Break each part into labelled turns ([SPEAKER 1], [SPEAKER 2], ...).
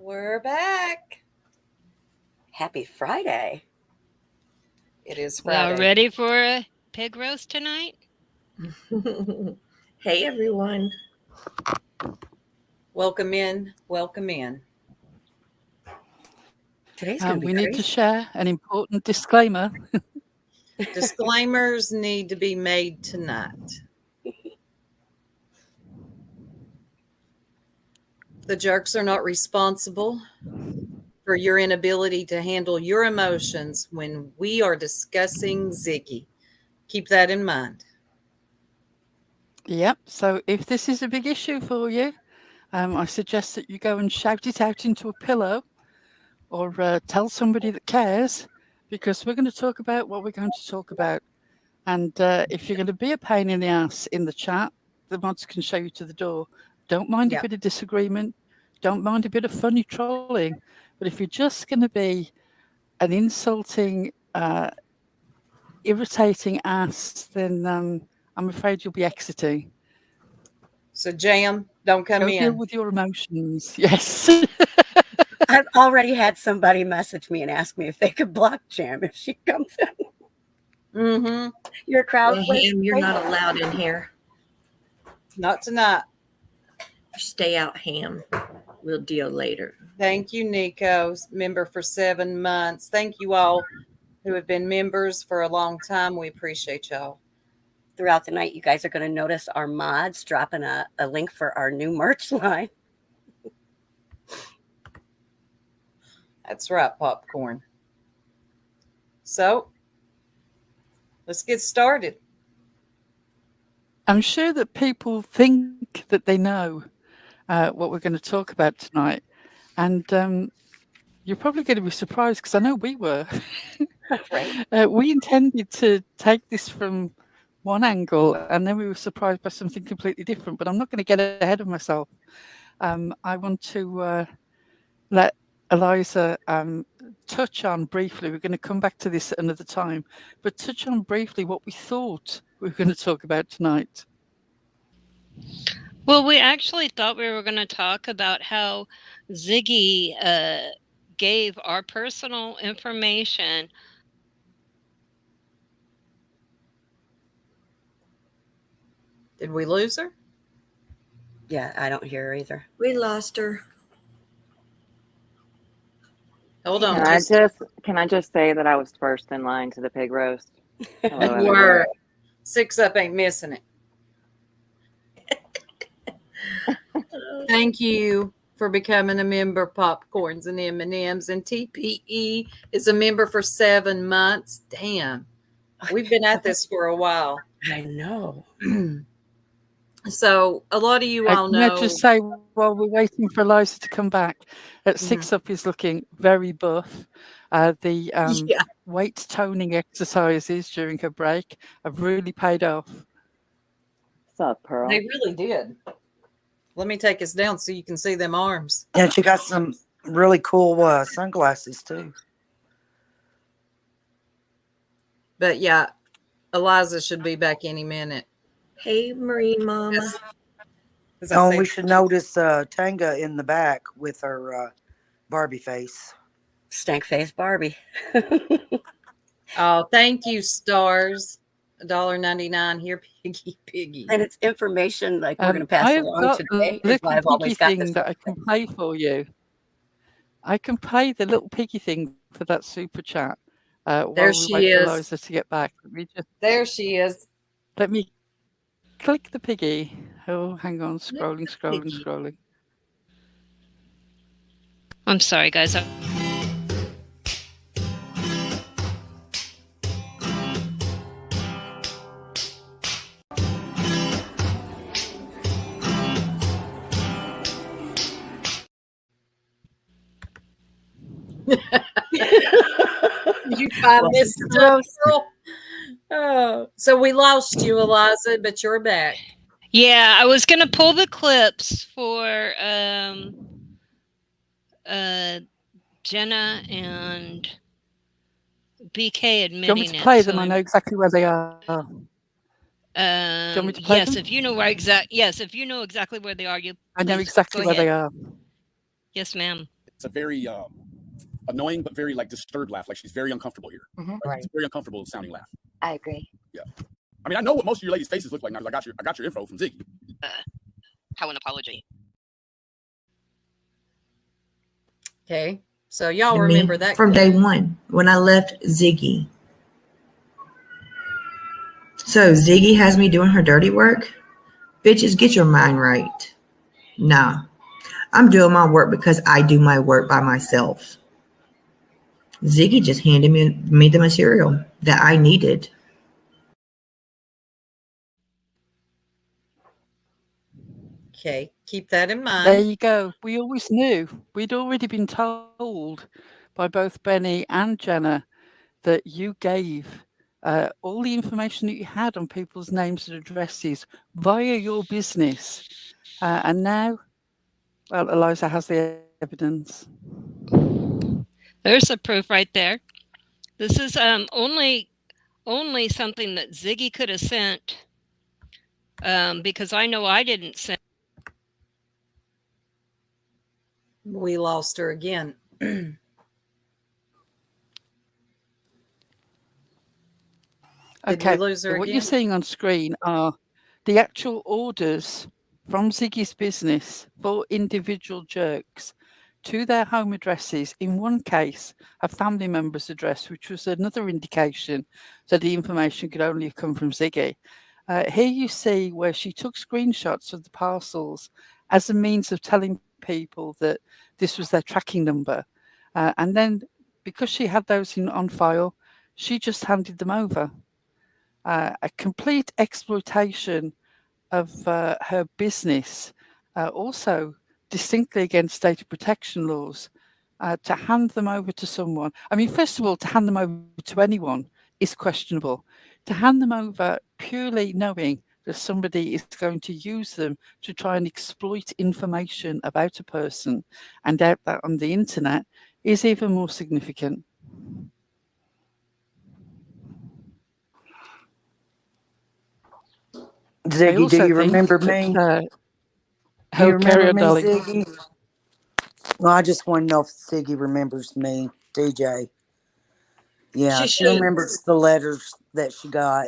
[SPEAKER 1] We're back.
[SPEAKER 2] Happy Friday.
[SPEAKER 1] It is
[SPEAKER 3] Y'all
[SPEAKER 1] Friday.
[SPEAKER 3] ready for a pig roast tonight?
[SPEAKER 4] Hey, everyone.
[SPEAKER 1] Welcome in. Welcome in.
[SPEAKER 2] Today's going to be
[SPEAKER 5] we
[SPEAKER 2] crazy.
[SPEAKER 5] need to share an important disclaimer.
[SPEAKER 1] Disclaimers need to be made tonight. The jerks are not responsible for your inability to handle your emotions when we are discussing Ziggy. Keep that in mind.
[SPEAKER 5] Yep. So if this is a big issue for you, I suggest that you go and shout it out into a pillow or tell somebody that cares, because we're going to talk about what we're going to talk about. And if you're going to be a pain in the ass in the chat, the mods can show you to the door. Don't mind a bit of disagreement. Don't mind a bit of funny trolling. But if you're just going to be an insulting, irritating ass, then I'm afraid you'll be exiting.
[SPEAKER 1] So, Jam, don't come in.
[SPEAKER 5] Deal with your emotions. Yes.
[SPEAKER 2] I've already had somebody message me and ask me if they could block Jam if she comes in.
[SPEAKER 1] Mm-hmm.
[SPEAKER 2] Your crowd.
[SPEAKER 4] Well, Ham, you're not allowed in here.
[SPEAKER 1] Not tonight.
[SPEAKER 4] Stay out, Ham. We'll deal later.
[SPEAKER 1] Thank you, Nico, member for 7 months. Thank you all who have been members for a long time. We appreciate y'all.
[SPEAKER 2] Throughout the night, you guys are going to notice our mods dropping a link for our new merch line.
[SPEAKER 1] That's right, Popcorn. So, let's get started.
[SPEAKER 5] I'm sure that people think that they know what we're going to talk about tonight. And you're probably going to be surprised, because I know we were.
[SPEAKER 2] Right.
[SPEAKER 5] We intended to take this from one angle, and then we were surprised by something completely different. But I'm not going to get ahead of myself. I want to let Eliza touch on briefly. We're going to come back to this at another time, but touch on briefly what we thought we were going to talk about tonight.
[SPEAKER 3] Well, we actually thought we were going to talk about how Ziggy gave our personal information.
[SPEAKER 1] Did we lose her?
[SPEAKER 2] Yeah, I don't hear her either.
[SPEAKER 4] We lost her.
[SPEAKER 1] Hold on.
[SPEAKER 6] Can I just say that I was first in line to the pig roast? Hello,
[SPEAKER 1] You were. 6 Up ain't missing it. Thank you for becoming a member, Popcorns and M&Ms. And TPE is a member for 7 months. Damn. We've been at this for a while.
[SPEAKER 2] I know.
[SPEAKER 1] So a lot of you all know.
[SPEAKER 5] Can I just say, while we're waiting for Eliza to come back, that 6 Up is looking very buff. The weight toning exercises during her break have really paid off.
[SPEAKER 6] What's up, Pearl?
[SPEAKER 1] They really did. Let me take us down so you can see them arms.
[SPEAKER 7] And she got some really cool sunglasses too.
[SPEAKER 1] But yeah, Eliza should be back any minute.
[SPEAKER 4] Hey, Marine Mama.
[SPEAKER 7] Oh, we should notice Tanga in the back with her Barbie face.
[SPEAKER 2] Stank face Barbie.
[SPEAKER 1] Oh, thank you, stars. $1.99 here, piggy.
[SPEAKER 2] And it's information like we're going to pass along today.
[SPEAKER 5] I've got a little piggy thing that I can play for you. I can play the little piggy thing for that super chat.
[SPEAKER 1] There she is.
[SPEAKER 5] For Eliza to get back.
[SPEAKER 1] There she is.
[SPEAKER 5] Let me click the piggy. Oh, hang on. Scrolling.
[SPEAKER 3] I'm sorry, guys.
[SPEAKER 1] You find this stuff, girl? Oh, so we lost you, Eliza, but you're back.
[SPEAKER 3] Yeah, I was gonna pull the clips for Jenna and BK admitting it.
[SPEAKER 5] Do you want me to play them? I know exactly where they are. Do you want me to play them?
[SPEAKER 3] If you know where if you know exactly where they are,
[SPEAKER 5] I know exactly where they are.
[SPEAKER 3] Yes, ma'am.
[SPEAKER 8] a very annoying but very like disturbed laugh. Like she's very uncomfortable here. Like, it's a very uncomfortable sounding laugh.
[SPEAKER 6] I agree.
[SPEAKER 8] Yeah. I mean, I know what most of your ladies' faces look like now. I got your info from Ziggy.
[SPEAKER 3] How an apology.
[SPEAKER 1] Okay. So y'all
[SPEAKER 4] And
[SPEAKER 1] remember
[SPEAKER 4] me
[SPEAKER 1] that
[SPEAKER 4] from
[SPEAKER 1] clip.
[SPEAKER 4] day one when I left Ziggy. So Ziggy has me doing her dirty work. Bitches, get your mind right. Nah, I'm doing my work because I do my work by myself. Ziggy just handed me the material that I needed.
[SPEAKER 1] Okay. Keep that in mind.
[SPEAKER 5] There you go. We always knew. We'd already been told by both Benny and Jenna that you gave all the information that you had on people's names and addresses via your business. And now, well, Eliza has the evidence.
[SPEAKER 3] There's the proof right there. This is only something that Ziggy could have sent, because I know I didn't send.
[SPEAKER 1] We lost her again. Did we lose her
[SPEAKER 5] what
[SPEAKER 1] again?
[SPEAKER 5] you're seeing on screen are the actual orders from Ziggy's business for individual jerks to their home addresses. In one case, a family member's address, which was another indication that the information could only have come from Ziggy. Here you see where she took screenshots of the parcels as a means of telling people that this was their tracking number. And then because she had those on file, she just handed them over. A complete exploitation of her business, also distinctly against data protection laws, to hand them over to someone. I mean, first of all, to hand them over to anyone is questionable. To hand them over purely knowing that somebody is going to use them to try and exploit information about a person and out that on the internet is even more significant.
[SPEAKER 7] Ziggy, do you remember me? Do you remember me, Ziggy? Well, I just want to know if Ziggy remembers me, DJ. Yeah, she remembers the letters that she got.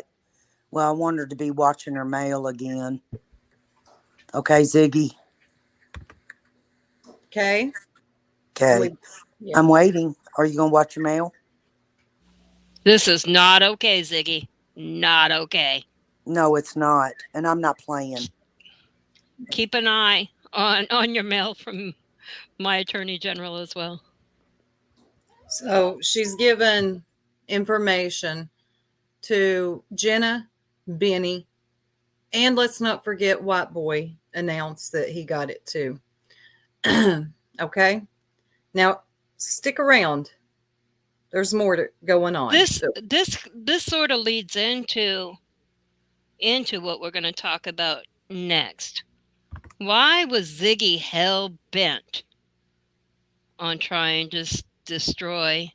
[SPEAKER 7] Well, I want her to be watching her mail again. Okay, Ziggy?
[SPEAKER 1] Okay.
[SPEAKER 7] Okay.
[SPEAKER 1] Yeah.
[SPEAKER 7] I'm waiting. Are you going to watch your mail?
[SPEAKER 3] This is not okay, Ziggy. Not okay.
[SPEAKER 7] No, it's not. And I'm not playing.
[SPEAKER 3] Keep an eye on your mail from my attorney general as well.
[SPEAKER 1] So she's given information to Jenna, Benny, and let's not forget White Boy announced that he got it too. Okay. Now stick around. There's more going on.
[SPEAKER 3] This sort of leads into what we're going to talk about next. Why was Ziggy hell bent on trying to destroy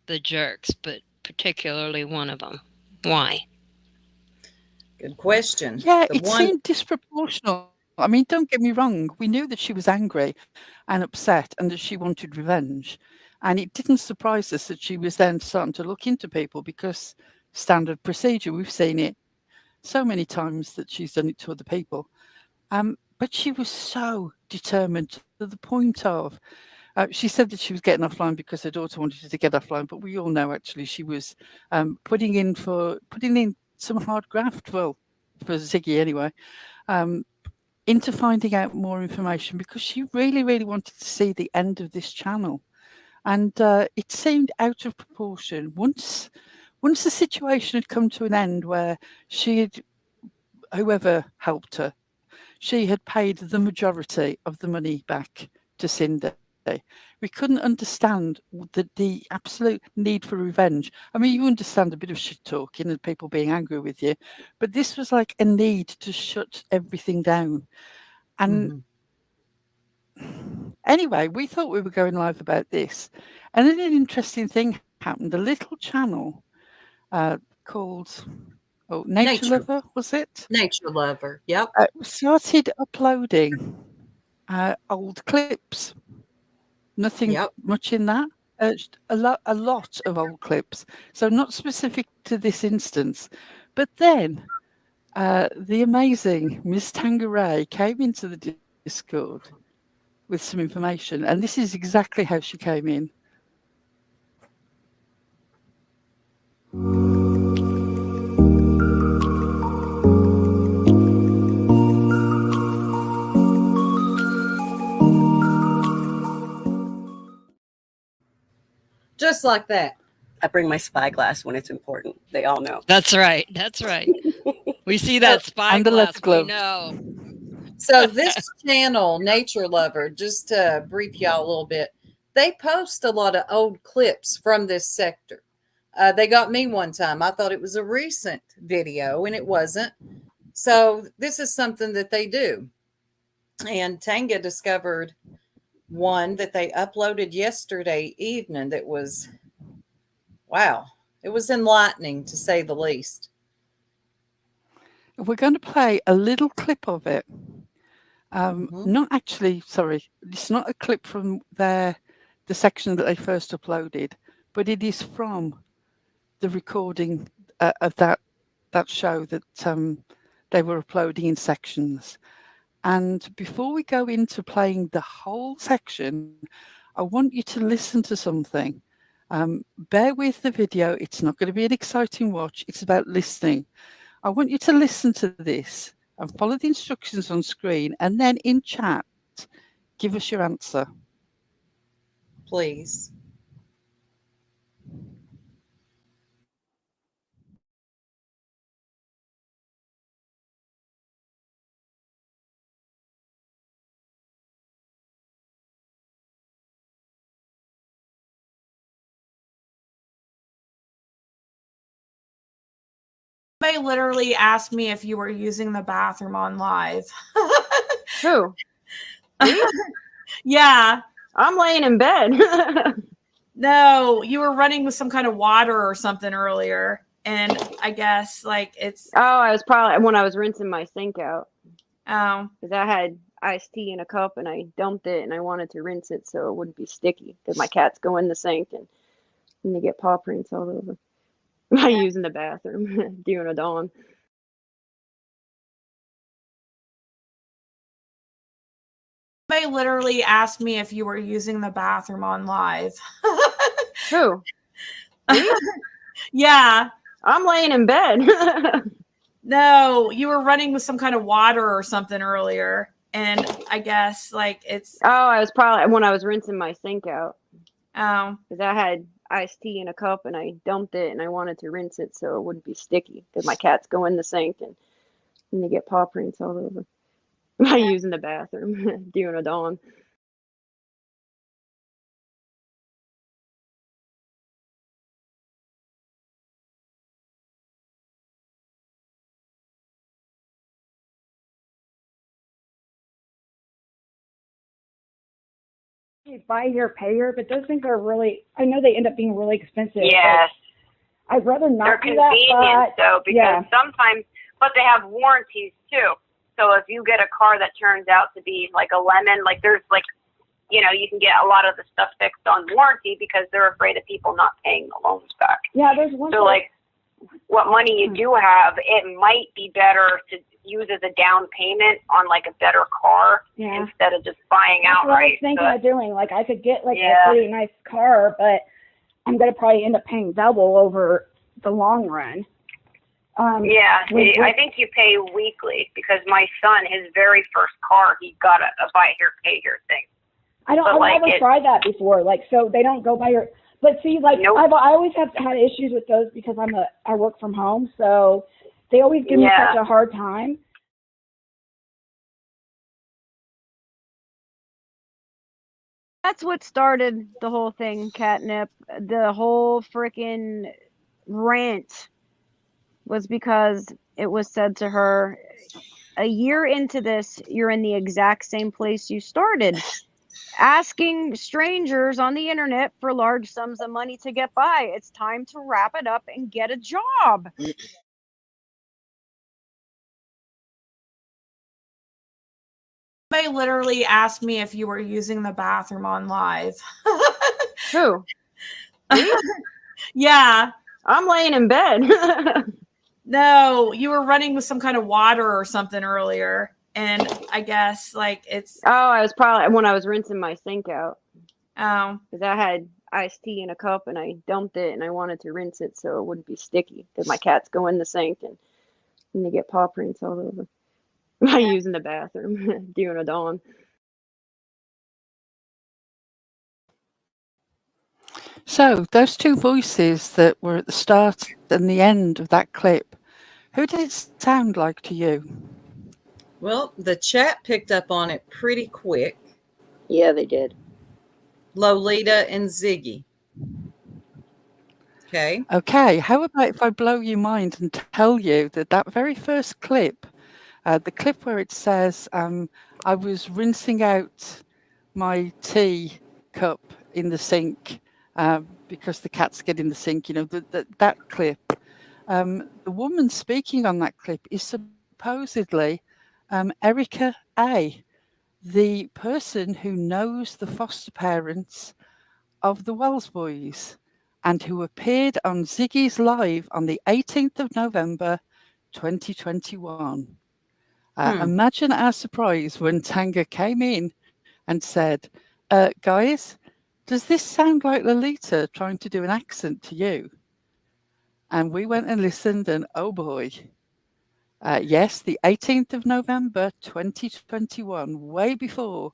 [SPEAKER 3] the jerks, but particularly one of them? Why?
[SPEAKER 1] Good question.
[SPEAKER 5] Yeah, it seemed disproportional. I mean, don't get me wrong. We knew that she was angry and upset and that she wanted revenge. And it didn't surprise us that she was then starting to look into people because standard procedure, we've seen it so many times that she's done it to other people. But she was so determined to the point of, she said that she was getting offline because her daughter wanted her to get offline. But we all know actually she was putting in some hard graft, well, for Ziggy anyway, into finding out more information because she really, really wanted to see the end of this channel. And it seemed out of proportion. Once the situation had come to an end where whoever helped her, she had paid the majority of the money back to Cindy. We couldn't understand the absolute need for revenge. I mean, you understand a bit of shit talking and people being angry with you, but this was like a need to shut everything down. And anyway, we thought we were going live about this. And then an interesting thing happened. A little channel called Nature Lover, was it?
[SPEAKER 1] Nature Lover, yep.
[SPEAKER 5] Started uploading old clips. Nothing much in that. A lot of old clips. So not specific to this instance. But then the amazing Miss Tangeray came into the Discord with some information. And this is exactly how she came in.
[SPEAKER 1] Just like that.
[SPEAKER 2] I bring my spyglass when it's important. They all know.
[SPEAKER 3] That's right. That's right. We see that spyglass. We know.
[SPEAKER 1] So this channel, Nature Lover, just to brief y'all a little bit, they post a lot of old clips from this sector. They got me one time. I thought it was a recent video, and it wasn't. So this is something that they do. And Tanga discovered one that they uploaded yesterday evening that was, wow, it was enlightening to say the least.
[SPEAKER 5] We're going to play a little clip of it. Not actually, sorry, it's not a clip from the section that they first uploaded, but it is from the recording of that show that they were uploading in sections. And before we go into playing the whole section, I want you to listen to something. Bear with the video. It's not going to be an exciting watch. It's about listening. I want you to listen to this and follow the instructions on screen. And then in chat, give us your answer.
[SPEAKER 1] Please.
[SPEAKER 9] They literally asked me if you were using the bathroom on live.
[SPEAKER 6] Who?
[SPEAKER 9] Yeah.
[SPEAKER 6] I'm laying in bed.
[SPEAKER 9] No, you were running with some kind of water or something earlier. And I guess like it's.
[SPEAKER 6] Oh, I was probably when I was rinsing my sink out.
[SPEAKER 9] Oh.
[SPEAKER 6] Because I had iced tea in a cup and I dumped it and I wanted to rinse it so it wouldn't be sticky. Because my cats go in the sink and they get paw prints all over. I'm using the bathroom during a dawn.
[SPEAKER 9] They literally asked me if you were using the bathroom on live.
[SPEAKER 6] Who?
[SPEAKER 9] Yeah.
[SPEAKER 6] I'm laying in bed.
[SPEAKER 9] No, you were running with some kind of water or something earlier. And I guess like it's.
[SPEAKER 6] Oh, I was probably when I was rinsing my sink out.
[SPEAKER 9] Oh.
[SPEAKER 6] Because I had iced tea in a cup and I dumped it and I wanted to rinse it so it wouldn't be sticky. Because my cats go in the sink and they get paw prints all over. I'm using the bathroom during a dawn.
[SPEAKER 10] Buy here, pay here, but those things are really, I know they end up being really expensive.
[SPEAKER 11] Yes.
[SPEAKER 10] I'd rather not
[SPEAKER 11] They're
[SPEAKER 10] do that.
[SPEAKER 11] convenient though, because
[SPEAKER 10] yeah.
[SPEAKER 11] sometimes, but they have warranties too. So if you get a car that turns out to be like a lemon, like there's like, you know, you can get a lot of the stuff fixed on warranty because they're afraid of people not paying the loans back.
[SPEAKER 10] Yeah, there's one.
[SPEAKER 11] So like what money you do have, it might be better to use as a down payment on like a better car instead of just buying outright.
[SPEAKER 10] That's what I was thinking of doing. Like I could get like a pretty nice car, but I'm going to probably end up paying double over the long run.
[SPEAKER 11] I think you pay weekly because my son, his very first car, he got a buy here, pay here thing.
[SPEAKER 10] I've never tried that before. Like, so they don't go by your, but see, like,
[SPEAKER 11] nope.
[SPEAKER 10] I always have had issues with those because I work from home. So they always give me such a hard time.
[SPEAKER 12] That's what started the whole thing, Catnip. The whole freaking rant was because it was said to her, a year into this, you're in the exact same place you started. Asking strangers on the internet for large sums of money to get by. It's time to wrap it up and get a job.
[SPEAKER 9] Somebody literally asked me if you were using the bathroom on live.
[SPEAKER 6] Who? Me?
[SPEAKER 9] Yeah.
[SPEAKER 6] I'm laying in bed.
[SPEAKER 9] No, you were running with some kind of water or something earlier. And I guess like it's.
[SPEAKER 6] Oh, I was probably when I was rinsing my sink out.
[SPEAKER 9] Oh.
[SPEAKER 6] Because I had iced tea in a cup and I dumped it and I wanted to rinse it so it wouldn't be sticky. Because my cats go in the sink and they get paw prints all over. I'm using the bathroom during a dawn.
[SPEAKER 5] So those two voices that were at the start and the end of that clip, who did it sound like to you?
[SPEAKER 1] Well, the chat picked up on it pretty quick.
[SPEAKER 6] Yeah, they did.
[SPEAKER 1] Lolita and Ziggy. Okay.
[SPEAKER 5] Okay, how about if I blow your mind and tell you that that very first clip, the clip where it says, I was rinsing out my tea cup in the sink because the cats get in the sink, you know, that clip. The woman speaking on that clip is supposedly Erica A., the person who knows the foster parents of the Wells boys and who appeared on Ziggy's Live on the 18th of November, 2021. Imagine our surprise when Tanga came in and said, guys, does this sound like Lolita trying to do an accent to you? And we went and listened and oh boy. Yes, the 18th of November, 2021, way before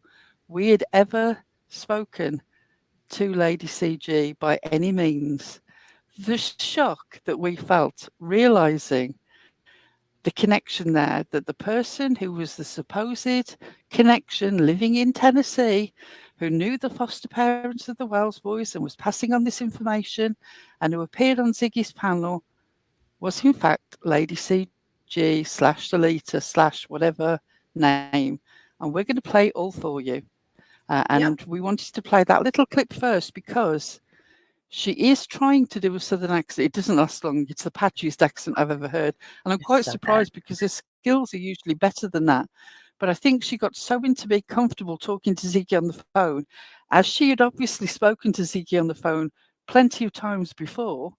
[SPEAKER 5] we had ever spoken to Lady CG by any means. The shock that we felt realizing the connection there, that the person who was the supposed connection living in Tennessee, who knew the foster parents of the Wells boys and was passing on this information and who appeared on Ziggy's panel was in fact Lady CG / Lolita / whatever name. And we're going to play it all for you. And we wanted to play that little clip first because she is trying to do a southern accent. It doesn't last long. It's the patchiest accent I've ever heard. And I'm quite surprised because her skills are usually better than that. But I think she got so into being comfortable talking to Ziggy on the phone, as she had obviously spoken to Ziggy on the phone plenty of times before,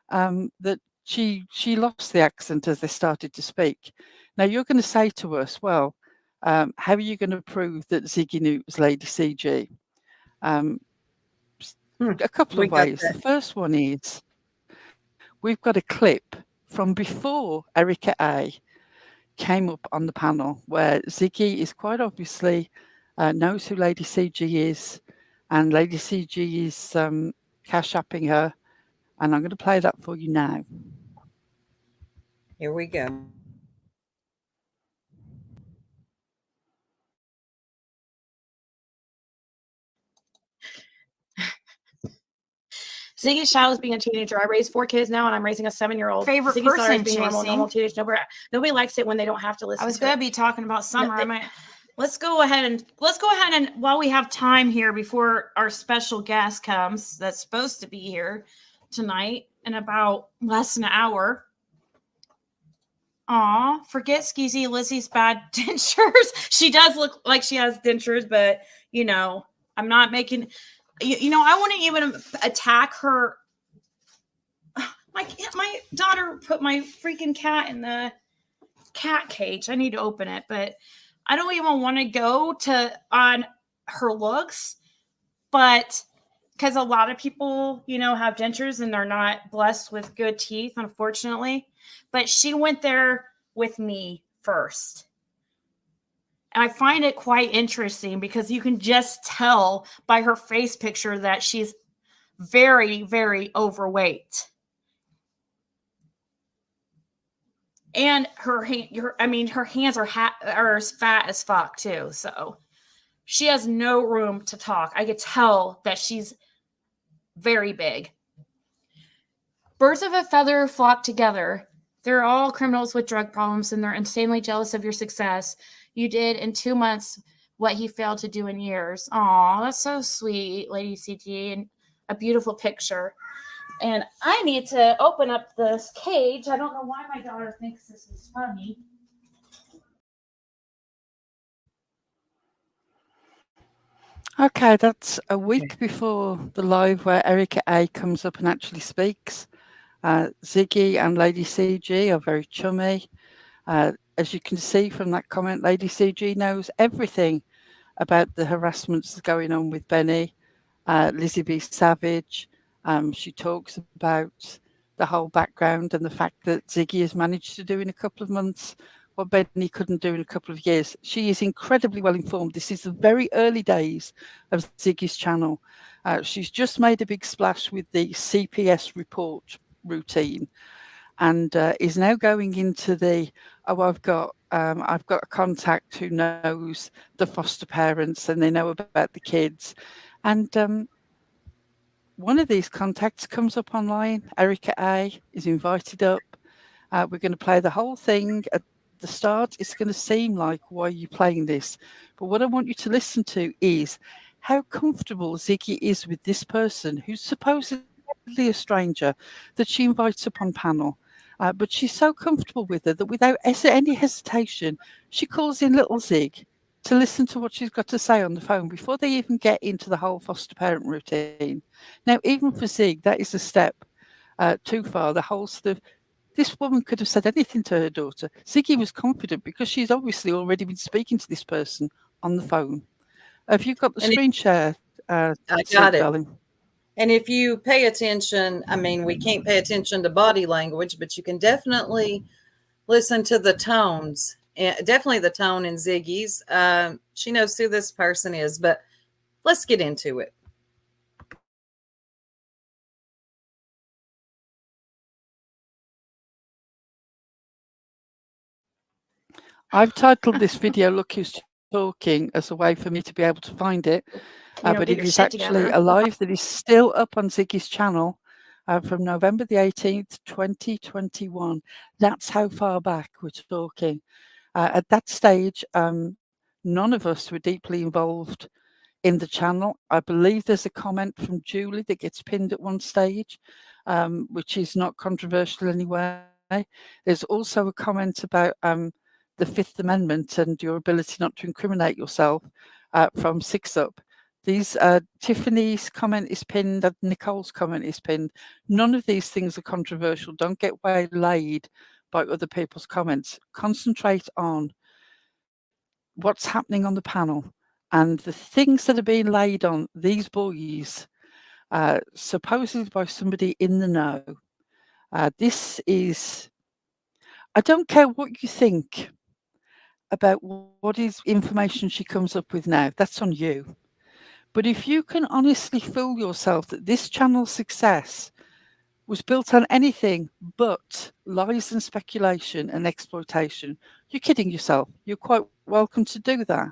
[SPEAKER 5] that she lost the accent as they started to speak. Now you're going to say to us, well, how are you going to prove that Ziggy knew it was Lady CG? A couple of ways. The first one is we've got a clip from before Erica A. came up on the panel where Ziggy is quite obviously knows who Lady CG is, and Lady CG is cash-apping her. And I'm going to play that for you now.
[SPEAKER 1] Here we go.
[SPEAKER 9] Ziggy's child is being a teenager. I raised 4 kids now, and I'm raising a 7-year-old.
[SPEAKER 13] Favorite
[SPEAKER 9] Ziggy's
[SPEAKER 13] person,
[SPEAKER 9] being normal teenage. Nobody likes it when they don't have to listen.
[SPEAKER 13] I was going to be talking about Summer.
[SPEAKER 9] No, let's go ahead and while we have time here before our special guest comes, that's supposed to be here tonight in about less than an hour. Aw, forget Skeezy Lizzie's bad dentures. She does look like she has dentures, but you know, I'm not making. You know, I wouldn't even attack her. My daughter put my freaking cat in the cat cage. I need to open it, but I don't even want to go on her looks, but because a lot of people, you know, have dentures and they're not blessed with good teeth, unfortunately. But she went there with me first. And I find it quite interesting because you can just tell by her face picture that she's very, very overweight. And her hands are as fat as fuck too. So she has no room to talk. I could tell that she's very big. Birds of a feather flock together. They're all criminals with drug problems, and they're insanely jealous of your success. You did in 2 months what he failed to do in years. Aw, that's so sweet, Lady CG, and a beautiful picture. And I need to open up this cage. I don't know why my daughter thinks this is funny.
[SPEAKER 5] Okay, that's a week before the live where Erica A comes up and actually speaks. Ziggy and Lady CG are very chummy. As you can see from that comment, Lady CG knows everything about the harassments going on with Benny. Lizzie B. Savage, she talks about the whole background and the fact that Ziggy has managed to do in a couple of months what Benny couldn't do in a couple of years. She is incredibly well informed. This is the very early days of Ziggy's channel. She's just made a big splash with the CPS report routine, and is now going into the I've got a contact who knows the foster parents and they know about the kids, and one of these contacts comes up online. Erica A is invited up. We're going to play the whole thing. At the start, it's going to seem like, why are you playing this? But what I want you to listen to is how comfortable Ziggy is with this person who's supposedly a stranger that she invites up on panel. But she's so comfortable with her that without any hesitation, she calls in little Zig to listen to what she's got to say on the phone before they even get into the whole foster parent routine. Now, even for Zig, that is a step too far. The whole sort of, this woman could have said anything to her daughter. Ziggy was confident because she's obviously already been speaking to this person on the phone. Have you got the screen share?
[SPEAKER 1] I got it.
[SPEAKER 5] Darling?
[SPEAKER 1] And if you pay attention, I mean, we can't pay attention to body language, but you can definitely listen to the tones. Definitely the tone in Ziggy's. She knows who this person is, but let's get into it.
[SPEAKER 5] I've titled this video "Look Who's Talking" as a way for me to be able to find it, but it is actually a live that is still up on Ziggy's channel from November the 18th, 2021. That's how far back we're talking. At that stage, none of us were deeply involved in the channel. I believe there's a comment from Julie that gets pinned at one stage, which is not controversial anyway. There's also a comment about the Fifth Amendment and your ability not to incriminate yourself from Six Up. These Tiffany's comment is pinned, and Nicole's comment is pinned. None of these things are controversial. Don't get waylaid by other people's comments. Concentrate on what's happening on the panel and the things that are being laid on these boys, supposedly by somebody in the know. This is, I don't care what you think about what is information she comes up with now. That's on you. But if you can honestly fool yourself that this channel's success was built on anything but lies and speculation and exploitation, you're kidding yourself. You're quite welcome to do that.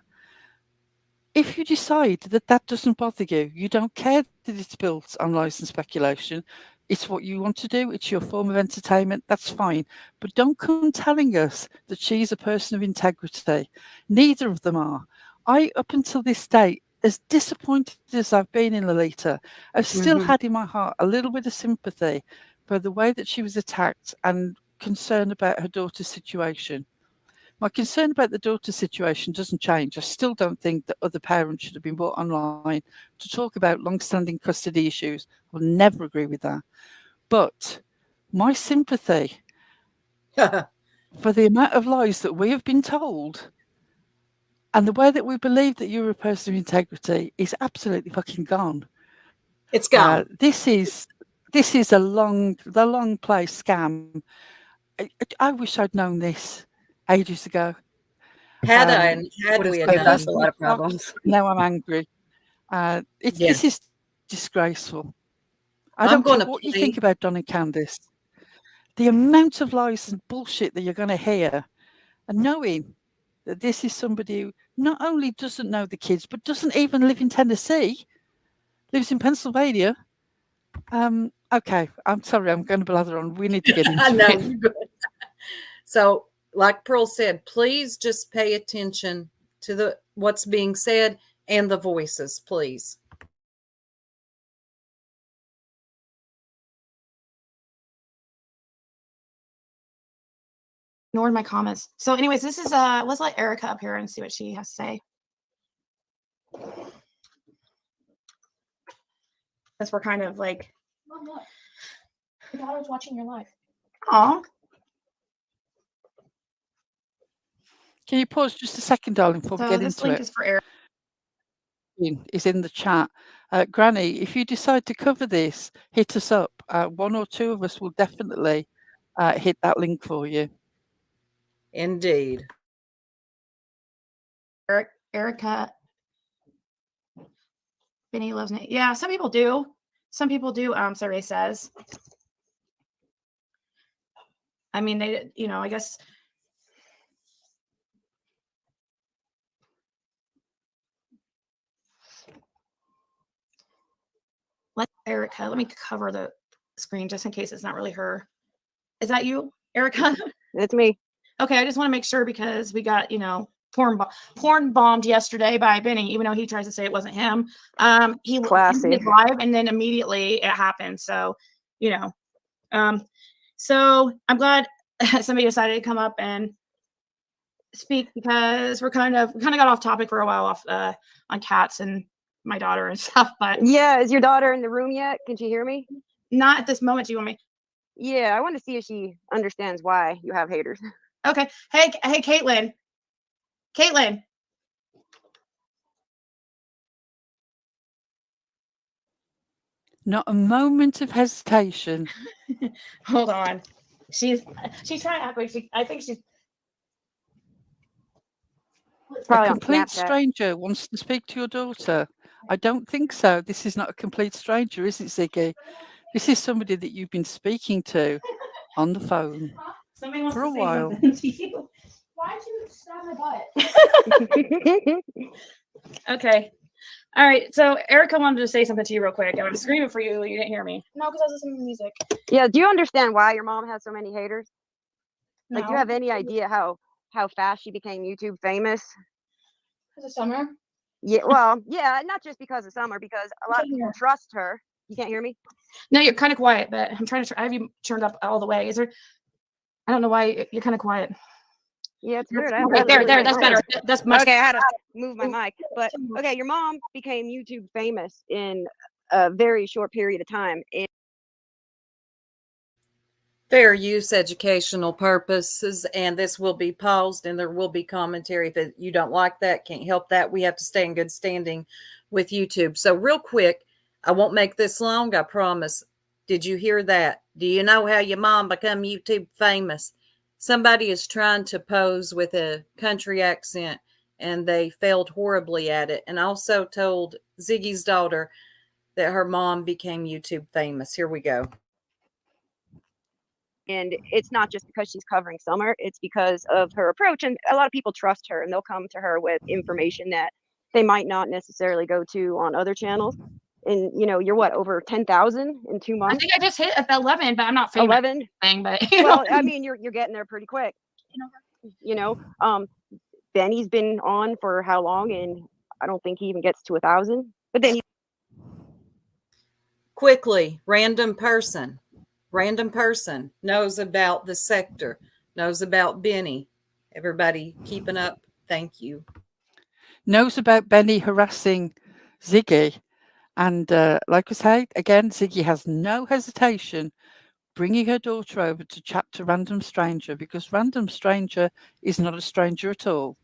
[SPEAKER 5] If you decide that that doesn't bother you, you don't care that it's built on lies and speculation, it's what you want to do, it's your form of entertainment, that's fine. But don't come telling us that she's a person of integrity. Neither of them are. I, up until this day, as disappointed as I've been in Lolita, I've still had in my heart a little bit of sympathy for the way that she was attacked and concern about her daughter's situation. My concern about the daughter's situation doesn't change. I still don't think that other parents should have been brought online to talk about long-standing custody issues. I will never agree with that. But my sympathy for the amount of lies that we have been told and the way that we believe that you're a person of integrity is absolutely fucking gone.
[SPEAKER 1] It's gone.
[SPEAKER 5] This is the long play scam. I wish I'd known this ages ago.
[SPEAKER 1] Had we had
[SPEAKER 2] saved us a lot of problems.
[SPEAKER 5] Now I'm angry. This is disgraceful. I
[SPEAKER 1] I'm
[SPEAKER 5] don't care what you think about Don and Candice. The amount of lies and bullshit that you're going to hear, and knowing that this is somebody who not only doesn't know the kids, but doesn't even live in Tennessee, lives in Pennsylvania. Okay, I'm sorry, I'm going to blather on. We need to get into it.
[SPEAKER 1] So, like Pearl said, please just pay attention to what's being said and the voices, please.
[SPEAKER 9] Ignored my comments. So anyways, this is let's let Erica up here and see what she has to say. since we're kind of like.
[SPEAKER 13] Mom, look. Your daughter's watching your live.
[SPEAKER 9] Aw.
[SPEAKER 5] Can you pause just a second, darling, before we
[SPEAKER 9] So
[SPEAKER 5] get
[SPEAKER 9] this
[SPEAKER 5] into
[SPEAKER 9] link
[SPEAKER 5] it?
[SPEAKER 9] is for Eric.
[SPEAKER 5] Is in the chat. Granny, if you decide to cover this, hit us up. One or two of us will definitely hit that link for you.
[SPEAKER 1] Indeed.
[SPEAKER 9] Erica. Benny loves me. Yeah, some people do. Some people do. Survey says. I mean, they, you know, I guess. Let Erica, let me cover the screen just in case it's not really her. Is that you, Erica?
[SPEAKER 6] It's me.
[SPEAKER 9] Okay, I just want to make sure because we got, you know, porn bombed yesterday by Benny, even though he tries to say it wasn't him. He
[SPEAKER 6] Classy.
[SPEAKER 9] did live and then immediately it happened. So, you know, so I'm glad somebody decided to come up and speak because we kind of got off topic for a while off on cats and my daughter and stuff. But
[SPEAKER 6] yeah, is your daughter in the room yet? Can she hear me?
[SPEAKER 9] Not at this moment. Do you want me?
[SPEAKER 6] Yeah, I want to see if she understands why you have haters.
[SPEAKER 9] Okay. Hey, Caitlin.
[SPEAKER 5] Not a moment of hesitation.
[SPEAKER 9] Hold on. She's trying to act like I think she's
[SPEAKER 5] a complete stranger wants to speak to your daughter. I don't think so. This is not a complete stranger, is it, Ziggy? This is somebody that you've been speaking to on the phone for a while.
[SPEAKER 13] Why'd you stab my butt?
[SPEAKER 9] Okay. All right. So Erica wanted to say something to you real quick. I was screaming for you. You didn't hear me.
[SPEAKER 13] No, because I was listening to music.
[SPEAKER 6] Yeah. Do you understand why your mom has so many haters?
[SPEAKER 9] No.
[SPEAKER 6] Like, do you have any idea how fast she became YouTube famous?
[SPEAKER 13] Because of Summer?
[SPEAKER 6] Yeah. Well, yeah, not just because of Summer, because a lot of people trust her. You can't hear me?
[SPEAKER 9] No, you're kind of quiet, but I'm trying to. I have you turned up all the way. Is there? I don't know why you're kind of quiet.
[SPEAKER 6] Yeah, it's weird.
[SPEAKER 9] Okay, there. That's better. That's much.
[SPEAKER 6] Okay, I had to move my mic. But okay, your mom became YouTube famous in a very short period of time.
[SPEAKER 1] Fair use educational purposes, and this will be paused and there will be commentary. If you don't like that, can't help that. We have to stay in good standing with YouTube. So real quick, I won't make this long, I promise. Did you hear that? Do you know how your mom become YouTube famous? Somebody is trying to pose with a country accent and they failed horribly at it, and also told Ziggy's daughter that her mom became YouTube famous. Here we go.
[SPEAKER 6] And it's not just because she's covering Summer, it's because of her approach. And a lot of people trust her and they'll come to her with information that they might not necessarily go to on other channels. And, you know, you're what, over 10,000 in 2 months?
[SPEAKER 9] I think I just hit 11, but I'm not famous.
[SPEAKER 6] 11?
[SPEAKER 9] But
[SPEAKER 6] well, I mean, you're getting there pretty quick. You know, Benny's been on for how long? And I don't think he even gets to 1,000. But then
[SPEAKER 1] quickly, random person knows about the sector, knows about Benny. Everybody keeping up? Thank you.
[SPEAKER 5] Knows about Benny harassing Ziggy. And like I say, again, Ziggy has no hesitation bringing her daughter over to chat to Random Stranger, because Random Stranger is not a stranger at all.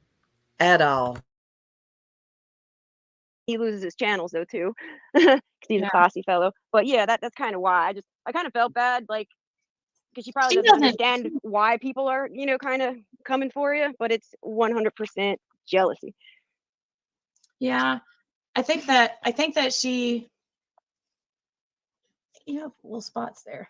[SPEAKER 1] At all.
[SPEAKER 6] He loses his channels though too, because he's a classy fellow. But yeah, that's kind of why I kind of felt bad, like, because she probably doesn't understand why people are, you know, kind of coming for you. But it's 100% jealousy.
[SPEAKER 9] Yeah, I think that she, you have little spots there.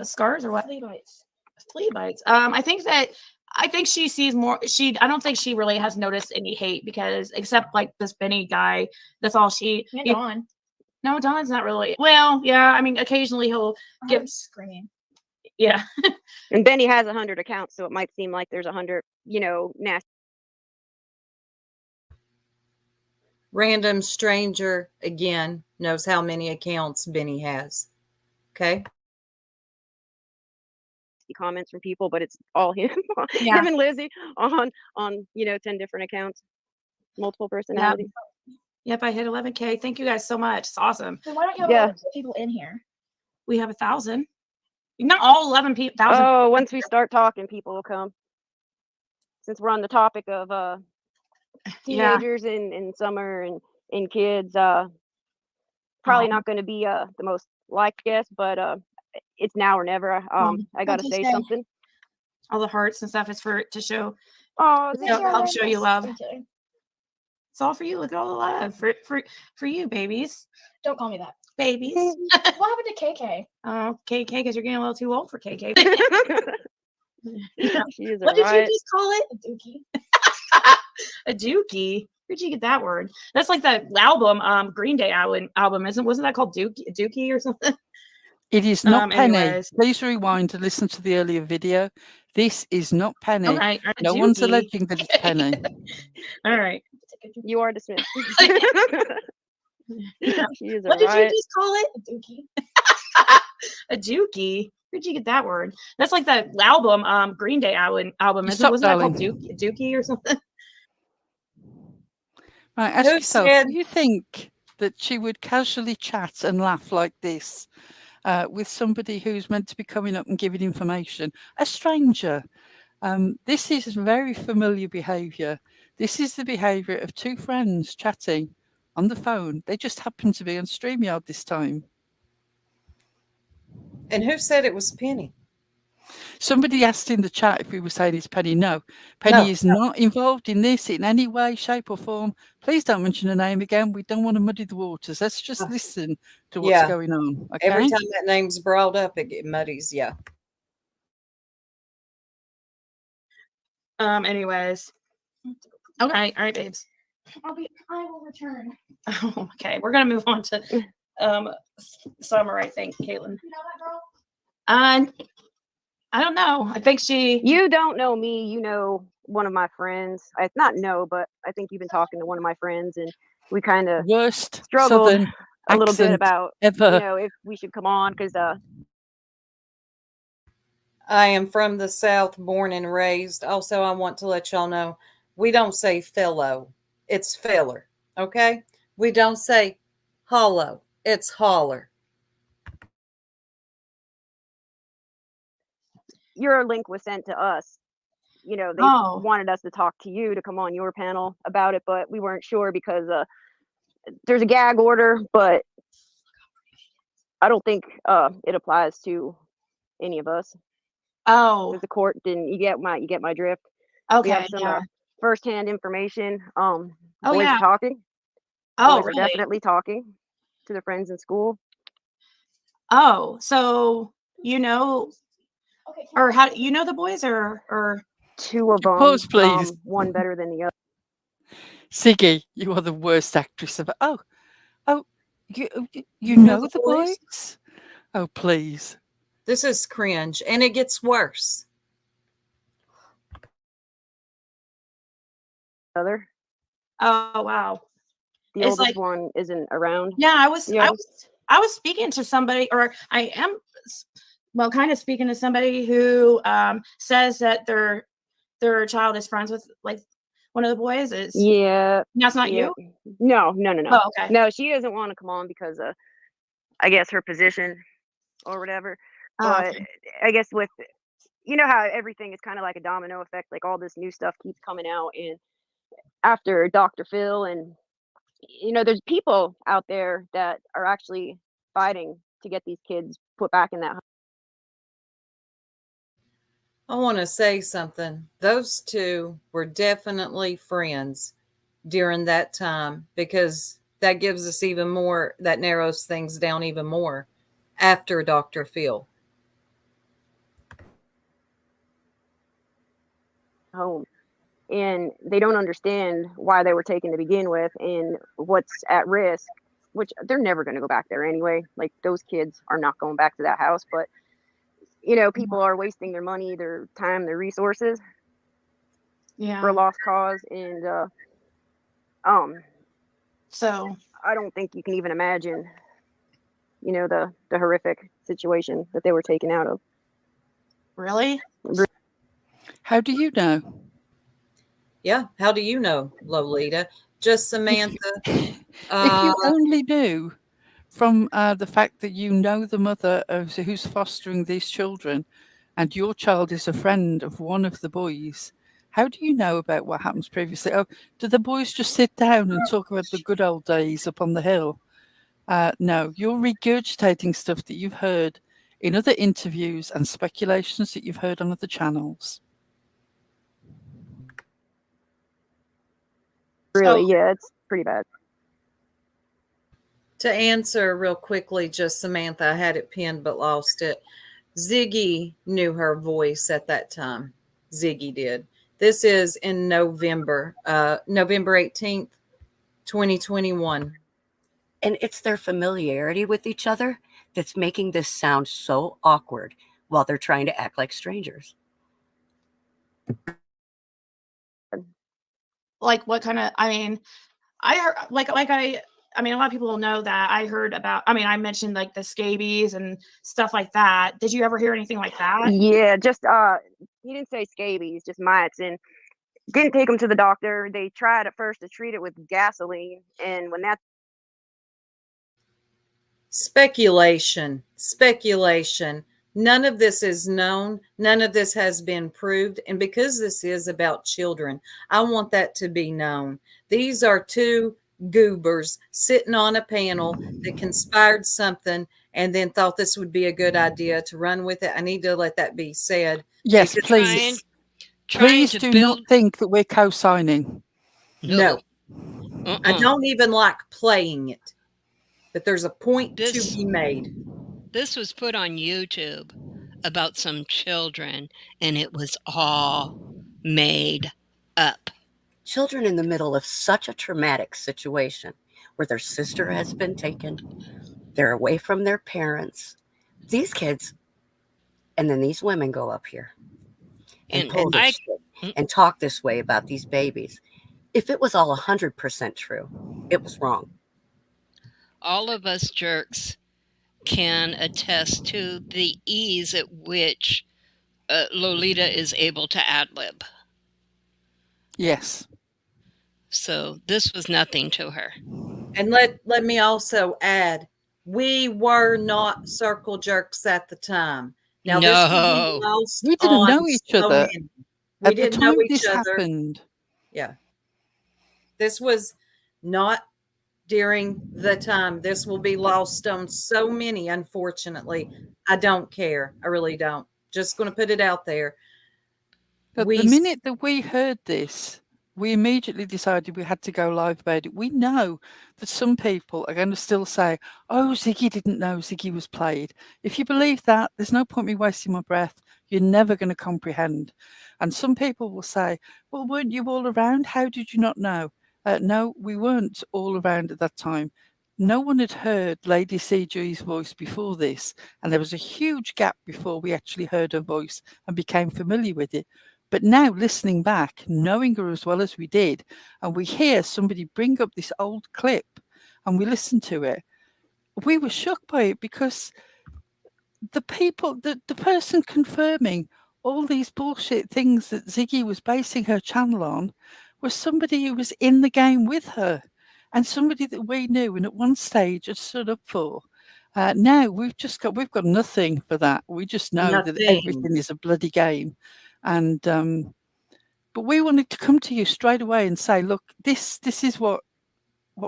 [SPEAKER 9] Scars or what?
[SPEAKER 13] Flea bites.
[SPEAKER 9] Flea bites. I think she sees more. I don't think she really has noticed any hate, because except like this Benny guy, that's all she.
[SPEAKER 13] And Dawn.
[SPEAKER 9] No, Dawn's not really. Well, yeah. I mean, occasionally he'll give
[SPEAKER 13] screaming.
[SPEAKER 9] Yeah.
[SPEAKER 6] And Benny has 100 accounts, so it might seem like there's 100, you know, nasty.
[SPEAKER 1] Random Stranger, again, knows how many accounts Benny has. Okay.
[SPEAKER 6] Comments from people, but it's all him.
[SPEAKER 9] Yeah.
[SPEAKER 6] Him and Lizzie on, you know, 10 different accounts, multiple personalities.
[SPEAKER 9] Yep, I hit 11K. Thank you guys so much. It's awesome.
[SPEAKER 13] So why don't you have people in here?
[SPEAKER 9] We have 1,000. Not all 11,000.
[SPEAKER 6] Oh, once we start talking, people will come. Since we're on the topic of teenagers in summer and kids, probably not going to be the most liked guest, but it's now or never. I got to say something.
[SPEAKER 9] All the hearts and stuff is to show.
[SPEAKER 6] Oh,
[SPEAKER 9] help show you love. It's all for you. Look at all the love for you, babies.
[SPEAKER 13] Don't call me that.
[SPEAKER 9] Babies.
[SPEAKER 13] What happened to KK?
[SPEAKER 9] Oh, KK, because you're getting a little too old for KK.
[SPEAKER 6] What
[SPEAKER 9] did you just call it?
[SPEAKER 13] A dookie.
[SPEAKER 9] A dookie? Where'd you get that word? That's like the album, Green Day album, wasn't that called Dookie or something?
[SPEAKER 5] It is not Penny.
[SPEAKER 9] Anyways.
[SPEAKER 5] Please rewind to listen to the earlier video. This is not Penny.
[SPEAKER 9] All right,
[SPEAKER 5] no one's alleging that it's Penny.
[SPEAKER 9] All right.
[SPEAKER 6] You are dismissed.
[SPEAKER 9] What did you just call it?
[SPEAKER 13] A dookie.
[SPEAKER 9] A dookie? Where'd you get that word? That's like the album, Green Day album, wasn't that called Dookie or something?
[SPEAKER 5] Right, ask yourself, do you think that she would casually chat and laugh like this with somebody who's meant to be coming up and giving information? A stranger. This is very familiar behaviour. This is the behaviour of two friends chatting on the phone. They just happen to be on StreamYard this time.
[SPEAKER 1] And who said it was Penny?
[SPEAKER 5] Somebody asked in the chat if we were saying it's Penny. No, Penny is not involved in this in any way, shape or form. Please don't mention her name again. We don't want to muddy the waters. Let's just listen to what's going on. Okay?
[SPEAKER 1] Every time that name's brought up, it muddies. Yeah.
[SPEAKER 9] Anyways. Okay. All right, babes.
[SPEAKER 13] I will return.
[SPEAKER 9] Oh, okay. We're going to move on to Summer, I think, Caitlin.
[SPEAKER 13] You know that girl?
[SPEAKER 9] I don't know. I think
[SPEAKER 6] You don't know me. You know one of my friends. Not know, but I think you've been talking to one of my friends, and we kind of struggled a little bit about if we should come on because
[SPEAKER 1] I am from the South, born and raised. Also, I want to let y'all know we don't say fellow. It's feller. Okay? We don't say hollow. It's holler.
[SPEAKER 6] your link was sent to us. They wanted us to talk to you to come on your panel about it, but we weren't sure because there's a gag order, but I don't think it applies to any of us.
[SPEAKER 9] Oh,
[SPEAKER 6] the court didn't. You get my drift.
[SPEAKER 9] Okay,
[SPEAKER 6] we have some firsthand information. Boys
[SPEAKER 9] yeah.
[SPEAKER 6] are talking.
[SPEAKER 9] Oh,
[SPEAKER 6] boys
[SPEAKER 9] really?
[SPEAKER 6] are definitely talking to their friends in school.
[SPEAKER 9] Oh, so or how the boys or
[SPEAKER 6] two of them?
[SPEAKER 5] Pause, please.
[SPEAKER 6] One better than the other.
[SPEAKER 5] Ziggy, you are the worst actress ever. Oh, you know the boys? Oh, please.
[SPEAKER 1] This is cringe, and it gets worse.
[SPEAKER 6] Other.
[SPEAKER 9] Oh wow.
[SPEAKER 6] The oldest one isn't around.
[SPEAKER 9] Yeah, I was speaking to somebody, or I am kind of speaking to somebody who says that their child is friends with one of the boys. That's not you?
[SPEAKER 6] No.
[SPEAKER 9] Oh, okay.
[SPEAKER 6] No, she doesn't want to come on because of I guess her position or whatever. But
[SPEAKER 9] okay.
[SPEAKER 6] I guess with how everything is kind of like a domino effect, like all this new stuff keeps coming out, and after Dr. Phil, and there's people out there that are actually fighting to get these kids put back in that home.
[SPEAKER 1] I want to say something. Those two were definitely friends during that time, because that gives us even more, that narrows things down even more after Dr. Phil.
[SPEAKER 6] Home. And they don't understand why they were taken to begin with and what's at risk, which they're never going to go back there anyway. Like, those kids are not going back to that house, but people are wasting their money, their time, their resources for a lost cause. And
[SPEAKER 9] so
[SPEAKER 6] I don't think you can even imagine the horrific situation that they were taken out of.
[SPEAKER 9] Really?
[SPEAKER 5] How do you know?
[SPEAKER 1] Yeah. How do you know, Lolita? Just Samantha.
[SPEAKER 5] If you only knew from the fact that you know the mother of who's fostering these children, and your child is a friend of one of the boys, how do you know about what happens previously? Oh, do the boys just sit down and talk about the good old days up on the hill? No, you're regurgitating stuff that you've heard in other interviews and speculations that you've heard on other channels.
[SPEAKER 6] Really, yeah, it's pretty bad.
[SPEAKER 1] To answer real quickly, just Samantha, I had it pinned but lost it. Ziggy knew her voice at that time. Ziggy did. This is in November 18th, 2021.
[SPEAKER 2] And it's their familiarity with each other that's making this sound so awkward while they're trying to act like strangers.
[SPEAKER 9] Like what kind of, I mean, I heard I mean, a lot of people will know that I heard about, I mean, I mentioned like the scabies and stuff like that. Did you ever hear anything like that?
[SPEAKER 6] Yeah, just he didn't say scabies, just mites, and didn't take them to the doctor. They tried at first to treat it with gasoline, and when that
[SPEAKER 1] Speculation. None of this is known. None of this has been proved. And because this is about children, I want that to be known. These are two goobers sitting on a panel that conspired something and then thought this would be a good idea to run with it. I need to let that be said.
[SPEAKER 5] Yes, please. Please do not think that we're co-signing.
[SPEAKER 1] No. I don't even like playing it. But there's a point to be made.
[SPEAKER 3] This was put on YouTube about some children, and it was all made up.
[SPEAKER 2] Children in the middle of such a traumatic situation where their sister has been taken, they're away from their parents. These kids, and then these women go up here and pull this shit and talk this way about these babies. If it was all 100% true, it was wrong.
[SPEAKER 3] All of us jerks can attest to the ease at which Lolita is able to ad-lib.
[SPEAKER 5] Yes.
[SPEAKER 3] So this was nothing to her.
[SPEAKER 1] And let me also add, we were not circle jerks at the time. Now,
[SPEAKER 3] no.
[SPEAKER 5] We didn't know each other.
[SPEAKER 1] We didn't know each other.
[SPEAKER 5] Happened.
[SPEAKER 1] Yeah. This was not during the time. This will be lost on so many, unfortunately. I don't care. I really don't. Just going to put it out there.
[SPEAKER 5] But the minute that we heard this, we immediately decided we had to go live about it. We know that some people are going to still say, oh, Ziggy didn't know Ziggy was played. If you believe that, there's no point me wasting my breath. You're never going to comprehend. And some people will say, well, weren't you all around? How did you not know? No, we weren't all around at that time. No one had heard Lady CG's voice before this, and there was a huge gap before we actually heard her voice and became familiar with it. But now, listening back, knowing her as well as we did, and we hear somebody bring up this old clip and we listen to it, we were shocked by it because the person confirming all these bullshit things that Ziggy was basing her channel on was somebody who was in the game with her and somebody that we knew and at one stage had stood up for. Now we've got nothing for that. We just know that everything is a bloody game. And but we wanted to come to you straight away and say, look, this is what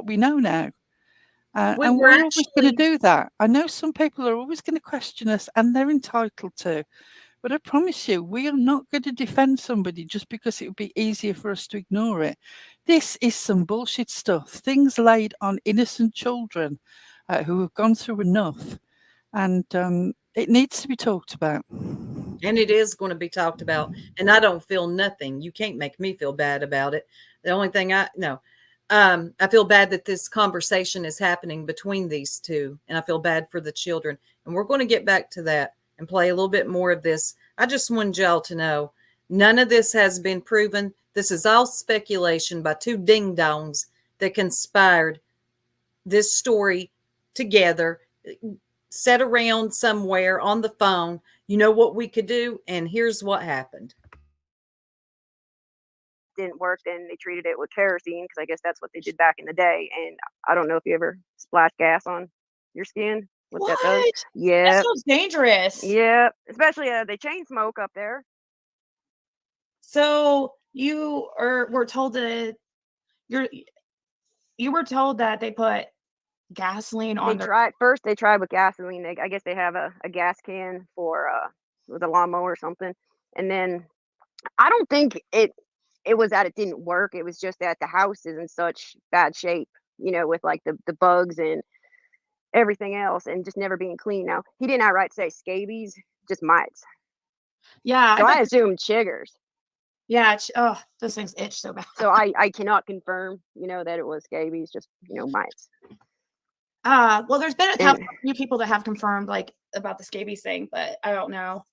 [SPEAKER 5] we know now. And we're always going to do that. I know some people are always going to question us, and they're entitled to. But I promise you, we are not going to defend somebody just because it would be easier for us to ignore it. This is some bullshit stuff. Things laid on innocent children who have gone through enough. And it needs to be talked about.
[SPEAKER 1] And it is going to be talked about. And I don't feel nothing. You can't make me feel bad about it. The only thing I feel bad that this conversation is happening between these two. And I feel bad for the children. And we're going to get back to that and play a little bit more of this. I just wanted y'all to know none of this has been proven. This is all speculation by two ding-dongs that conspired this story together, sat around somewhere on the phone. You know what we could do? And here's what happened.
[SPEAKER 6] didn't work, then they treated it with kerosene, because I guess that's what they did back in the day. And I don't know if you ever splash gas on your skin. What that does?
[SPEAKER 9] What?
[SPEAKER 6] Yeah.
[SPEAKER 9] That sounds dangerous.
[SPEAKER 6] Yeah. Especially they chain smoke up there.
[SPEAKER 9] So you were told that you were told that they put gasoline on
[SPEAKER 6] They tried with gasoline. I guess they have a gas can for with a lawnmower or something. And then I don't think it was that it didn't work. It was just that the house is in such bad shape, with like the bugs and everything else, and just never being clean. Now, he didn't outright say scabies, just mites.
[SPEAKER 9] Yeah.
[SPEAKER 6] So I assumed chiggers.
[SPEAKER 9] Yeah. Those things itch so bad.
[SPEAKER 6] So I cannot confirm, that it was scabies, just, mites.
[SPEAKER 9] Well, there's been a few people that have confirmed like about the scabies thing, but I don't know.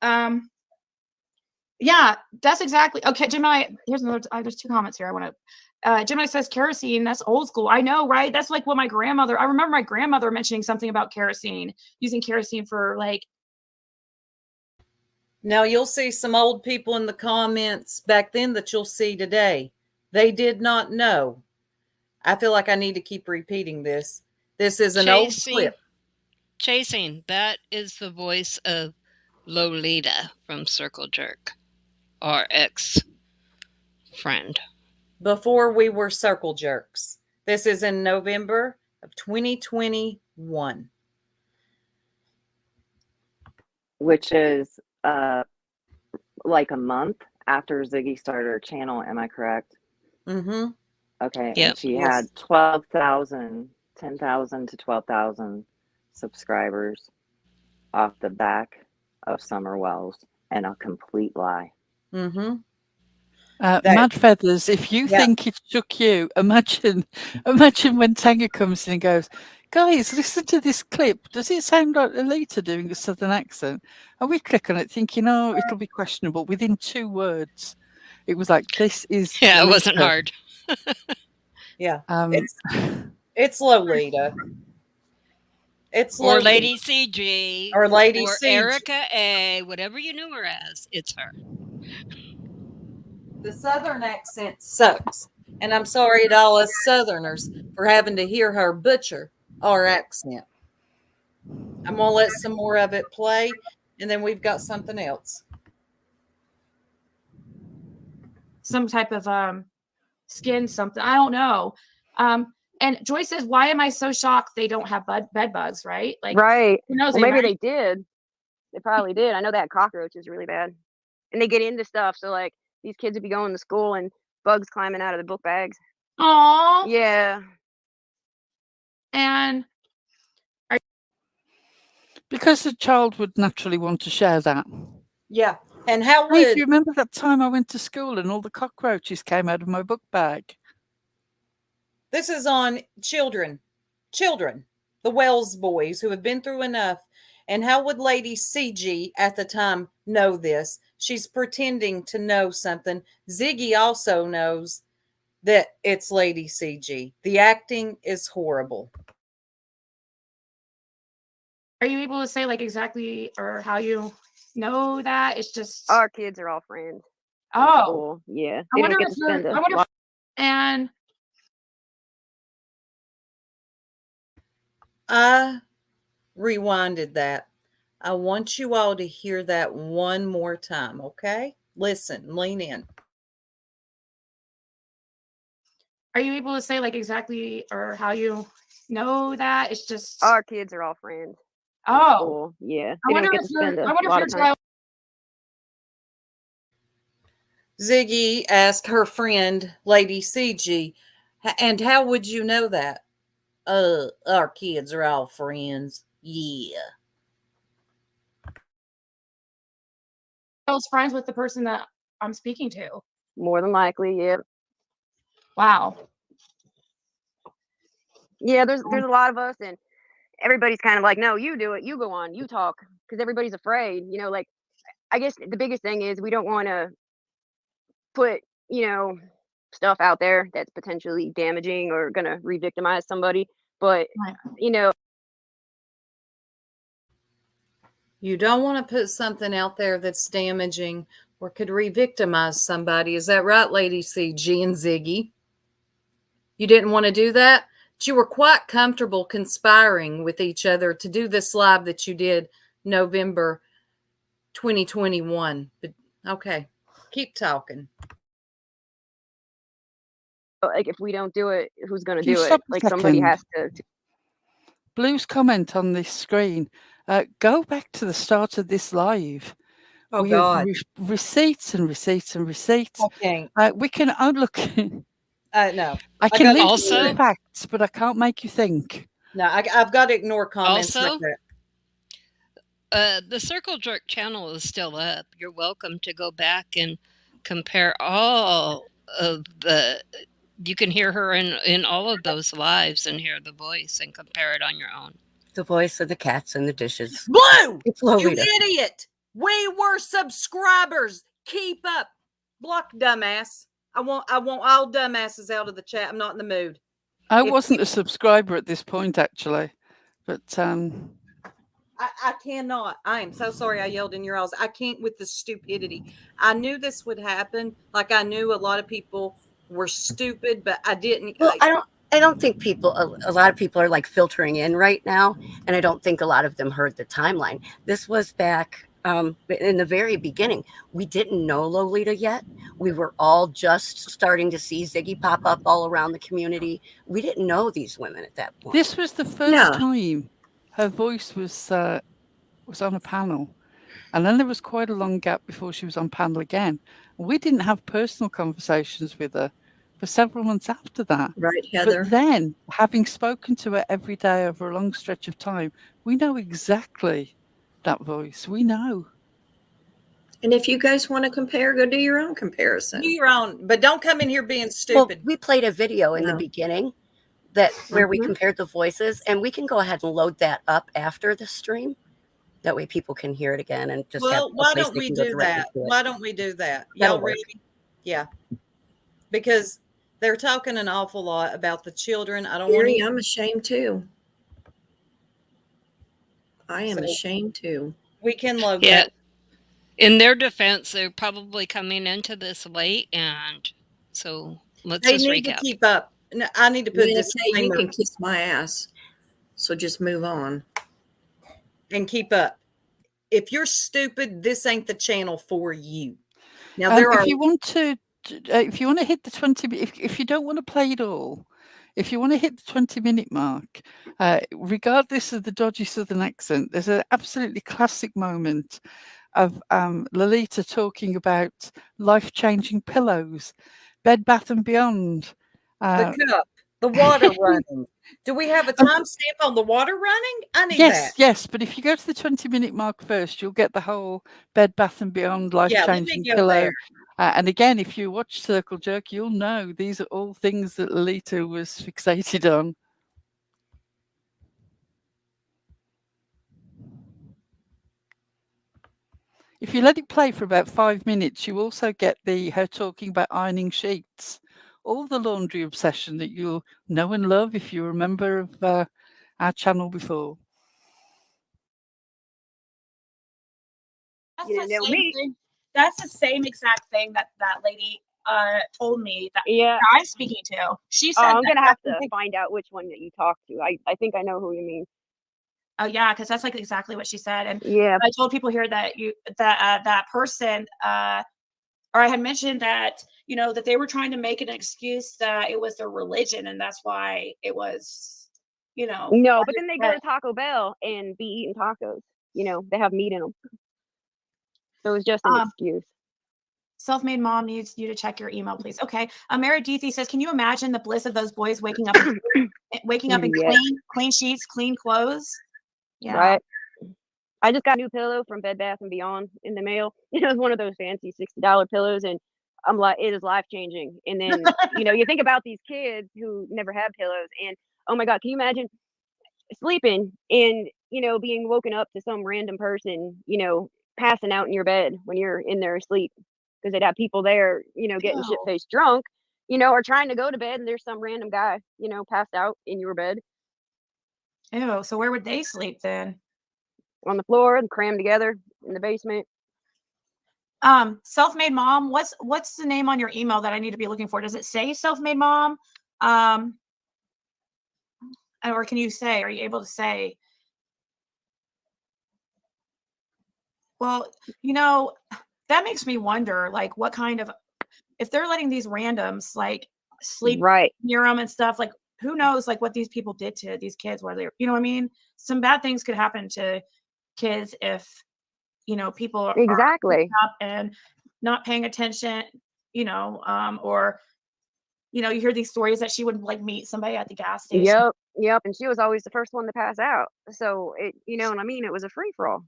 [SPEAKER 9] Yeah, that's exactly okay. Gemini, here's another. There's 2 comments here. I want to. Gemini says kerosene. That's old school. I know, right? That's like what I remember my grandmother mentioning something about kerosene, using kerosene for like.
[SPEAKER 1] Now you'll see some old people in the comments back then that you'll see today. They did not know. I feel like I need to keep repeating this. This is an old clip.
[SPEAKER 3] Chasing. That is the voice of Lolita from Circle Jerk, our ex-friend.
[SPEAKER 1] Before we were Circle Jerks. This is in November of 2021.
[SPEAKER 14] Which is like a month after Ziggy started her channel, am I correct?
[SPEAKER 1] Mm-hmm.
[SPEAKER 14] Okay,
[SPEAKER 3] Yep.
[SPEAKER 14] and she had 10,000 to 12,000 subscribers off the back of Summer Wells, and a complete lie.
[SPEAKER 1] Mm-hmm.
[SPEAKER 5] Mad Feathers, if you think it took you, imagine when Tanga comes in and goes, guys, listen to this clip. Does it sound like Lolita doing a southern accent? And we click on it thinking, oh, it'll be questionable. Within 2 words, it was like, this is
[SPEAKER 3] Yeah,
[SPEAKER 5] Lolita.
[SPEAKER 3] it wasn't hard.
[SPEAKER 1] Yeah. It's Lolita. It's
[SPEAKER 3] or
[SPEAKER 1] Lolita.
[SPEAKER 3] Lady CG.
[SPEAKER 1] Or Lady
[SPEAKER 3] or
[SPEAKER 1] CG.
[SPEAKER 3] Erica A. Whatever you knew her as, it's her.
[SPEAKER 1] The southern accent sucks. And I'm sorry to all us southerners for having to hear her butcher our accent. I'm going to let some more of it play, and then we've got something else.
[SPEAKER 9] Some type of skin something. I don't know. And Joy says, why am I so shocked they don't have bed bugs, right? Like,
[SPEAKER 6] right.
[SPEAKER 9] Who knows?
[SPEAKER 6] Well, maybe they did. They probably did. I know that cockroaches really bad. And they get into stuff. So, like, these kids would be going to school and bugs climbing out of the book bags.
[SPEAKER 9] Aww.
[SPEAKER 6] Yeah.
[SPEAKER 9] And
[SPEAKER 5] because the child would naturally want to share that.
[SPEAKER 1] Yeah. And how
[SPEAKER 5] Hey,
[SPEAKER 1] would...
[SPEAKER 5] do you remember that time I went to school and all the cockroaches came out of my book bag?
[SPEAKER 1] This is on children, the Wells boys who have been through enough. And how would Lady CG at the time know this? She's pretending to know something. Ziggy also knows that it's Lady CG. The acting is horrible.
[SPEAKER 9] Are you able to say like exactly or how you know that? It's just
[SPEAKER 6] our kids are all friends.
[SPEAKER 9] Oh,
[SPEAKER 6] yeah.
[SPEAKER 9] I wonder if and
[SPEAKER 1] I rewinded that. I want you all to hear that one more time, okay? Listen, lean in.
[SPEAKER 9] Are you able to say like exactly or how you know that? It's just
[SPEAKER 6] our kids are all friends.
[SPEAKER 9] Oh,
[SPEAKER 6] yeah.
[SPEAKER 9] I wonder if your child.
[SPEAKER 1] Ziggy asked her friend, Lady CG, and how would you know that? Our kids are all friends. Yeah.
[SPEAKER 9] I was friends with the person that I'm speaking to.
[SPEAKER 6] More than likely, yeah.
[SPEAKER 9] Wow.
[SPEAKER 6] Yeah, there's a lot of us, and everybody's kind of like, no, you do it, you go on, you talk, because everybody's afraid. Like, I guess the biggest thing is we don't want to put, stuff out there that's potentially damaging or going to re-victimize somebody. But,
[SPEAKER 1] You don't want to put something out there that's damaging or could re-victimize somebody. Is that right, Lady CG and Ziggy? You didn't want to do that, but you were quite comfortable conspiring with each other to do this live that you did November 2021. But okay, keep talking.
[SPEAKER 6] Like, if we don't do it, who's going to
[SPEAKER 5] Can you
[SPEAKER 6] do it?
[SPEAKER 5] stop a
[SPEAKER 6] Like, somebody
[SPEAKER 5] second?
[SPEAKER 6] has to.
[SPEAKER 5] Blue's comment on this screen. Go back to the start of this live.
[SPEAKER 1] Oh,
[SPEAKER 5] we
[SPEAKER 1] God.
[SPEAKER 5] have receipts and receipts and receipts.
[SPEAKER 1] Okay.
[SPEAKER 5] We can look.
[SPEAKER 1] No.
[SPEAKER 5] I can leave
[SPEAKER 3] Also-
[SPEAKER 5] you the facts, but I can't make you think.
[SPEAKER 1] No, I've got to ignore comments
[SPEAKER 3] Also,
[SPEAKER 1] like that.
[SPEAKER 3] The Circle Jerk channel is still up. You're welcome to go back and compare all of the. You can hear her in all of those lives and hear the voice and compare it on your own.
[SPEAKER 2] The voice of the cats and the dishes.
[SPEAKER 1] Blue!
[SPEAKER 2] It's
[SPEAKER 1] You
[SPEAKER 2] Lolita.
[SPEAKER 1] idiot! We were subscribers. Keep up. Block dumbass. I want all dumbasses out of the chat. I'm not in the mood.
[SPEAKER 5] I wasn't a subscriber at this point, actually, but
[SPEAKER 1] I cannot. I am so sorry I yelled in your ears. I can't with the stupidity. I knew this would happen. Like, I knew a lot of people were stupid, but I didn't.
[SPEAKER 2] Well, I don't think a lot of people are like filtering in right now, and I don't think a lot of them heard the timeline. This was back in the very beginning. We didn't know Lolita yet. We were all just starting to see Ziggy pop up all around the community. We didn't know these women at that point.
[SPEAKER 5] this was the first time her voice was on a panel, and then there was quite a long gap before she was on panel again. We didn't have personal conversations with her for several months after that.
[SPEAKER 4] Right, Heather?
[SPEAKER 5] But then, having spoken to her every day over a long stretch of time, we know exactly that voice. We know.
[SPEAKER 4] And if you guys want to compare, go do your own comparison.
[SPEAKER 1] Do your own, but don't come in here being
[SPEAKER 2] Well,
[SPEAKER 1] stupid.
[SPEAKER 2] we played a video in the beginning where we compared the voices, and we can go ahead and load that up after the stream. That way people can hear it again and just
[SPEAKER 1] Well,
[SPEAKER 2] have
[SPEAKER 1] why don't we do that? Why don't we do that? Y'all ready? Yeah. Because they're talking an awful lot about the children. I don't want to.
[SPEAKER 4] I'm ashamed too. I am ashamed too.
[SPEAKER 1] We can load
[SPEAKER 3] Yeah.
[SPEAKER 1] that.
[SPEAKER 3] In their defense, they're probably coming into this late, and so let's
[SPEAKER 1] They
[SPEAKER 3] just
[SPEAKER 1] need
[SPEAKER 3] recap.
[SPEAKER 1] to keep up. No, I need to put this.
[SPEAKER 4] You can kiss my ass. So just move on.
[SPEAKER 1] And keep up. If you're stupid, this ain't the channel for you. Now there are.
[SPEAKER 5] If you want to hit the 20, if you don't want to play it all, if you want to hit the 20-minute mark, regardless of the dodgy Southern accent, there's an absolutely classic moment of Lolita talking about life-changing pillows, Bed Bath and Beyond.
[SPEAKER 1] The cup, the water running. Do we have a timestamp on the water running? I need that.
[SPEAKER 5] Yes, but if you go to the 20-minute mark first, you'll get the whole Bed Bath and Beyond life-changing pillow. And again, if you watch Circle Jerk, you'll know these are all things that Lolita was fixated on. If you let it play for about 5 minutes, you also get her talking about ironing sheets, all the laundry obsession that you'll know and love if you're a member of our channel before.
[SPEAKER 9] That's the same thing. That's the same exact thing that lady told me that I'm speaking to. She said,
[SPEAKER 6] I'm gonna have to find out which one that you talked to. I think I know who you mean.
[SPEAKER 9] Oh yeah, because that's like exactly what she said. And
[SPEAKER 6] yeah,
[SPEAKER 9] I told people here that that person, or I had mentioned that that they were trying to make an excuse that it was their religion, and that's why it was,
[SPEAKER 6] No, but then they go to Taco Bell and be eating tacos. They have meat in them. So it was just an excuse.
[SPEAKER 9] Self-made mom needs you to check your email, please. Okay. Mary Deethy says, can you imagine the bliss of those boys waking up in clean sheets, clean clothes? Yeah.
[SPEAKER 6] Right. I just got a new pillow from Bed Bath and Beyond in the mail. It was one of those fancy $60 pillows, and I'm like, it is life changing. And then you think about these kids who never had pillows, and oh my God, can you imagine sleeping and being woken up to some random person passing out in your bed when you're in there asleep, because they'd have people there getting shit-faced drunk or trying to go to bed, and there's some random guy passed out in your bed.
[SPEAKER 9] Ew, so where would they sleep then?
[SPEAKER 6] On the floor and crammed together in the basement.
[SPEAKER 9] Self-made mom. What's the name on your email that I need to be looking for? Does it say self-made mom? Or can you say, are you able to say? Well, that makes me wonder, like, what kind of, if they're letting these randoms like sleep near them and stuff, like, who knows, like, what these people did to these kids, whether they're, you know what I mean? Some bad things could happen to kids if, people are up and not paying attention, or, you hear these stories that she would like meet somebody at the gas station.
[SPEAKER 6] Yep. And she was always the first one to pass out. So it, you know what I mean? It was a free for all.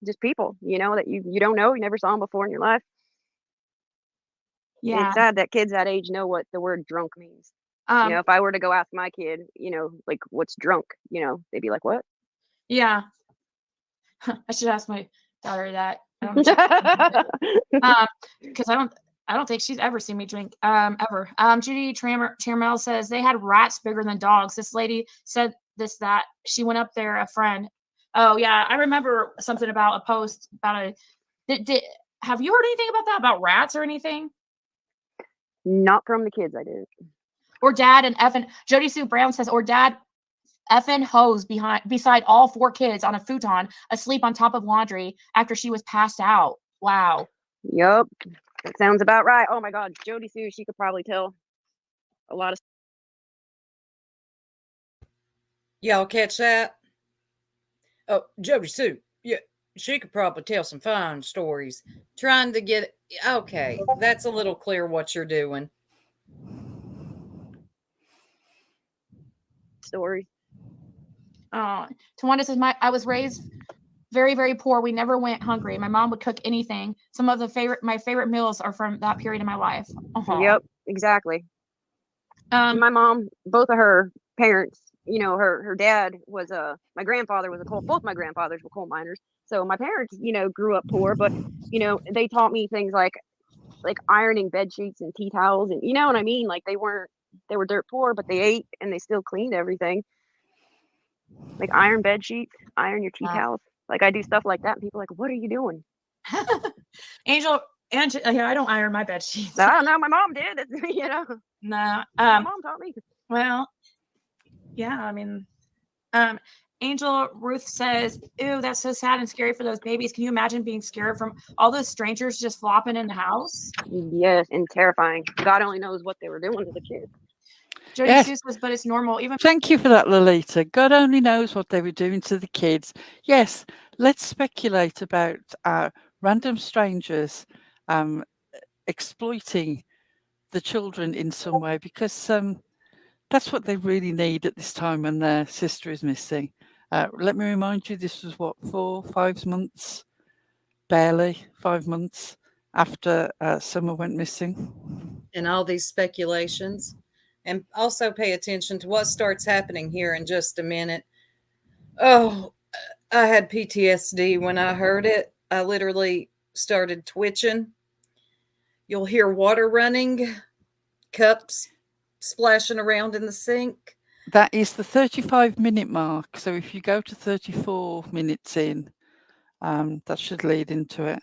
[SPEAKER 6] Just people, that you don't know, you never saw them before in your life.
[SPEAKER 9] Yeah.
[SPEAKER 6] It's sad that kids that age know what the word drunk means. If I were to go ask my kid, like, what's drunk, they'd be like, what?
[SPEAKER 9] Yeah. I should ask my daughter that. Because I don't think she's ever seen me drink, ever. Judy Trammell says they had rats bigger than dogs. This lady said that she went up there, a friend. Oh yeah, I remember something about a post about have you heard anything about that, about rats or anything?
[SPEAKER 6] Not from the kids, I didn't.
[SPEAKER 9] Or dad and effing, Jody Sue Brown says, or dad effing hose beside all 4 kids on a futon, asleep on top of laundry after she was passed out. Wow.
[SPEAKER 6] Yep. That sounds about right. Oh my God, Jody Sue, she could probably tell a lot of.
[SPEAKER 1] Y'all catch that? Oh, Jody Sue. Yeah, she could probably tell some fine stories. Trying to get okay. That's a little clear what you're doing.
[SPEAKER 6] Story.
[SPEAKER 9] Tawanda says I was raised very, very poor. We never went hungry. My mom would cook anything. Some of my favorite meals are from that period of my life.
[SPEAKER 6] Yep, exactly. My mom, both of her parents, her dad was my grandfather was both my grandfathers were coal miners. So my parents, grew up poor, but they taught me things like ironing bed sheets and tea towels, and you know what I mean? Like they were dirt poor, but they ate and they still cleaned everything. Like iron bed sheets, iron your tea towels. Like I do stuff like that, and people are like, what are you doing?
[SPEAKER 9] Angel, I don't iron my bed sheets.
[SPEAKER 6] No, my mom did.
[SPEAKER 9] No,
[SPEAKER 6] my mom taught me.
[SPEAKER 9] Well, yeah, I mean, Angel Ruth says, ew, that's so sad and scary for those babies. Can you imagine being scared from all those strangers just flopping in the house?
[SPEAKER 6] Yes, and terrifying. God only knows what they were doing to the kids.
[SPEAKER 9] Jody Sue says, but it's normal. Even
[SPEAKER 5] Thank you for that, Lolita. God only knows what they were doing to the kids. Yes, let's speculate about random strangers exploiting the children in some way, because that's what they really need at this time when their sister is missing. Let me remind you, this was what, 5 months, barely 5 months after Summer went missing.
[SPEAKER 1] And all these speculations. And also pay attention to what starts happening here in just a minute. Oh, I had PTSD when I heard it. I literally started twitching. You'll hear water running, cups splashing around in the sink.
[SPEAKER 5] That is the 35-minute mark. So if you go to 34 minutes in, that should lead into it.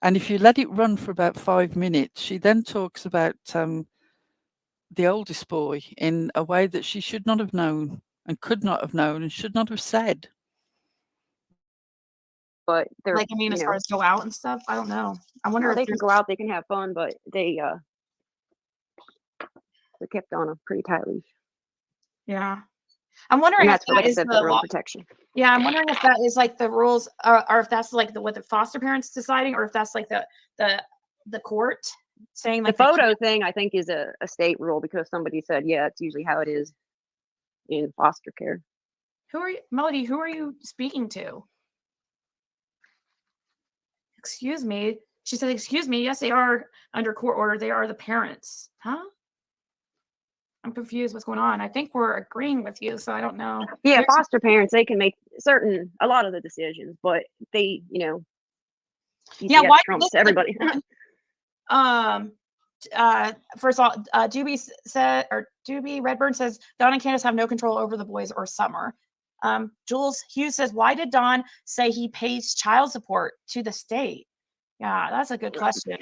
[SPEAKER 5] And if you let it run for about 5 minutes, she then talks about the oldest boy in a way that she should not have known and could not have known and should not have said.
[SPEAKER 6] But they're
[SPEAKER 9] like, I mean, as far as go out and stuff, I don't know. I wonder if
[SPEAKER 6] they can go out, they can have fun, but they're kept on a pretty tight leash.
[SPEAKER 9] Yeah, I'm wondering if that is the law
[SPEAKER 6] protection.
[SPEAKER 9] Yeah, I'm wondering if that is like the rules, or if that's like what the foster parents deciding, or if that's like the court saying like
[SPEAKER 6] the photo thing. I think is a state rule, because somebody said, yeah, it's usually how it is in foster care.
[SPEAKER 9] Who are you, Melody? Who are you speaking to? Excuse me. She said, excuse me. Yes, they are under court order. They are the parents. Huh? I'm confused. What's going on? I think we're agreeing with you, so I don't know.
[SPEAKER 6] Yeah, foster parents, they can make a lot of the decisions, but they,
[SPEAKER 9] yeah, why
[SPEAKER 6] trumps everybody.
[SPEAKER 9] First of all, Doobie Redburn says Dawn and Candace have no control over the boys or Summer. Jules Hughes says, why did Don say he pays child support to the state? Yeah, that's a good question.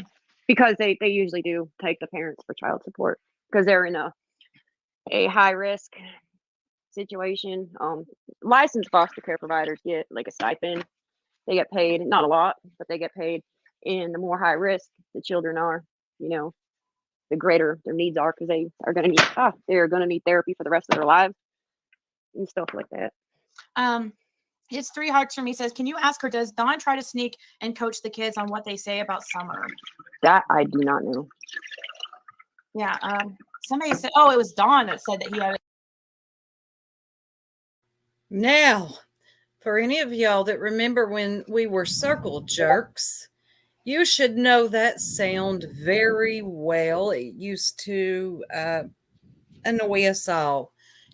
[SPEAKER 6] Because they usually do take the parents for child support because they're in a high risk situation. Licensed foster care providers get like a stipend. They get paid, not a lot, but they get paid. And the more high risk the children are, the greater their needs are because they're gonna need therapy for the rest of their lives and stuff like that.
[SPEAKER 9] His 3 hearts from me says, can you ask her, does Dawn try to sneak and coach the kids on what they say about summer?
[SPEAKER 6] That I do not know.
[SPEAKER 9] Yeah. Somebody said, it was Dawn that said that he had.
[SPEAKER 1] Now, for any of y'all that remember when we were circle jerks, you should know that sound very well. It used to annoy us all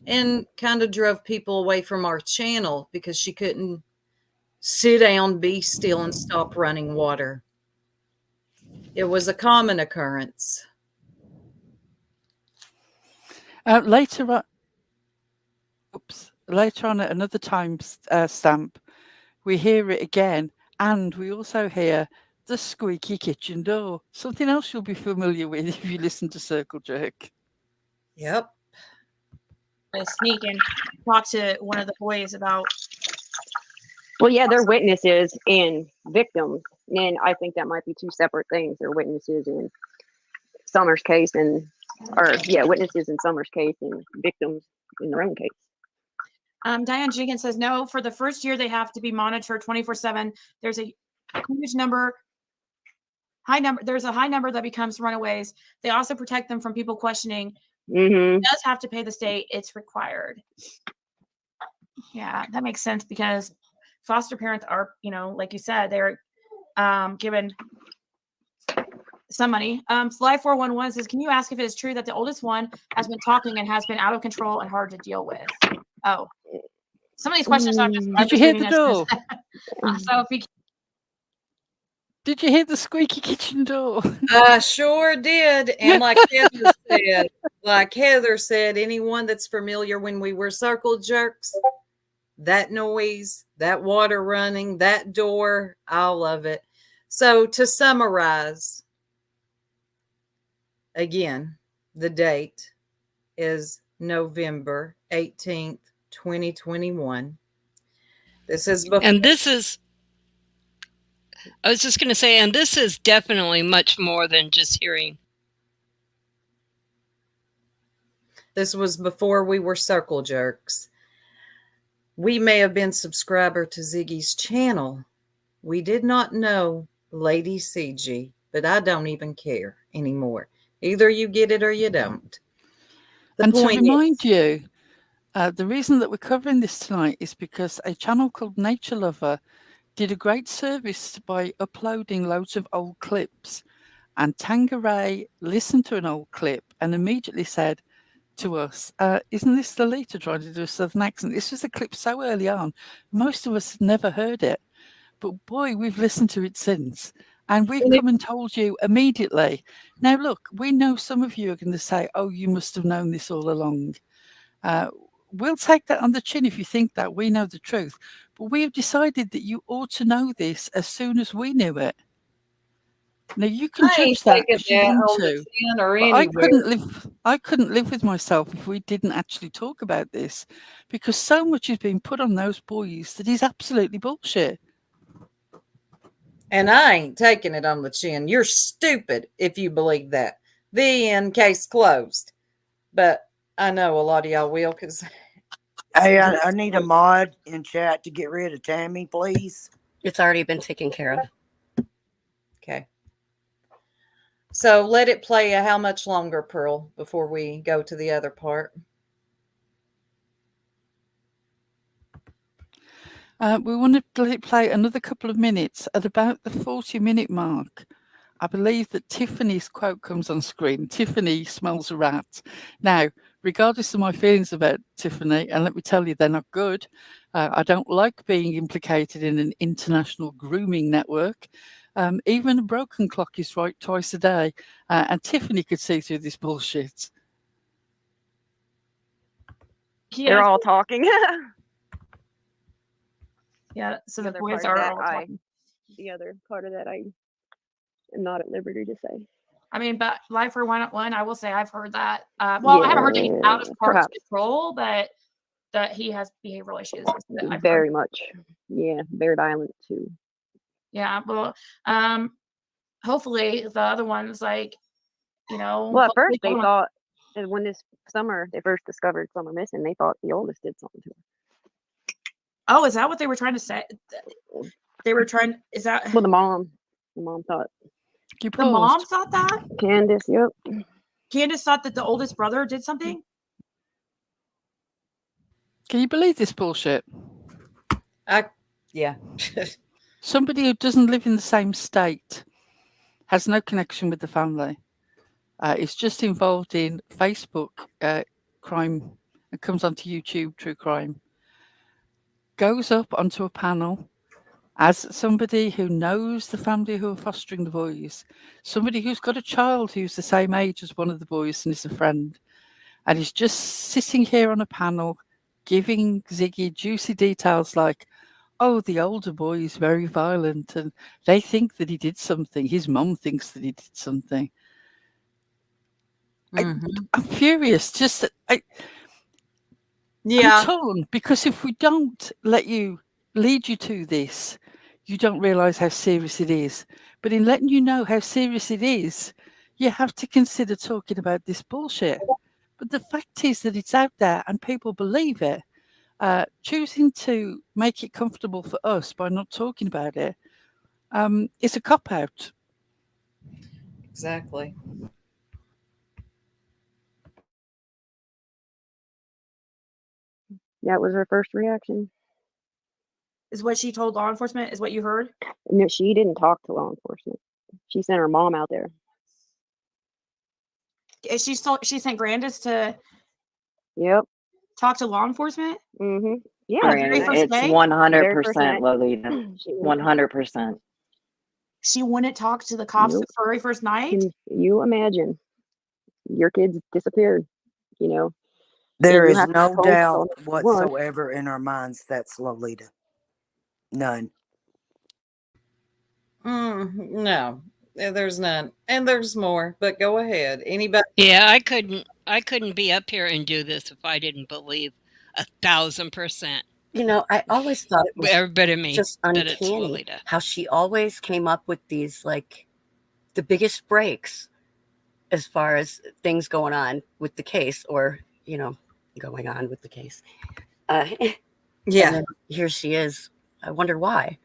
[SPEAKER 1] and kind of drove people away from our channel because she couldn't sit down, be still, and stop running water. It was a common occurrence.
[SPEAKER 5] Later on at another time stamp, we hear it again, and we also hear the squeaky kitchen door. Something else you'll be familiar with if you listen to Circle Jerk.
[SPEAKER 1] Yep.
[SPEAKER 9] Sneak and talk to one of the boys about.
[SPEAKER 6] Well, yeah, they're witnesses and victims, and I think that might be 2 separate things. They're witnesses in Summer's case, witnesses in Summer's case and victims in their own case.
[SPEAKER 9] Diane Jenkins says, no, for the first year, they have to be monitored 24/7. There's a huge there's a high number that becomes runaways. They also protect them from people questioning.
[SPEAKER 6] Mm-hmm.
[SPEAKER 9] Does have to pay the state. It's required. Yeah, that makes sense because foster parents are, like you said, they're given some money. Fly 411 says, can you ask if it is true that the oldest one has been talking and has been out of control and hard to deal with? Oh, some of these questions are just.
[SPEAKER 5] Did you hear the door?
[SPEAKER 9] So if you.
[SPEAKER 5] Did you hear the squeaky kitchen door?
[SPEAKER 1] I sure did. And like Heather said, anyone that's familiar when we were circle jerks, that noise, that water running, that door, all of it. So to summarize, again, the date is November 18th, 2021. This is before.
[SPEAKER 3] And this is, I was just going to say, and this is definitely much more than just hearing.
[SPEAKER 1] This was before we were circle jerks. We may have been subscriber to Ziggy's channel. We did not know Lady CG, but I don't even care anymore. Either you get it or you don't.
[SPEAKER 5] And to remind you, the reason that we're covering this tonight is because a channel called Nature Lover did a great service by uploading loads of old clips. And Tangeray listened to an old clip and immediately said to us, isn't this Lolita trying to do a Southern accent? This was a clip so early on. Most of us had never heard it. But boy, we've listened to it since. And we've come and told you immediately. Now, look, we know some of you are going to say, oh, you must have known this all along. We'll take that on the chin if you think that. We know the truth. But we have decided that you ought to know this as soon as we knew it. Now, you can judge that as you want to. But I couldn't live with myself if we didn't actually talk about this, because so much has been put on those boys that is absolutely bullshit.
[SPEAKER 1] And I ain't taking it on the chin. You're stupid if you believe that. The end, case closed. But I know a lot of y'all will, because.
[SPEAKER 7] Hey, I need a mod in chat to get rid of Tammy, please.
[SPEAKER 2] It's already been taken care of.
[SPEAKER 1] Okay. So let it play how much longer, Pearl, before we go to the other part?
[SPEAKER 5] We want to let it play another couple of minutes. At about the 40-minute mark, I believe that Tiffany's quote comes on screen. Tiffany smells a rat. Now, regardless of my feelings about Tiffany, and let me tell you, they're not good. I don't like being implicated in an international grooming network. Even a broken clock is right twice a day. And Tiffany could see through this bullshit.
[SPEAKER 6] They're all talking.
[SPEAKER 9] Yeah, so the
[SPEAKER 6] other
[SPEAKER 9] boys
[SPEAKER 6] part
[SPEAKER 9] are
[SPEAKER 6] of
[SPEAKER 9] all talking.
[SPEAKER 6] the other part of that I am not at liberty to say.
[SPEAKER 9] I mean, but Life for One, I will say I've heard that. Well, I haven't heard that he's out of control, but that he has behavioral issues.
[SPEAKER 6] Very much. Yeah, very violent too.
[SPEAKER 9] Yeah, well, hopefully the other ones, like,
[SPEAKER 6] Well, at first they thought, when this summer they first discovered Summer missing, they thought the oldest did something to her.
[SPEAKER 9] Oh, is that what they were trying to say? They were trying. Is that?
[SPEAKER 6] Well, the mom thought.
[SPEAKER 9] The mom thought that.
[SPEAKER 6] Candace, yep.
[SPEAKER 9] Candace thought that the oldest brother did something.
[SPEAKER 5] Can you believe this bullshit?
[SPEAKER 1] Yeah.
[SPEAKER 5] Somebody who doesn't live in the same state, has no connection with the family, is just involved in Facebook crime and comes onto YouTube, true crime, goes up onto a panel as somebody who knows the family who are fostering the boys, somebody who's got a child who's the same age as one of the boys and is a friend, and is just sitting here on a panel giving Ziggy juicy details like, oh, the older boy is very violent and they think that he did something. His mum thinks that he did something. I'm furious. I'm torn, because if we don't lead you to this, you don't realise how serious it is. But in letting you know how serious it is, you have to consider talking about this bullshit. But the fact is that it's out there and people believe it. Choosing to make it comfortable for us by not talking about it is a cop-out.
[SPEAKER 1] Exactly.
[SPEAKER 6] That was her first reaction.
[SPEAKER 9] Is what she told law enforcement? Is what you heard?
[SPEAKER 6] No, she didn't talk to law enforcement. She sent her mom out there.
[SPEAKER 9] Is she sent Grandis to?
[SPEAKER 6] Yep.
[SPEAKER 9] Talk to law enforcement?
[SPEAKER 6] Mm-hmm. Yeah.
[SPEAKER 14] It's 100% Lolita. 100%.
[SPEAKER 9] She wouldn't talk to the cops the very first night?
[SPEAKER 6] Can you imagine? Your kids disappeared,
[SPEAKER 7] There is no doubt whatsoever in our minds that's Lolita. None.
[SPEAKER 1] No, there's none. And there's more, but go ahead. Anybody?
[SPEAKER 3] Yeah, I couldn't be up here and do this if I didn't believe 1,000%.
[SPEAKER 2] I always thought it was
[SPEAKER 3] every bit of me
[SPEAKER 2] just
[SPEAKER 3] that it's
[SPEAKER 2] uncanny
[SPEAKER 3] Lolita.
[SPEAKER 2] how she always came up with these, like, the biggest breaks as far as things going on with the case, or, going on with the case.
[SPEAKER 1] Yeah.
[SPEAKER 2] And then here she is. I wonder why.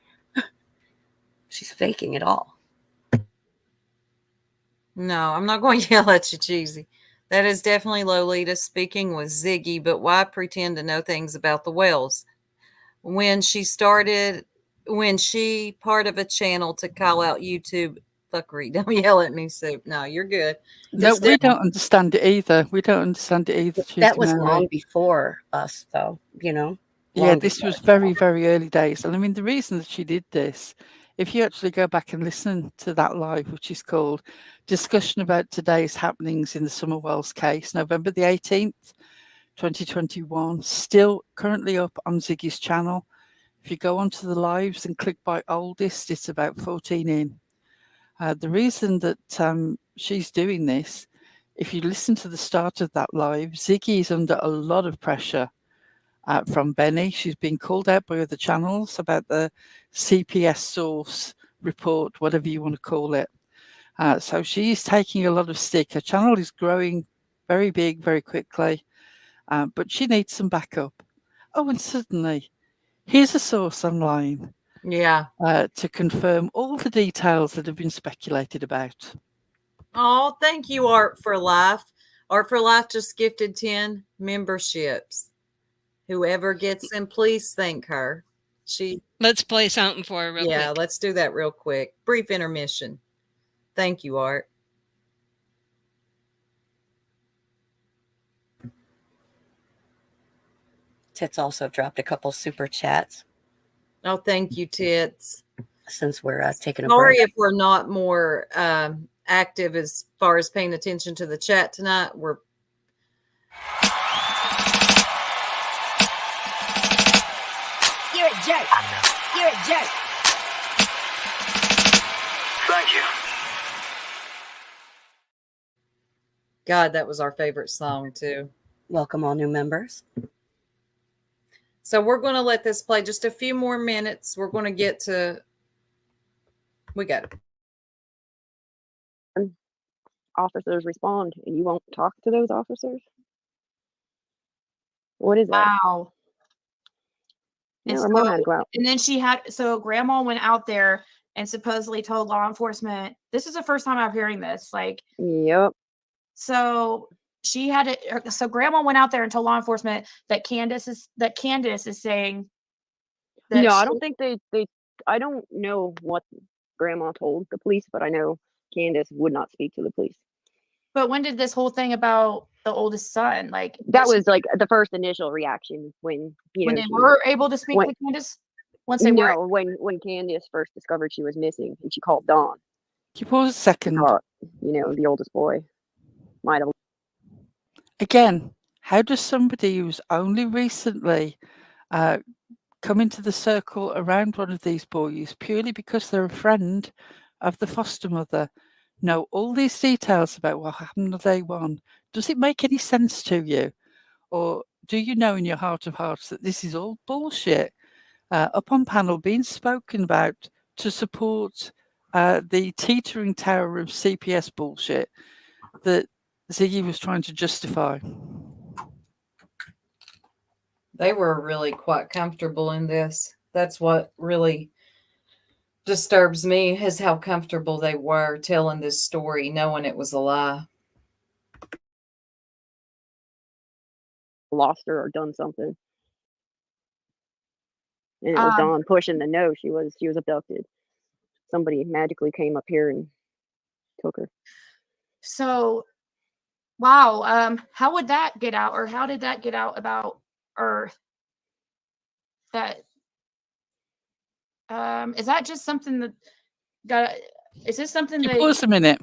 [SPEAKER 2] She's faking it all.
[SPEAKER 1] No, I'm not going to yell at you, Cheesy. That is definitely Lolita speaking with Ziggy, but why pretend to know things about the Wells? When she part of a channel to call out YouTube fuckery. Don't yell at me, Soup. No, you're good.
[SPEAKER 5] No, we don't understand it either.
[SPEAKER 2] That was long before us, though,
[SPEAKER 5] Yeah, this was very, very early days. And I mean, the reason that she did this, if you actually go back and listen to that live, which is called Discussion About Today's Happenings in the Summer Wells Case, November the 18th, 2021, still currently up on Ziggy's channel. If you go onto the lives and click by oldest, it's about 14 in. The reason that she's doing this, if you listen to the start of that live, Ziggy is under a lot of pressure from Benny. She's been called out by other channels about the CPS source report, whatever you want to call it. So she's taking a lot of stick. Her channel is growing very big, very quickly, but she needs some backup. Oh, and suddenly, here's a source online.
[SPEAKER 1] Yeah.
[SPEAKER 5] To confirm all the details that have been speculated about.
[SPEAKER 1] Oh, thank you, Art for Life. Art for Life just gifted 10 memberships. Whoever gets them, please thank her.
[SPEAKER 3] Let's play something for her real quick.
[SPEAKER 1] Yeah, let's do that real quick. Brief intermission. Thank you, Art.
[SPEAKER 2] Tits also dropped a couple super chats.
[SPEAKER 1] Oh, thank you, Tits.
[SPEAKER 2] Since we're taking a
[SPEAKER 1] Sorry
[SPEAKER 2] break.
[SPEAKER 1] if we're not more active as far as paying attention to the chat tonight.
[SPEAKER 15] You're a jerk. You're a jerk.
[SPEAKER 16] Thank you.
[SPEAKER 1] God, that was our favorite song too.
[SPEAKER 2] Welcome all new members.
[SPEAKER 1] So we're going to let this play just a few more minutes. We're going to get to. We got it.
[SPEAKER 6] Officers respond, and you won't talk to those officers. What is that?
[SPEAKER 9] Wow.
[SPEAKER 6] No, her mom had to go out.
[SPEAKER 9] And then grandma went out there and supposedly told law enforcement. This is the first time I'm hearing this. Like,
[SPEAKER 6] yep.
[SPEAKER 9] So she had it. So grandma went out there and told law enforcement that Candace is saying that.
[SPEAKER 6] No, I don't think they. I don't know what grandma told the police, but I know Candace would not speak to the police.
[SPEAKER 9] But when did this whole thing about the oldest son, like
[SPEAKER 6] that was like the first initial reaction when
[SPEAKER 9] when they were able to speak to Candace? Once they were
[SPEAKER 6] when Candace first discovered she was missing and she called Dawn.
[SPEAKER 5] Can you pause a second?
[SPEAKER 6] The oldest boy might have.
[SPEAKER 5] Again, how does somebody who's only recently come into the circle around one of these boys purely because they're a friend of the foster mother know all these details about what happened on day one? Does it make any sense to you? Or do you know in your heart of hearts that this is all bullshit up on panel being spoken about to support the teetering tower of CPS bullshit that Ziggy was trying to justify?
[SPEAKER 1] They were really quite comfortable in this. That's what really disturbs me, is how comfortable they were telling this story, knowing it was a lie.
[SPEAKER 6] Lost her or done something. And it was Dawn pushing the no. She was abducted. Somebody magically came up here and took her.
[SPEAKER 9] So, wow. How would that get out, or how did that get out about Earth? That is that just something that got? Is this something that?
[SPEAKER 5] Pause a minute.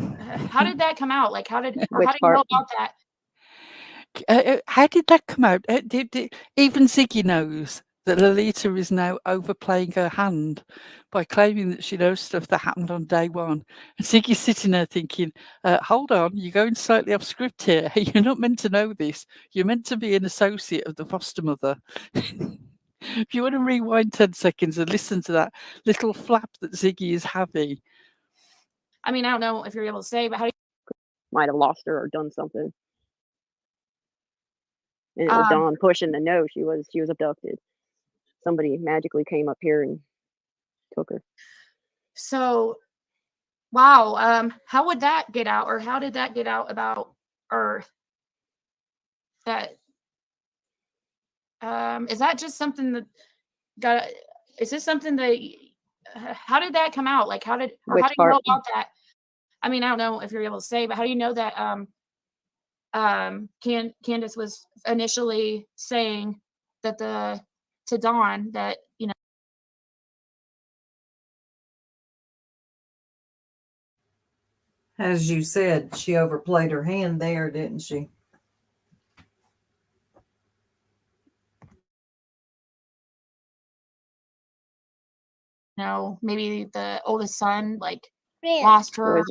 [SPEAKER 9] How did that come out? Like, how did you know about that?
[SPEAKER 5] How did that come out? Even Ziggy knows that Lolita is now overplaying her hand by claiming that she knows stuff that happened on day one. And Ziggy's sitting there thinking, hold on, you're going slightly off script here. You're not meant to know this. You're meant to be an associate of the foster mother. If you want to rewind 10 seconds and listen to that little flap that Ziggy is having.
[SPEAKER 9] I mean, I don't know if you're able to say, but how do you...
[SPEAKER 6] Might have lost her or done something. And it was Dawn pushing the no. She was abducted. Somebody magically came up here and took her.
[SPEAKER 9] So, wow. How would that get out, or how did that get out about Earth? That is that just something that got? Is this something that? How did that come out? Like, how do you know about that? I mean, I don't know if you're able to say, but how do you know that Candace was initially saying that to Dawn that, you know,
[SPEAKER 1] as you said, she overplayed her hand there, didn't she?
[SPEAKER 9] know, maybe the oldest son like lost her.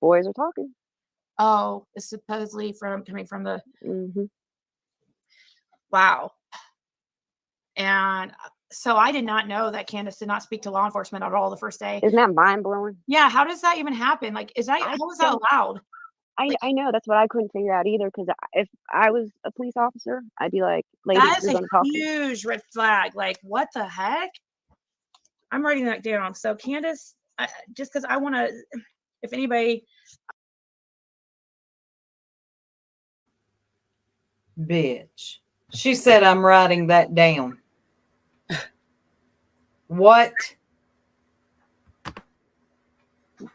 [SPEAKER 6] Boys are talking.
[SPEAKER 9] Oh, it's supposedly coming from the. Wow. And so I did not know that Candace did not speak to law enforcement at all the first day.
[SPEAKER 6] Isn't that mind blowing?
[SPEAKER 9] Yeah. How does that even happen? Like, how is that allowed?
[SPEAKER 6] I know, that's what I couldn't figure out either. Because if I was a police officer, I'd be like, "Lady,
[SPEAKER 9] that is
[SPEAKER 6] you're
[SPEAKER 9] a huge red flag. Like, what the heck?" I'm writing that down. So Candace, just because I want to, if anybody.
[SPEAKER 1] Bitch. She said, "I'm writing that down." What?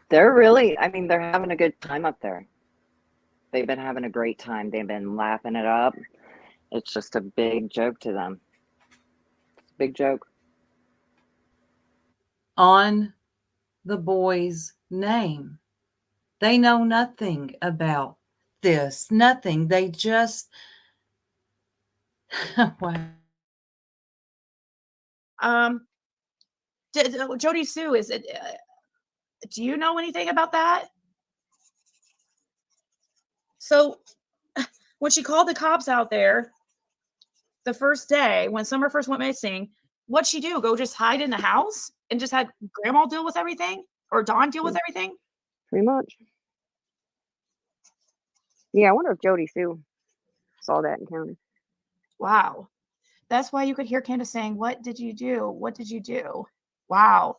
[SPEAKER 14] They're really, I mean, they're having a good time up there. They've been having a great time. They've been laughing it up. It's just a big joke to them. It's a big joke.
[SPEAKER 1] On the boy's name. They know nothing about this. Nothing. They just. Wow.
[SPEAKER 9] Jody Sue, is it? Do you know anything about that? So when she called the cops out there the first day, when Summer first went missing, what'd she do? Go just hide in the house and just had Grandma deal with everything? Or Dawn deal with everything?
[SPEAKER 6] Pretty much. Yeah, I wonder if Jody Sue saw that and counted.
[SPEAKER 9] Wow. That's why you could hear Candace saying, "What did you do? What did you do?" Wow.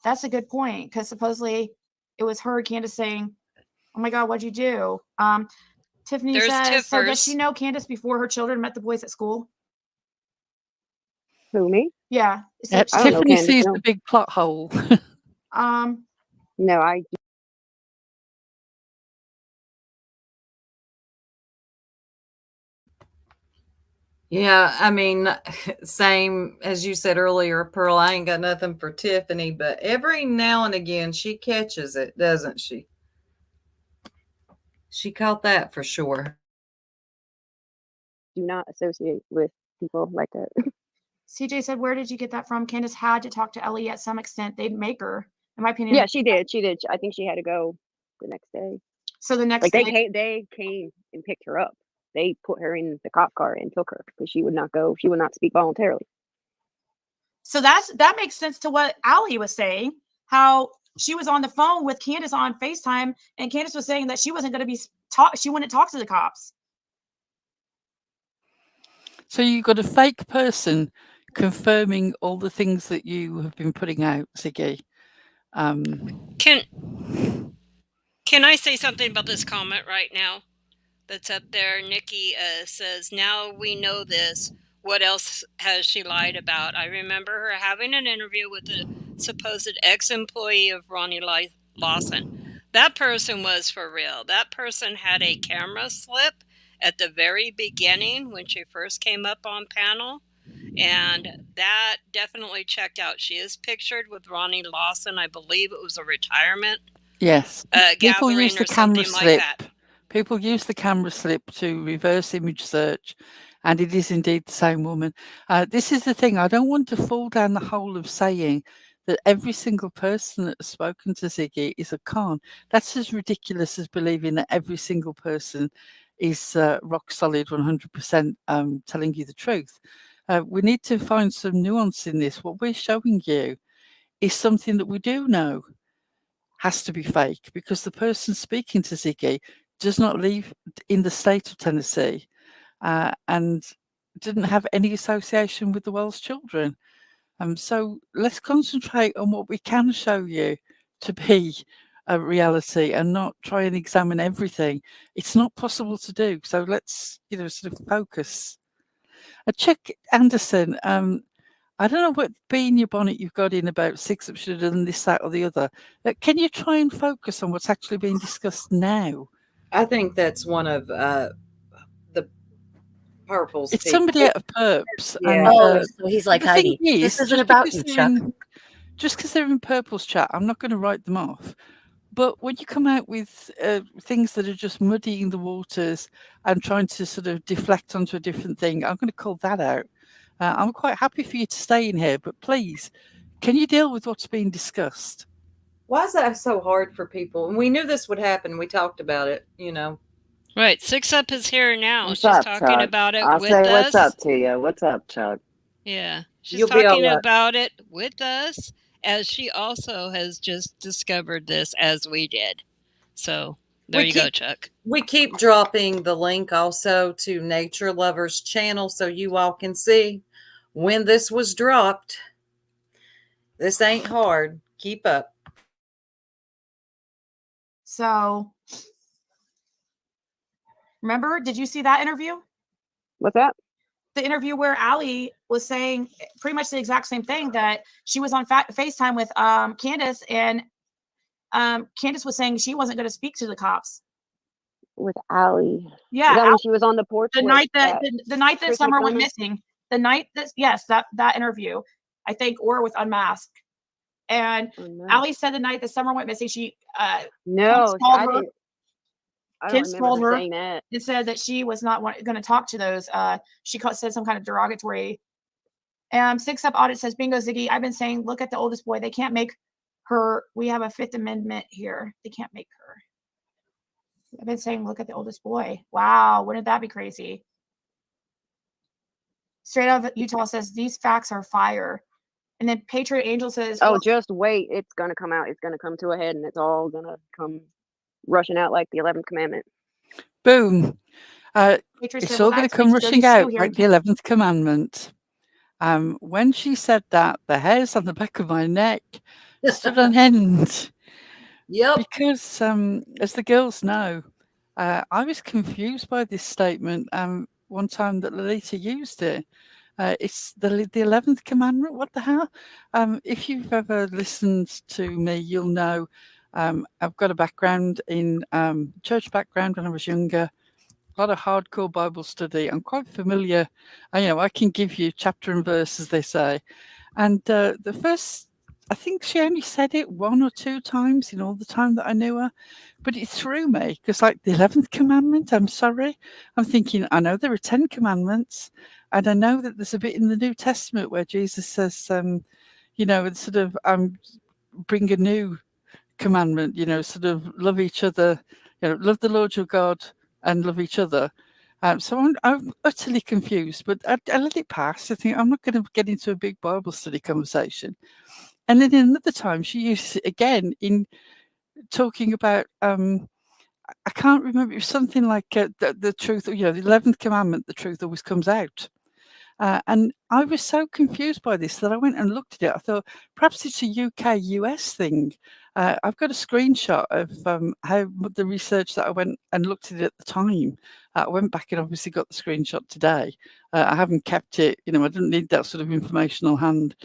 [SPEAKER 9] That's a good point, because supposedly it was her, Candace, saying, "Oh my God, what'd you do?" Tiffany
[SPEAKER 3] There's
[SPEAKER 9] says, so does
[SPEAKER 3] tippers.
[SPEAKER 9] she know Candace before her children met the boys at school?
[SPEAKER 6] Who, me?
[SPEAKER 9] Yeah.
[SPEAKER 5] Tiffany sees the big plot hole.
[SPEAKER 6] No, I.
[SPEAKER 1] Yeah, I mean, same as you said earlier, Pearl. I ain't got nothing for Tiffany, but every now and again she catches it, doesn't she? She caught that for sure.
[SPEAKER 6] Do not associate with people like that.
[SPEAKER 9] CJ said, where did you get that from? Candace had to talk to Ellie at some extent. They'd make her, in my opinion.
[SPEAKER 6] Yeah, she did. She did. I think she had to go the next day.
[SPEAKER 9] So the next
[SPEAKER 6] like
[SPEAKER 9] day,
[SPEAKER 6] they came and picked her up. They put her in the cop car and took her because she would not go. She would not speak voluntarily.
[SPEAKER 9] So that makes sense to what Allie was saying, how she was on the phone with Candace on FaceTime, and Candace was saying that she wasn't going to be she wouldn't talk to the cops.
[SPEAKER 5] So you've got a fake person confirming all the things that you have been putting out, Ziggy.
[SPEAKER 3] Can I say something about this comment right now that's up there? Nikki says, now we know this. What else has she lied about? I remember her having an interview with a supposed ex-employee of Ronnie Lawson. That person was for real. That person had a camera slip at the very beginning when she first came up on panel. And that definitely checked out. She is pictured with Ronnie Lawson. I believe it was a retirement
[SPEAKER 5] People use
[SPEAKER 3] gathering
[SPEAKER 5] the
[SPEAKER 3] or
[SPEAKER 5] camera
[SPEAKER 3] something
[SPEAKER 5] slip.
[SPEAKER 3] like that.
[SPEAKER 5] People use the camera slip to reverse image search, and it is indeed the same woman. This is the thing. I don't want to fall down the hole of saying that every single person that has spoken to Ziggy is a con. That's as ridiculous as believing that every single person is rock solid 100% telling you the truth. We need to find some nuance in this. What we're showing you is something that we do know has to be fake, because the person speaking to Ziggy does not live in the state of Tennessee and didn't have any association with the Wells children. So let's concentrate on what we can show you to be a reality and not try and examine everything. It's not possible to do. So let's, sort of focus. Chuck Anderson, I don't know what bee in your bonnet you've got in about six that should have done this, that, or the other. Can you try and focus on what's actually being discussed now?
[SPEAKER 1] I think that's one of the Purple's
[SPEAKER 5] It's
[SPEAKER 1] people.
[SPEAKER 5] somebody out of Purps.
[SPEAKER 1] Yeah.
[SPEAKER 5] And,
[SPEAKER 2] so he's like
[SPEAKER 5] the thing
[SPEAKER 2] Heidi.
[SPEAKER 5] is,
[SPEAKER 2] This isn't about you, Chuck.
[SPEAKER 5] Just because they're in Purple's chat, I'm not going to write them off. But when you come out with things that are just muddying the waters and trying to sort of deflect onto a different thing, I'm going to call that out. I'm quite happy for you to stay in here, but please, can you deal with what's being discussed?
[SPEAKER 1] Why is that so hard for people? And we knew this would happen. We talked about it,
[SPEAKER 3] Right. Six Up is here now.
[SPEAKER 14] What's
[SPEAKER 3] She's
[SPEAKER 14] up,
[SPEAKER 3] talking
[SPEAKER 14] Chuck?
[SPEAKER 3] about it
[SPEAKER 14] I'll
[SPEAKER 3] with
[SPEAKER 14] say
[SPEAKER 3] us.
[SPEAKER 14] what's up to you. What's up, Chuck?
[SPEAKER 3] Yeah. She's
[SPEAKER 1] You'll be all
[SPEAKER 3] talking
[SPEAKER 1] right.
[SPEAKER 3] about it with us, as she also has just discovered this as we did. So there you go, Chuck.
[SPEAKER 1] We keep dropping the link also to Nature Lovers channel so you all can see when this was dropped. This ain't hard. Keep up.
[SPEAKER 9] So, remember, did you see that interview?
[SPEAKER 6] What's that?
[SPEAKER 9] The interview where Allie was saying pretty much the exact same thing, that she was on FaceTime with Candace, and Candace was saying she wasn't going to speak to the cops.
[SPEAKER 6] With Allie.
[SPEAKER 9] Yeah.
[SPEAKER 6] Is that when she was on the porch?
[SPEAKER 9] The night that the night that
[SPEAKER 6] Chris
[SPEAKER 9] Summer went
[SPEAKER 6] McDermott?
[SPEAKER 9] missing. The night that that interview, I think, or with Unmasked. And Allie said the night that Summer went missing, she
[SPEAKER 6] no, I didn't. I don't
[SPEAKER 9] Kim
[SPEAKER 6] remember
[SPEAKER 9] called
[SPEAKER 6] her
[SPEAKER 9] her
[SPEAKER 6] saying that.
[SPEAKER 9] and said that she was not going to talk to those. She said some kind of derogatory. Six Up Audit says, bingo, Ziggy. I've been saying, look at the oldest boy. They can't make her. We have a Fifth Amendment here. They can't make her.
[SPEAKER 13] I've been saying, look at the oldest boy. Wow, wouldn't that be crazy? Straight Out of Utah says these facts are fire. And then Patriot Angel says,
[SPEAKER 6] oh, just wait. It's going to come out. It's going to come to a head, and it's all going to come rushing out like the 11th commandment.
[SPEAKER 5] Boom.
[SPEAKER 13] Patriot
[SPEAKER 5] It's
[SPEAKER 13] said,
[SPEAKER 5] all
[SPEAKER 13] well,
[SPEAKER 5] going to
[SPEAKER 13] that's
[SPEAKER 5] come
[SPEAKER 13] good. So
[SPEAKER 5] rushing
[SPEAKER 13] he's still
[SPEAKER 5] out
[SPEAKER 13] here
[SPEAKER 5] like the 11th commandment. When she said that, the hairs on the back of my neck stood on end.
[SPEAKER 1] Yep.
[SPEAKER 5] Because, as the girls know, I was confused by this statement one time that Lolita used it. It's the 11th commandment. What the hell? If you've ever listened to me, you'll know I've got a background in church background when I was younger. A lot of hardcore Bible study. I'm quite familiar. I can give you chapter and verse, as they say. And the first, I think she only said it 1 or 2 times in all the time that I knew her. But it threw me because, like, the 11th commandment, I'm sorry. I'm thinking, I know there are 10 commandments. And I know that there's a bit in the New Testament where Jesus says, it's sort of bring a new commandment, sort of love each other, love the Lord your God and love each other. So I'm utterly confused, but I let it pass. I think I'm not going to get into a big Bible study conversation. And then another time she used it again in talking about, I can't remember, it was something like the truth, the 11th commandment, the truth always comes out. And I was so confused by this that I went and looked at it. I thought perhaps it's a UK-US thing. I've got a screenshot of how the research that I went and looked at it at the time. I went back and obviously got the screenshot today. I haven't kept it. I didn't need that sort of information on hand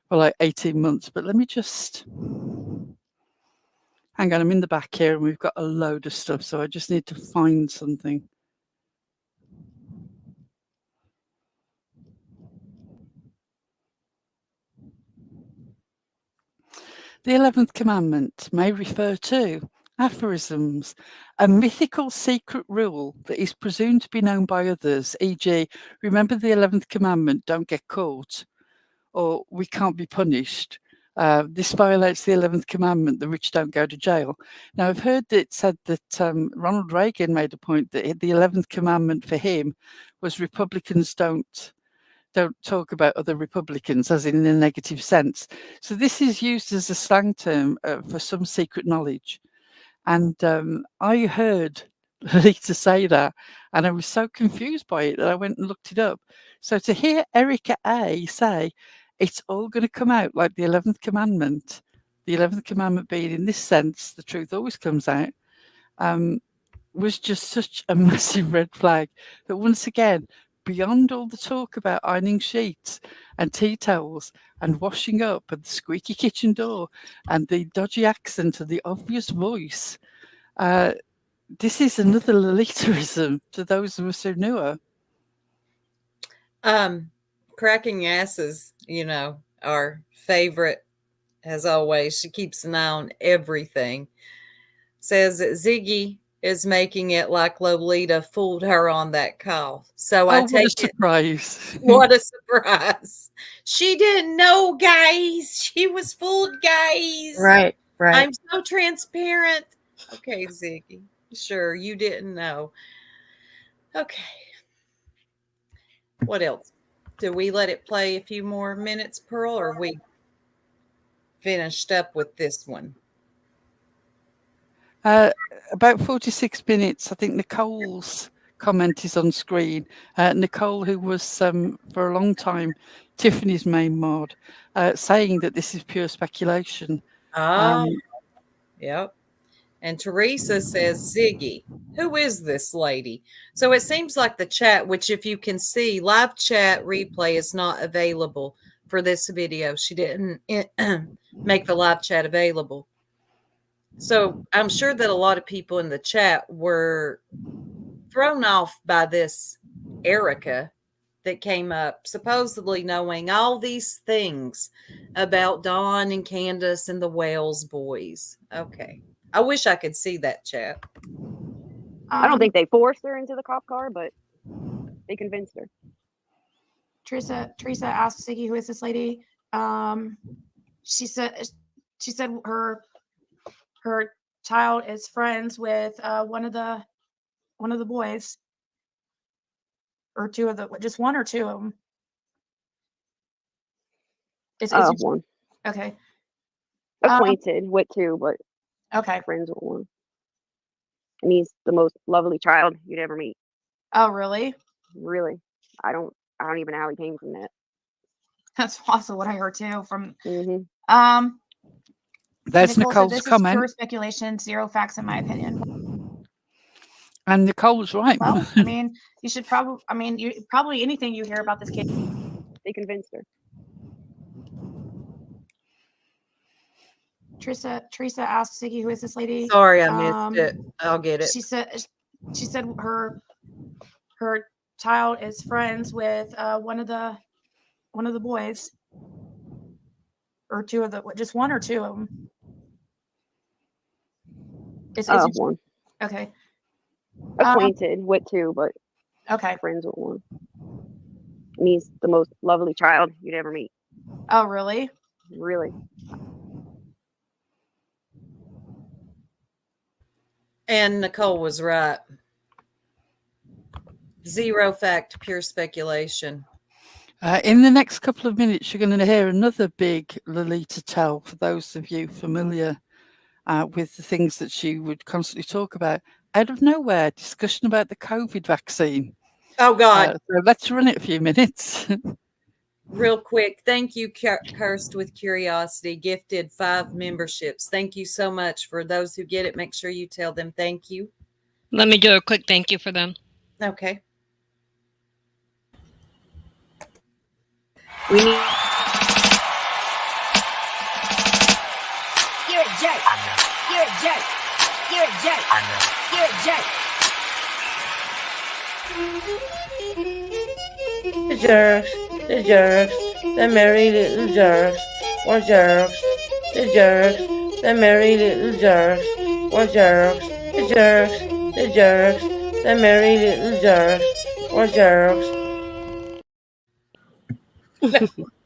[SPEAKER 5] for like 18 months. But let me just hang on. I'm in the back here and we've got a load of stuff. So I just need to find something. The 11th commandment may refer to aphorisms, a mythical secret rule that is presumed to be known by others, e.g., remember the 11th commandment, don't get caught, or we can't be punished. This violates the 11th commandment, the rich don't go to jail. Now, I've heard it said that Ronald Reagan made a point that the 11th commandment for him was Republicans don't talk about other Republicans, as in a negative sense. So this is used as a slang term for some secret knowledge. And I heard Lolita say that, and I was so confused by it that I went and looked it up. So to hear Erica A say, it's all going to come out like the 11th commandment, the 11th commandment being in this sense, the truth always comes out, was just such a massive red flag that once again, beyond all the talk about ironing sheets and tea towels and washing up and the squeaky kitchen door and the dodgy accent and the obvious voice, this is another Lolitaism to those of us who knew her.
[SPEAKER 1] Cracking asses, our favorite, as always. She keeps an eye on everything. Says that Ziggy is making it like Lolita fooled her on that call. So I take
[SPEAKER 5] what a surprise.
[SPEAKER 1] What a surprise. She didn't know, guys. She was fooled, guys.
[SPEAKER 2] Right.
[SPEAKER 1] I'm so transparent. Okay, Ziggy. Sure, you didn't know. Okay. What else? Do we let it play a few more minutes, Pearl, or are we finished up with this one?
[SPEAKER 5] About 46 minutes. I think Nicole's comment is on screen. Nicole, who was for a long time Tiffany's main mod, saying that this is pure speculation.
[SPEAKER 1] Yep. And Teresa says, Ziggy, who is this lady? So it seems like the chat, which if you can see, live chat replay is not available for this video. She didn't make the live chat available. So I'm sure that a lot of people in the chat were thrown off by this Erica that came up, supposedly knowing all these things about Dawn and Candace and the Wells boys. Okay. I wish I could see that chat.
[SPEAKER 6] I don't think they forced her into the cop car, but they convinced her.
[SPEAKER 13] Teresa asked Ziggy, who is this lady? She said her child is friends with one of the boys, or two of the, just one or two of them. Is
[SPEAKER 6] One.
[SPEAKER 13] Okay.
[SPEAKER 6] Acquainted with two, but
[SPEAKER 13] okay.
[SPEAKER 6] Friends with one. And he's the most lovely child you'd ever meet.
[SPEAKER 13] Oh, really?
[SPEAKER 6] Really. I don't even know how he came from that.
[SPEAKER 13] That's also what I heard too from
[SPEAKER 5] There's Nicole's
[SPEAKER 13] this
[SPEAKER 5] comment.
[SPEAKER 13] Is pure speculation, zero facts in my opinion.
[SPEAKER 5] And Nicole was right.
[SPEAKER 13] Well, I mean, you should probably anything you hear about this case,
[SPEAKER 6] they convinced her.
[SPEAKER 13] Teresa asked Ziggy, who is this lady?
[SPEAKER 1] Sorry, I missed it. I'll get it.
[SPEAKER 13] She said her child is friends with one of the boys, or two of the, just one or two of them. Is
[SPEAKER 6] one.
[SPEAKER 13] Okay.
[SPEAKER 6] Acquainted with two, but
[SPEAKER 13] okay.
[SPEAKER 6] Friends with one. And he's the most lovely child you'd ever meet.
[SPEAKER 13] Oh, really?
[SPEAKER 6] Really.
[SPEAKER 1] And Nicole was right. Zero fact, pure speculation.
[SPEAKER 5] In the next couple of minutes, you're going to hear another big Lolita tell, for those of you familiar with the things that she would constantly talk about. Out of nowhere, discussion about the COVID vaccine.
[SPEAKER 1] Oh, God.
[SPEAKER 5] So let's run it a few minutes.
[SPEAKER 1] Real quick. Thank you, Cursed with Curiosity, gifted 5 memberships. Thank you so much. For those who get it, make sure you tell them thank you.
[SPEAKER 3] Let me do a quick thank you for them.
[SPEAKER 1] Okay.
[SPEAKER 15] We need.
[SPEAKER 16] You're a jerk.
[SPEAKER 15] I know.
[SPEAKER 16] You're a jerk. You're a jerk.
[SPEAKER 15] I know.
[SPEAKER 16] You're a jerk.
[SPEAKER 17] The jerks, the merry little jerks, or jerks, the jerks, the merry little jerks, or jerks, the jerks, the merry little jerks, or jerks.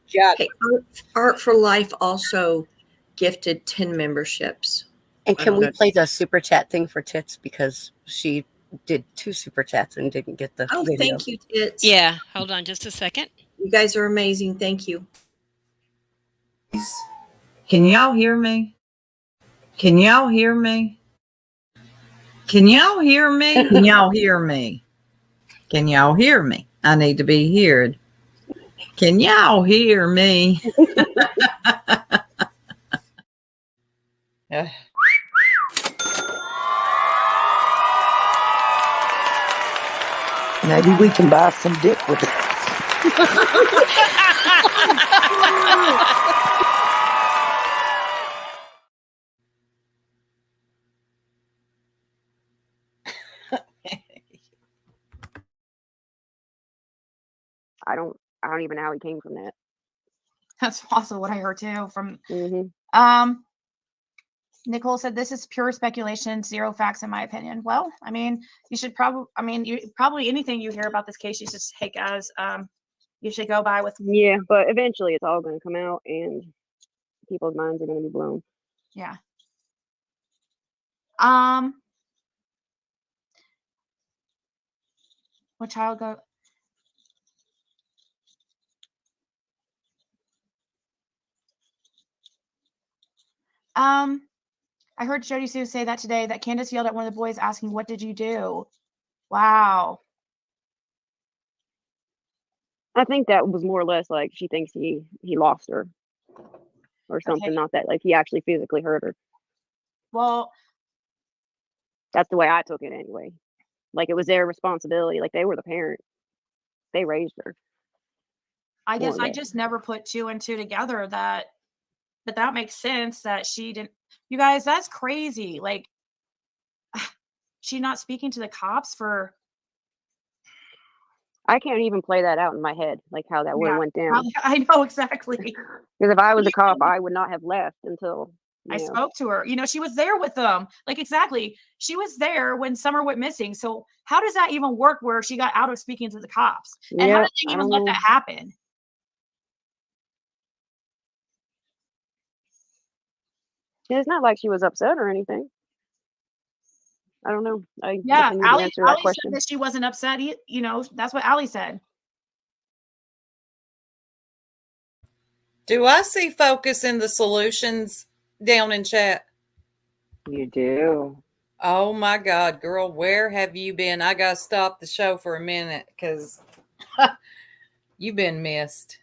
[SPEAKER 4] Hey, Art for Life also gifted 10 memberships.
[SPEAKER 2] And can we play the super chat thing for Tits, because she did 2 super chats and didn't get the video.
[SPEAKER 4] Thank you, Tits.
[SPEAKER 3] Yeah, hold on just a second.
[SPEAKER 4] You guys are amazing. Thank you.
[SPEAKER 18] Can y'all hear me? Can y'all hear me? Can y'all hear me? Can y'all hear me? Can y'all hear me? I need to be heard. Can y'all hear me?
[SPEAKER 7] Maybe we can buy some dick with it.
[SPEAKER 6] I don't even know how he came from that.
[SPEAKER 13] That's also what I heard too from Nicole said this is pure speculation, zero facts in my opinion. Well, I mean, you should probably anything you hear about this case, you should take as you should go by with.
[SPEAKER 6] Yeah, but eventually it's all going to come out and people's minds are going to be blown.
[SPEAKER 13] Yeah. What child go? I heard Jody Sue say that today, that Candace yelled at one of the boys asking, "What did you do?" Wow.
[SPEAKER 6] I think that was more or less like she thinks he lost her or something, not that like he actually physically hurt her.
[SPEAKER 13] Well,
[SPEAKER 6] that's the way I took it anyway. Like it was their responsibility. Like they were the parent. They raised her.
[SPEAKER 13] I guess I just never put 2 and 2 together but that makes sense that she didn't. You guys, that's crazy. Like she not speaking to the cops for.
[SPEAKER 6] I can't even play that out in my head, like how that would have went down.
[SPEAKER 13] I know exactly.
[SPEAKER 6] Because if I was a cop, I would not have left until
[SPEAKER 13] I spoke to her. She was there with them. Like exactly. She was there when Summer went missing. So how does that even work where she got out of speaking to the cops? And how did they even let that happen?
[SPEAKER 6] Yeah, it's not like she was upset or anything. I don't know. I
[SPEAKER 13] Yeah,
[SPEAKER 6] need to
[SPEAKER 13] Allie
[SPEAKER 6] answer that
[SPEAKER 13] said
[SPEAKER 6] question.
[SPEAKER 13] that she wasn't upset. You know, that's what Allie said.
[SPEAKER 1] Do I see focus in the solutions down in chat?
[SPEAKER 14] You do.
[SPEAKER 1] Oh my God, girl, where have you been? I got to stop the show for a minute because you've been missed.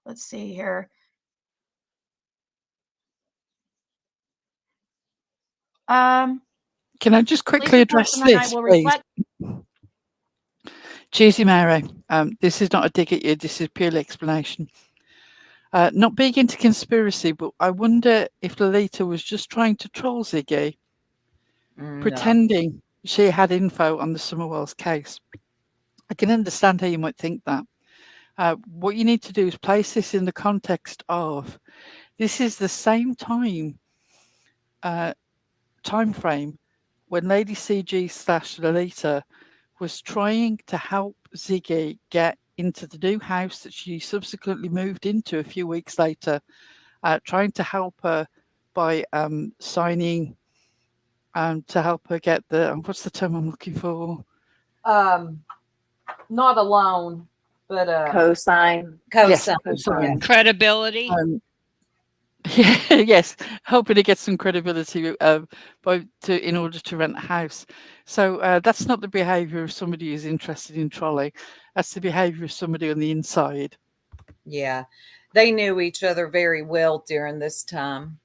[SPEAKER 13] Let's see here.
[SPEAKER 5] Can I just quickly address this, please? Cheesy Mary, this is not a dig at you. This is purely explanation. Not big into conspiracy, but I wonder if Lolita was just trying to troll Ziggy, pretending she had info on the Summerwells case. I can understand how you might think that. What you need to do is place this in the context of this is the same time frame when Lady CG / Lolita was trying to help Ziggy get into the new house that she subsequently moved into a few weeks later, trying to help her by signing to help her get the, what's the term I'm looking for?
[SPEAKER 1] Not a loan, but
[SPEAKER 14] cosign.
[SPEAKER 5] Yes,
[SPEAKER 1] cosign.
[SPEAKER 3] Credibility.
[SPEAKER 5] Yes, hoping to get some credibility in order to rent a house. So that's not the behaviour of somebody who's interested in trolling. That's the behaviour of somebody on the inside.
[SPEAKER 1] Yeah, they knew each other very well during this time.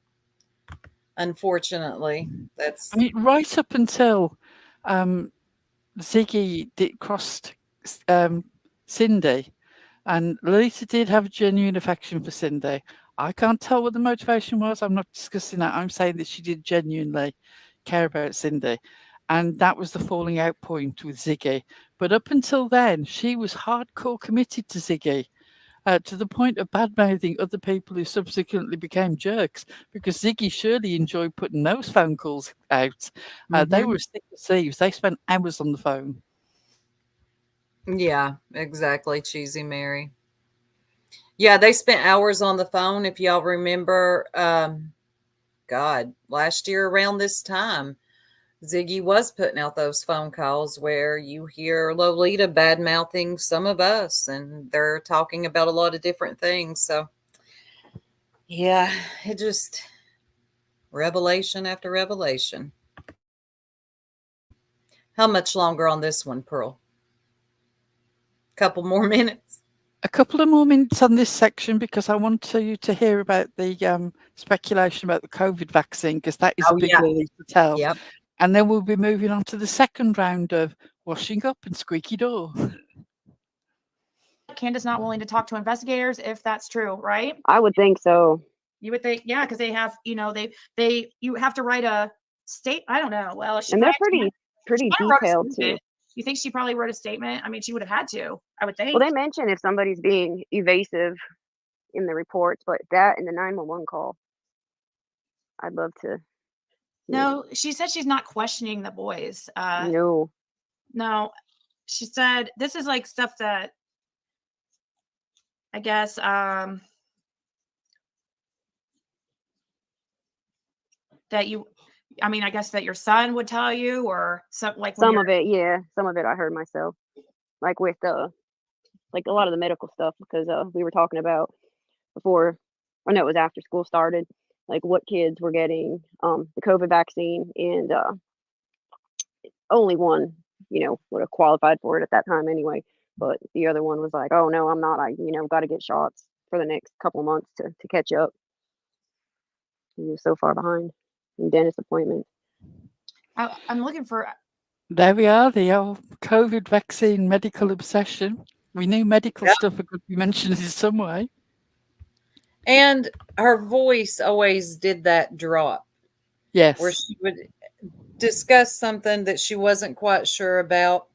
[SPEAKER 1] Unfortunately, that's.
[SPEAKER 5] I mean, right up until Ziggy crossed Cindy, and Lolita did have a genuine affection for Cindy. I can't tell what the motivation was. I'm not discussing that. I'm saying that she did genuinely care about Cindy. And that was the falling out point with Ziggy. But up until then, she was hardcore committed to Ziggy, to the point of bad-mouthing other people who subsequently became jerks, because Ziggy surely enjoyed putting those phone calls out. They were sick as thieves. They spent hours on the phone.
[SPEAKER 1] Yeah, exactly, Cheesy Mary. Yeah, they spent hours on the phone. If y'all remember, God, last year around this time, Ziggy was putting out those phone calls where you hear Lolita bad mouthing some of us, and they're talking about a lot of different things. So, yeah, it just revelation after revelation. How much longer on this one, Pearl? Couple more minutes.
[SPEAKER 5] A couple of more minutes on this section because I want you to hear about the speculation about the COVID vaccine, because that is a big release to tell.
[SPEAKER 1] Yep.
[SPEAKER 5] And then we'll be moving on to the second round of washing up and squeaky door.
[SPEAKER 13] Candace not willing to talk to investigators, if that's true, right?
[SPEAKER 6] I would think so.
[SPEAKER 13] You would think, yeah, because they have, you know, you have to write a state. I don't know. Well,
[SPEAKER 6] and they're pretty detailed too.
[SPEAKER 13] You think she probably wrote a statement? I mean, she would have had to, I would think.
[SPEAKER 6] Well, they mention if somebody's being evasive in the reports, but that and the 911 call, I'd love to.
[SPEAKER 13] No, she said she's not questioning the boys.
[SPEAKER 6] No.
[SPEAKER 13] She said this is like stuff that I guess that you, I mean, I guess that your son would tell you, or something like
[SPEAKER 6] some of it. Yeah, some of it I heard myself, like with like a lot of the medical stuff, because we were talking about before, or no, it was after school started, like what kids were getting the COVID vaccine, and only one, you know, would have qualified for it at that time anyway. But the other one was like, "Oh no, I'm not. I, you know, got to get shots for the next couple of months to catch up." He was so far behind in dentist appointments.
[SPEAKER 13] I'm looking for.
[SPEAKER 5] There we are, the old COVID vaccine medical obsession. We knew medical stuff could be mentioned in some way.
[SPEAKER 1] And her voice always did that drop.
[SPEAKER 5] Yes.
[SPEAKER 1] Where she would discuss something that she wasn't quite sure about.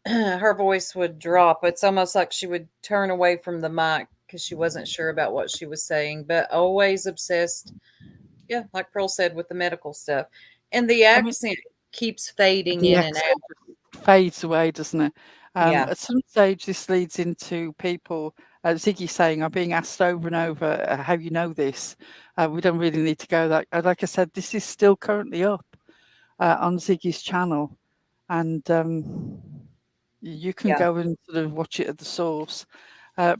[SPEAKER 1] Her voice would drop. It's almost like she would turn away from the mic because she wasn't sure about what she was saying, but always obsessed. Yeah, like Pearl said, with the medical stuff. And the accent keeps fading in and out.
[SPEAKER 5] Fades away, doesn't it?
[SPEAKER 1] Yeah.
[SPEAKER 5] At some stage, this leads into people Ziggy saying, I'm being asked over and over how you know this. We don't really need to go that. Like I said, this is still currently up on Ziggy's channel. And you can go and sort of watch it at the source.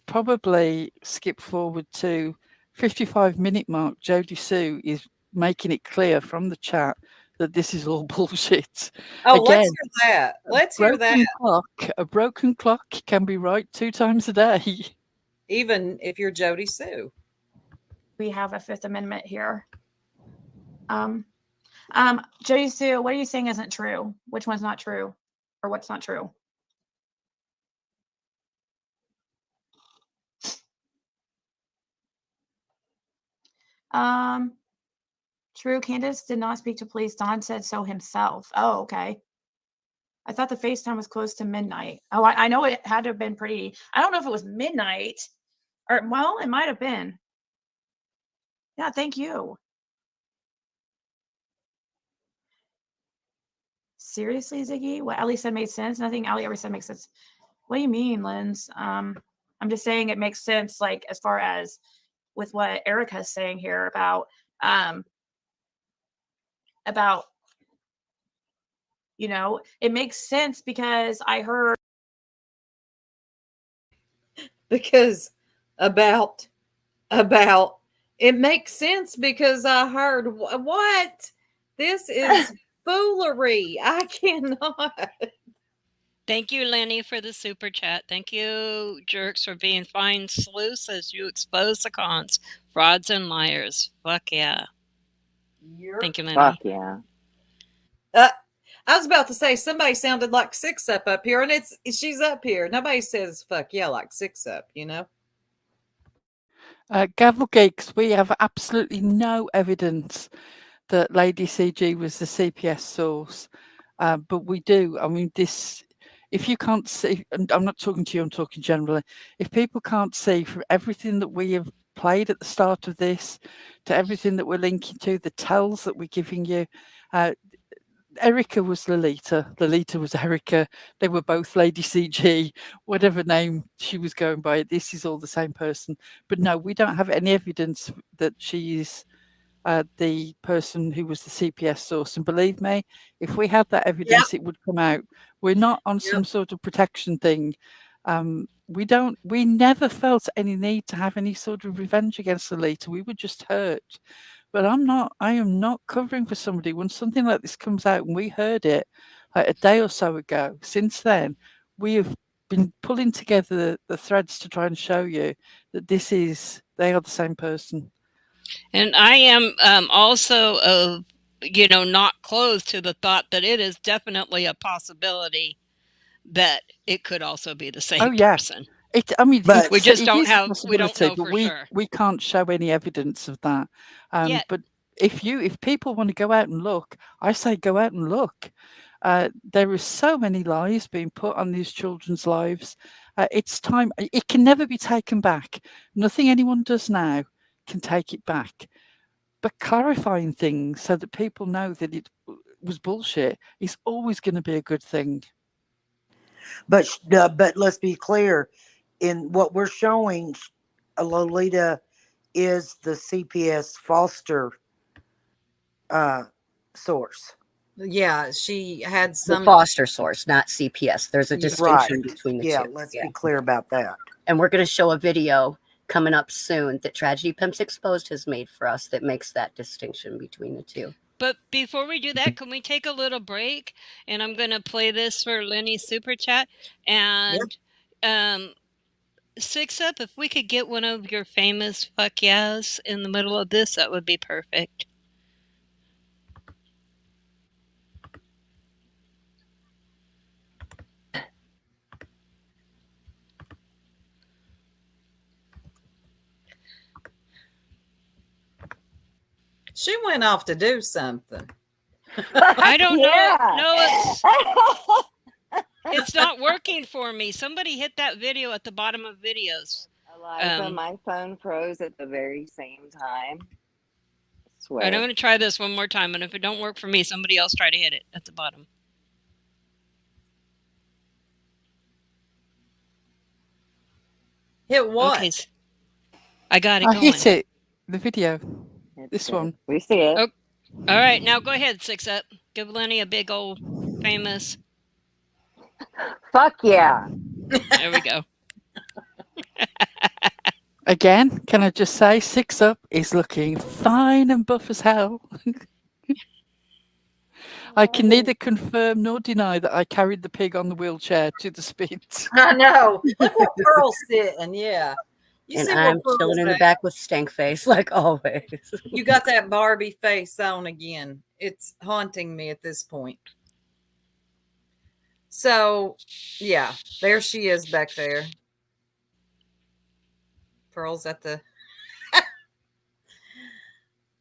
[SPEAKER 5] Probably skip forward to 55-minute mark. Jodie Sue is making it clear from the chat that this is all bullshit.
[SPEAKER 1] Oh,
[SPEAKER 5] Again,
[SPEAKER 1] let's hear that. Let's hear that.
[SPEAKER 5] A broken clock can be right 2 times a day.
[SPEAKER 1] Even if you're Jodie Sue.
[SPEAKER 13] We have a Fifth Amendment here. Jodie Sue, what are you saying isn't true? Which one's not true? Or what's not true? True, Candace did not speak to police. Don said so himself. Oh, okay. I thought the FaceTime was close to midnight. Oh, I know it had to have been pretty. I don't know if it was midnight or, well, it might have been. Yeah, thank you. Seriously, Ziggy? What Ali said made sense? Nothing Ali ever said makes sense. What do you mean, Linz? I'm just saying it makes sense, like, as far as with what Erica's saying here about, you know, it makes sense because I heard.
[SPEAKER 1] Because it makes sense because I heard what? This is foolery. I cannot.
[SPEAKER 3] Thank you, Lenny, for the super chat. Thank you, jerks, for being fine sleuths as you expose the cons, frauds, and liars. Fuck yeah. Thank you, Lenny.
[SPEAKER 14] Fuck yeah.
[SPEAKER 1] I was about to say somebody sounded like Six Up here, and she's up here. Nobody says fuck yeah like Six Up, you know.
[SPEAKER 5] Gavel Geeks, we have absolutely no evidence that Lady CG was the CPS source, but we do. I mean, this. If you can't see, and I'm not talking to you, I'm talking generally. If people can't see from everything that we have played at the start of this to everything that we're linking to, the tells that we're giving you, Erica was Lolita, Lolita was Erica. They were both Lady CG, whatever name she was going by. This is all the same person. But no, we don't have any evidence that she is the person who was the CPS source. And believe me, if we had that evidence, it would come out. We're not on some sort of protection thing. We never felt any need to have any sort of revenge against Lolita. We were just hurt. But I am not covering for somebody when something like this comes out, and we heard it like a day or so ago. Since then, we have been pulling together the threads to try and show you that they are the same person.
[SPEAKER 3] And I am also, not closed to the thought that it is definitely a possibility that it could also be the same person.
[SPEAKER 5] We
[SPEAKER 3] just don't have. We don't know for sure.
[SPEAKER 5] We can't show any evidence of that. But if people want to go out and look, I say go out and look. There is so many lies being put on these children's lives. It's time. It can never be taken back. Nothing anyone does now can take it back. But clarifying things so that people know that it was bullshit is always going to be a good thing.
[SPEAKER 7] But let's be clear. In what we're showing, Lolita is the CPS foster source.
[SPEAKER 1] Yeah, she had some
[SPEAKER 2] the foster source, not CPS. There's a distinction between the two.
[SPEAKER 7] Yeah, let's be clear about that.
[SPEAKER 2] And we're going to show a video coming up soon that Tragedy Pimps Exposed has made for us that makes that distinction between the two.
[SPEAKER 3] But before we do that, can we take a little break? And I'm going to play this for Lenny's super chat. And Six Up, if we could get one of your famous fuck yeahs in the middle of this, that would be perfect.
[SPEAKER 1] She went off to do something.
[SPEAKER 3] I don't know. No, it's not working for me. Somebody hit that video at the bottom of videos.
[SPEAKER 14] Eliza, my phone froze at the very same time. I swear.
[SPEAKER 3] Right, I'm going to try this one more time, and if it don't work for me, somebody else try to hit it at the bottom.
[SPEAKER 1] Hit what?
[SPEAKER 3] Okay, I got it
[SPEAKER 5] I
[SPEAKER 3] going.
[SPEAKER 5] hit it. The video. This
[SPEAKER 14] good.
[SPEAKER 5] one.
[SPEAKER 14] We see it.
[SPEAKER 3] Oh, all right, now go ahead, Six Up. Give Lenny a big old famous.
[SPEAKER 14] Fuck yeah.
[SPEAKER 3] There we go.
[SPEAKER 5] Again, can I just say, Six Up is looking fine and buff as hell. I can neither confirm nor deny that I carried the pig on the wheelchair to the spins.
[SPEAKER 1] I know. Look where Pearl's sitting. Yeah. You
[SPEAKER 2] And
[SPEAKER 1] see
[SPEAKER 2] I'm
[SPEAKER 1] where
[SPEAKER 2] chilling
[SPEAKER 1] Pearl's
[SPEAKER 2] in the
[SPEAKER 1] at.
[SPEAKER 2] back with stank face, like always.
[SPEAKER 1] You got that Barbie face on again. It's haunting me at this point. So, yeah, there she is back there. Pearl's at the.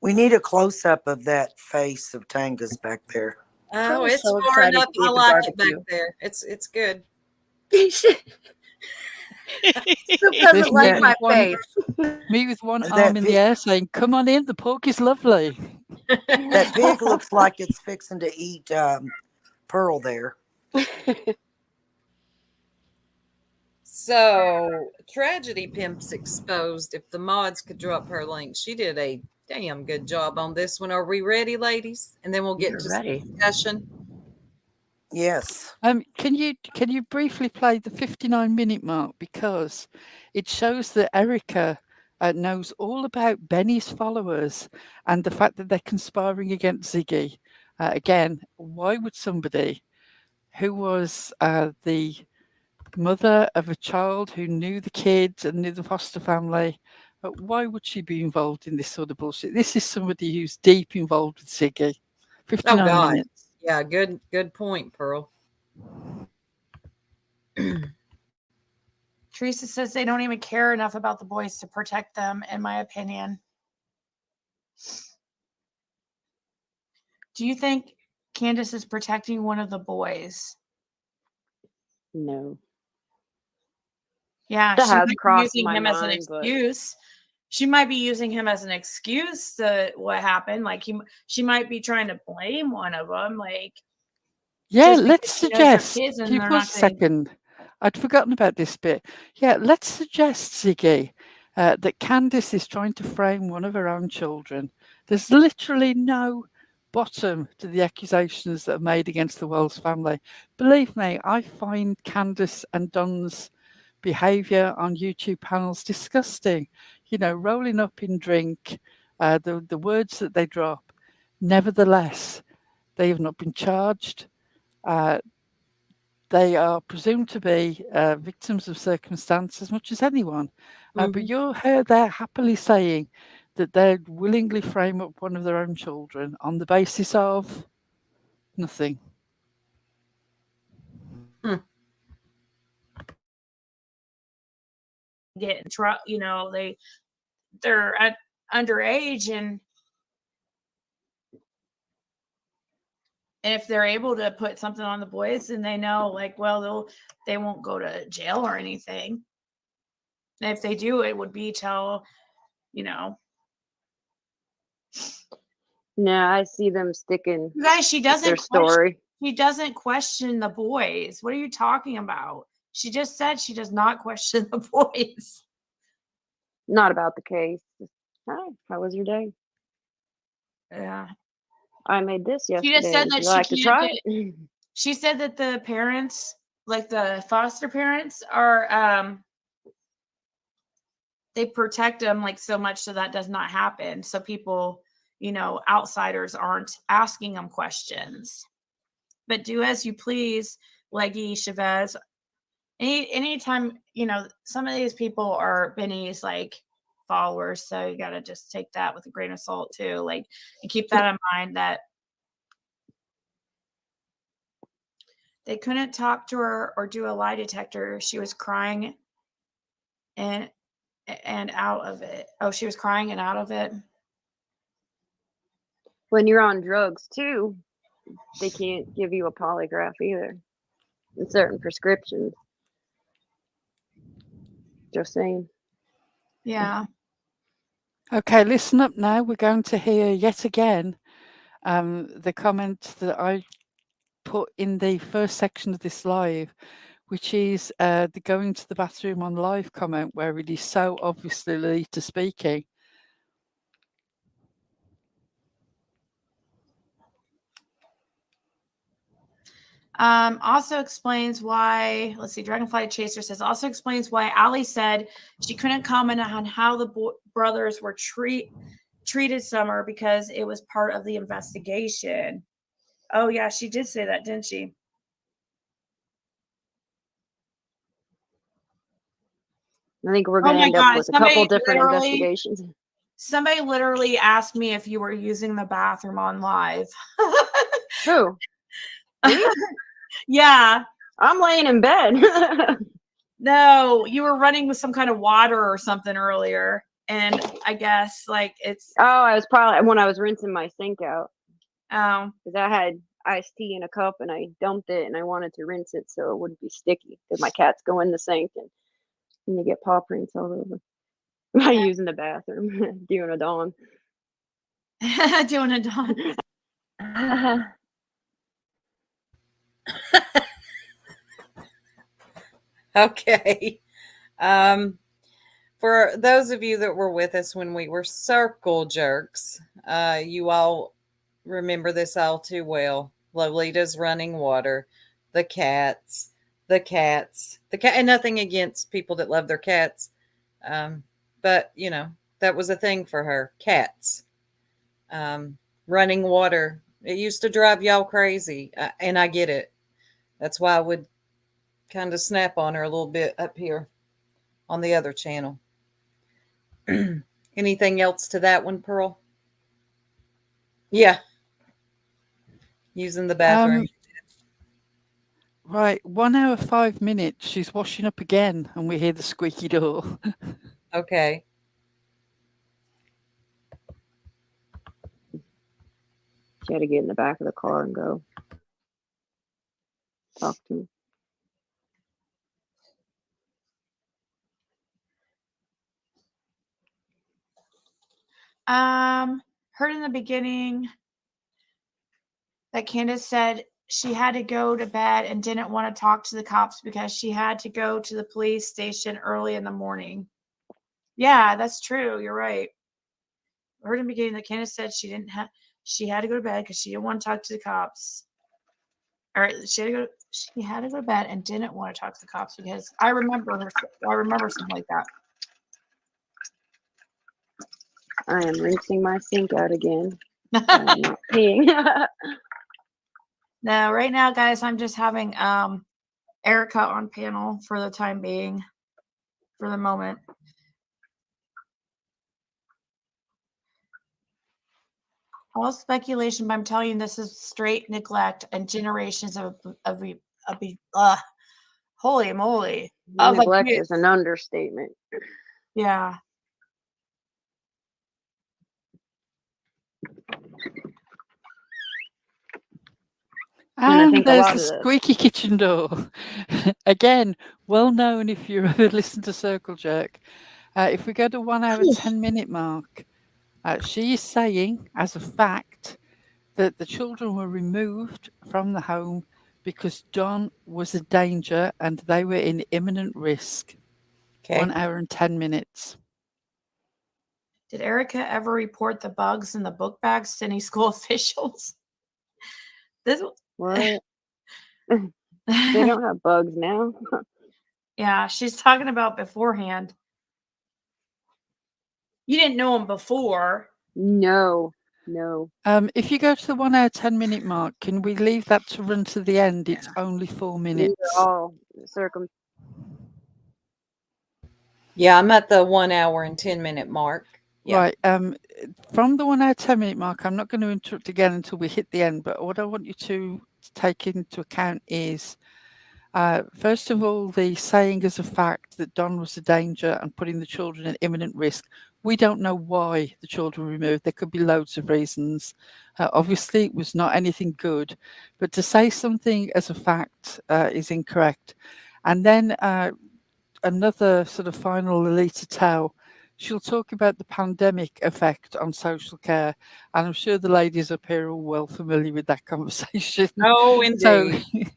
[SPEAKER 7] We need a close up of that face of Tanga's back there.
[SPEAKER 1] Oh,
[SPEAKER 2] Pearl's
[SPEAKER 1] it's
[SPEAKER 2] so
[SPEAKER 1] far
[SPEAKER 2] excited
[SPEAKER 1] enough.
[SPEAKER 2] to eat
[SPEAKER 1] I
[SPEAKER 2] the
[SPEAKER 1] like it back
[SPEAKER 2] barbecue.
[SPEAKER 1] there. It's good.
[SPEAKER 2] Soup
[SPEAKER 5] There's
[SPEAKER 2] doesn't like my face.
[SPEAKER 5] Me with one
[SPEAKER 7] That
[SPEAKER 5] arm in the
[SPEAKER 7] pig-
[SPEAKER 5] air saying, "Come on in, the pork is lovely."
[SPEAKER 7] That pig looks like it's fixing to eat Pearl there.
[SPEAKER 1] So, Tragedy Pimp's exposed. If the mods could drop her link, she did a damn good job on this one. Are we ready, ladies? And then we'll get to
[SPEAKER 2] ready.
[SPEAKER 1] discussion.
[SPEAKER 7] Yes.
[SPEAKER 5] Can you briefly play the 59-minute mark, because it shows that Erica knows all about Benny's followers and the fact that they're conspiring against Ziggy. Again, why would somebody who was the mother of a child who knew the kids and knew the foster family, why would she be involved in this sort of bullshit? This is somebody who's deep involved with Ziggy. 59
[SPEAKER 1] Oh, God.
[SPEAKER 5] minutes.
[SPEAKER 1] Yeah, good point, Pearl.
[SPEAKER 13] Teresa says they don't even care enough about the boys to protect them, in my opinion. Do you think Candace is protecting one of the boys?
[SPEAKER 6] No.
[SPEAKER 13] Yeah,
[SPEAKER 6] That
[SPEAKER 13] she might
[SPEAKER 6] has
[SPEAKER 13] be
[SPEAKER 6] crossed
[SPEAKER 13] using
[SPEAKER 6] my
[SPEAKER 13] him as an
[SPEAKER 6] mind, but
[SPEAKER 13] excuse. She might be using him as an excuse to what happened. Like she might be trying to blame one of them. Like,
[SPEAKER 5] Yeah,
[SPEAKER 13] just
[SPEAKER 5] let's
[SPEAKER 13] because she knows her
[SPEAKER 5] suggest.
[SPEAKER 13] kids and
[SPEAKER 5] Give
[SPEAKER 13] they're
[SPEAKER 5] us a
[SPEAKER 13] not gonna-
[SPEAKER 5] second. I'd forgotten about this bit. Yeah, let's suggest, Ziggy, that Candace is trying to frame one of her own children. There's literally no bottom to the accusations that are made against the Wells family. Believe me, I find Candace and Don's behaviour on YouTube panels disgusting. You know, rolling up in drink, the words that they drop. Nevertheless, they have not been charged. They are presumed to be victims of circumstance as much as anyone. But you're heard there happily saying that they'd willingly frame up one of their own children on the basis of nothing.
[SPEAKER 13] get in trouble. You know, they're at underage, and if they're able to put something on the boys, then they know, like, well, they won't go to jail or anything. And if they do, it would be till, you know.
[SPEAKER 6] no, I see them sticking.
[SPEAKER 13] You guys, she doesn't
[SPEAKER 6] their story.
[SPEAKER 13] She doesn't question the boys. What are you talking about? She just said she does not question the boys.
[SPEAKER 6] Not about the case. Hi, how was your day?
[SPEAKER 13] Yeah.
[SPEAKER 6] I made this yesterday.
[SPEAKER 13] She just said that
[SPEAKER 6] Would you like to try it?
[SPEAKER 13] She said that the parents, like the foster parents, are they protect them like so much so that does not happen. So people, you know, outsiders aren't asking them questions. But do as you please, Leggy, Chavez. Anytime, you know, some of these people are Benny's like followers, so you gotta just take that with a grain of salt too. Like, and keep that in mind that they couldn't talk to her or do a lie detector. She was crying and out of it. Oh, she was crying and out of it.
[SPEAKER 6] When you're on drugs too, they can't give you a polygraph either in certain prescriptions. Just saying.
[SPEAKER 13] Yeah.
[SPEAKER 5] Okay, listen up now. We're going to hear yet again the comment that I put in the first section of this live, which is the going to the bathroom on live comment where it is so obviously Lolita speaking.
[SPEAKER 13] Also explains why, let's see, Dragonfly Chaser says, also explains why Allie said she couldn't comment on how the brothers were treated Summer because it was part of the investigation. Oh yeah, she did say that, didn't she?
[SPEAKER 6] I think we're going to end up with a couple different investigations.
[SPEAKER 13] Somebody literally asked me if you were using the bathroom on live.
[SPEAKER 6] Who? Me?
[SPEAKER 13] Yeah.
[SPEAKER 6] I'm laying in bed.
[SPEAKER 13] No, you were running with some kind of water or something earlier. And I guess like it's.
[SPEAKER 6] Oh, I was probably when I was rinsing my sink out.
[SPEAKER 13] Oh.
[SPEAKER 6] Because I had iced tea in a cup and I dumped it and I wanted to rinse it so it wouldn't be sticky. Because my cats go in the sink and they get paw prints all over. I using the bathroom, doing a dawn.
[SPEAKER 13] Doing a dawn.
[SPEAKER 1] Okay. For those of you that were with us when we were circle jerks, you all remember this all too well. Lolita's running water, the cats, and nothing against people that love their cats. But you know, that was a thing for her. Cats. Running water. It used to drive y'all crazy. And I get it. That's why I would kind of snap on her a little bit up here on the other channel. Anything else to that one, Pearl? Yeah. Using the bathroom.
[SPEAKER 5] Right, 1 hour, 5 minutes. She's washing up again, and we hear the squeaky door.
[SPEAKER 1] Okay.
[SPEAKER 6] She had to get in the back of the car and go talk to me.
[SPEAKER 13] Heard in the beginning that Candace said she had to go to bed and didn't want to talk to the cops because she had to go to the police station early in the morning. Yeah, that's true. You're right. Heard in the beginning that Candace said she had to go to bed because she didn't want to talk to the cops. Or she had to go to bed and didn't want to talk to the cops because I remember something like that.
[SPEAKER 6] I am rinsing my sink out again. I'm not peeing.
[SPEAKER 13] No, right now, guys, I'm just having Erica on panel for the time being, for the moment. All speculation, but I'm telling you, this is straight neglect and generations of holy moly.
[SPEAKER 6] Neglect is an understatement.
[SPEAKER 13] Yeah.
[SPEAKER 5] And there's the squeaky kitchen door. Again, well known if you ever listen to Circle Jerk. If we go to 1 hour, 10 minute mark, she is saying, as a fact, that the children were removed from the home because Don was a danger and they were in imminent risk. Okay. 1 hour and 10 minutes.
[SPEAKER 13] Did Erica ever report the bugs in the book bags to any school officials?
[SPEAKER 6] What? They don't have bugs now.
[SPEAKER 13] Yeah, she's talking about beforehand. You didn't know them before.
[SPEAKER 6] No.
[SPEAKER 5] If you go to the 1 hour, 10 minute mark, can we leave that to run to the end? It's only 4 minutes.
[SPEAKER 1] Yeah, I'm at the 1 hour and 10 minute mark. Yeah.
[SPEAKER 5] Right. From the 1 hour, 10 minute mark, I'm not going to interrupt again until we hit the end. But what I want you to take into account is, first of all, the saying as a fact that Don was a danger and putting the children at imminent risk. We don't know why the children were removed. There could be loads of reasons. Obviously, it was not anything good. But to say something as a fact is incorrect. And then another sort of final Lolita tell. she'll talk about the pandemic effect on social care. And I'm sure the ladies up here are well familiar with that conversation.
[SPEAKER 1] Oh,
[SPEAKER 5] So
[SPEAKER 1] indeed.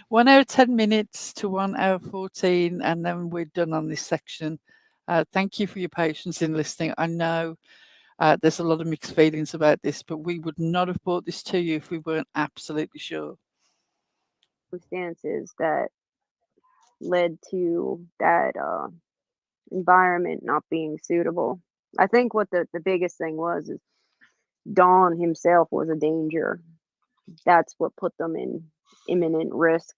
[SPEAKER 5] 1 hour, 10 minutes to 1 hour, 14, and then we're done on this section. Thank you for your patience in listening. I know there's a lot of mixed feelings about this, but we would not have brought this to you if we weren't absolutely sure.
[SPEAKER 6] Circumstances that led to that environment not being suitable. I think what the biggest thing was is Don himself was a danger. That's what put them in imminent risk.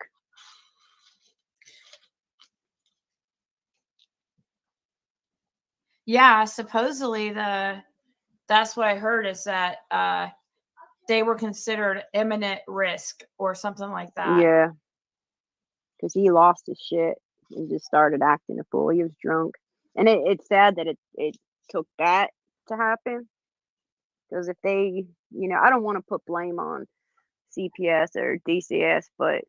[SPEAKER 13] Yeah, supposedly that's what I heard is that they were considered imminent risk or something like that.
[SPEAKER 6] Yeah, because he lost his shit and just started acting a fool. He was drunk, and it's sad that it took that to happen. Because if they, I don't want to put blame on CPS or DCS, but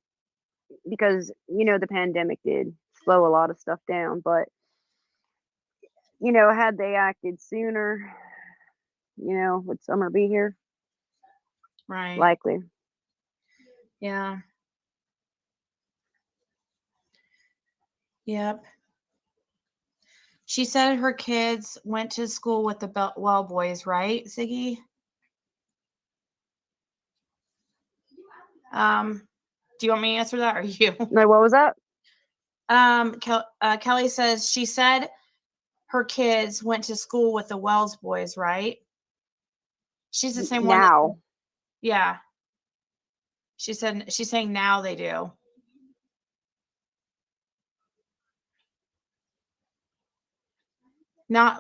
[SPEAKER 6] because the pandemic did slow a lot of stuff down, but had they acted sooner, would summer be here?
[SPEAKER 13] Right.
[SPEAKER 6] Likely.
[SPEAKER 13] Yeah. Yep. She said her kids went to school with the Well boys, right, Ziggy? Do you want me to answer that or you?
[SPEAKER 6] No, what was that?
[SPEAKER 13] Kelly says she said her kids went to school with the Wells boys, right? She's the same one.
[SPEAKER 6] Now.
[SPEAKER 13] Yeah. She's saying now they do. Not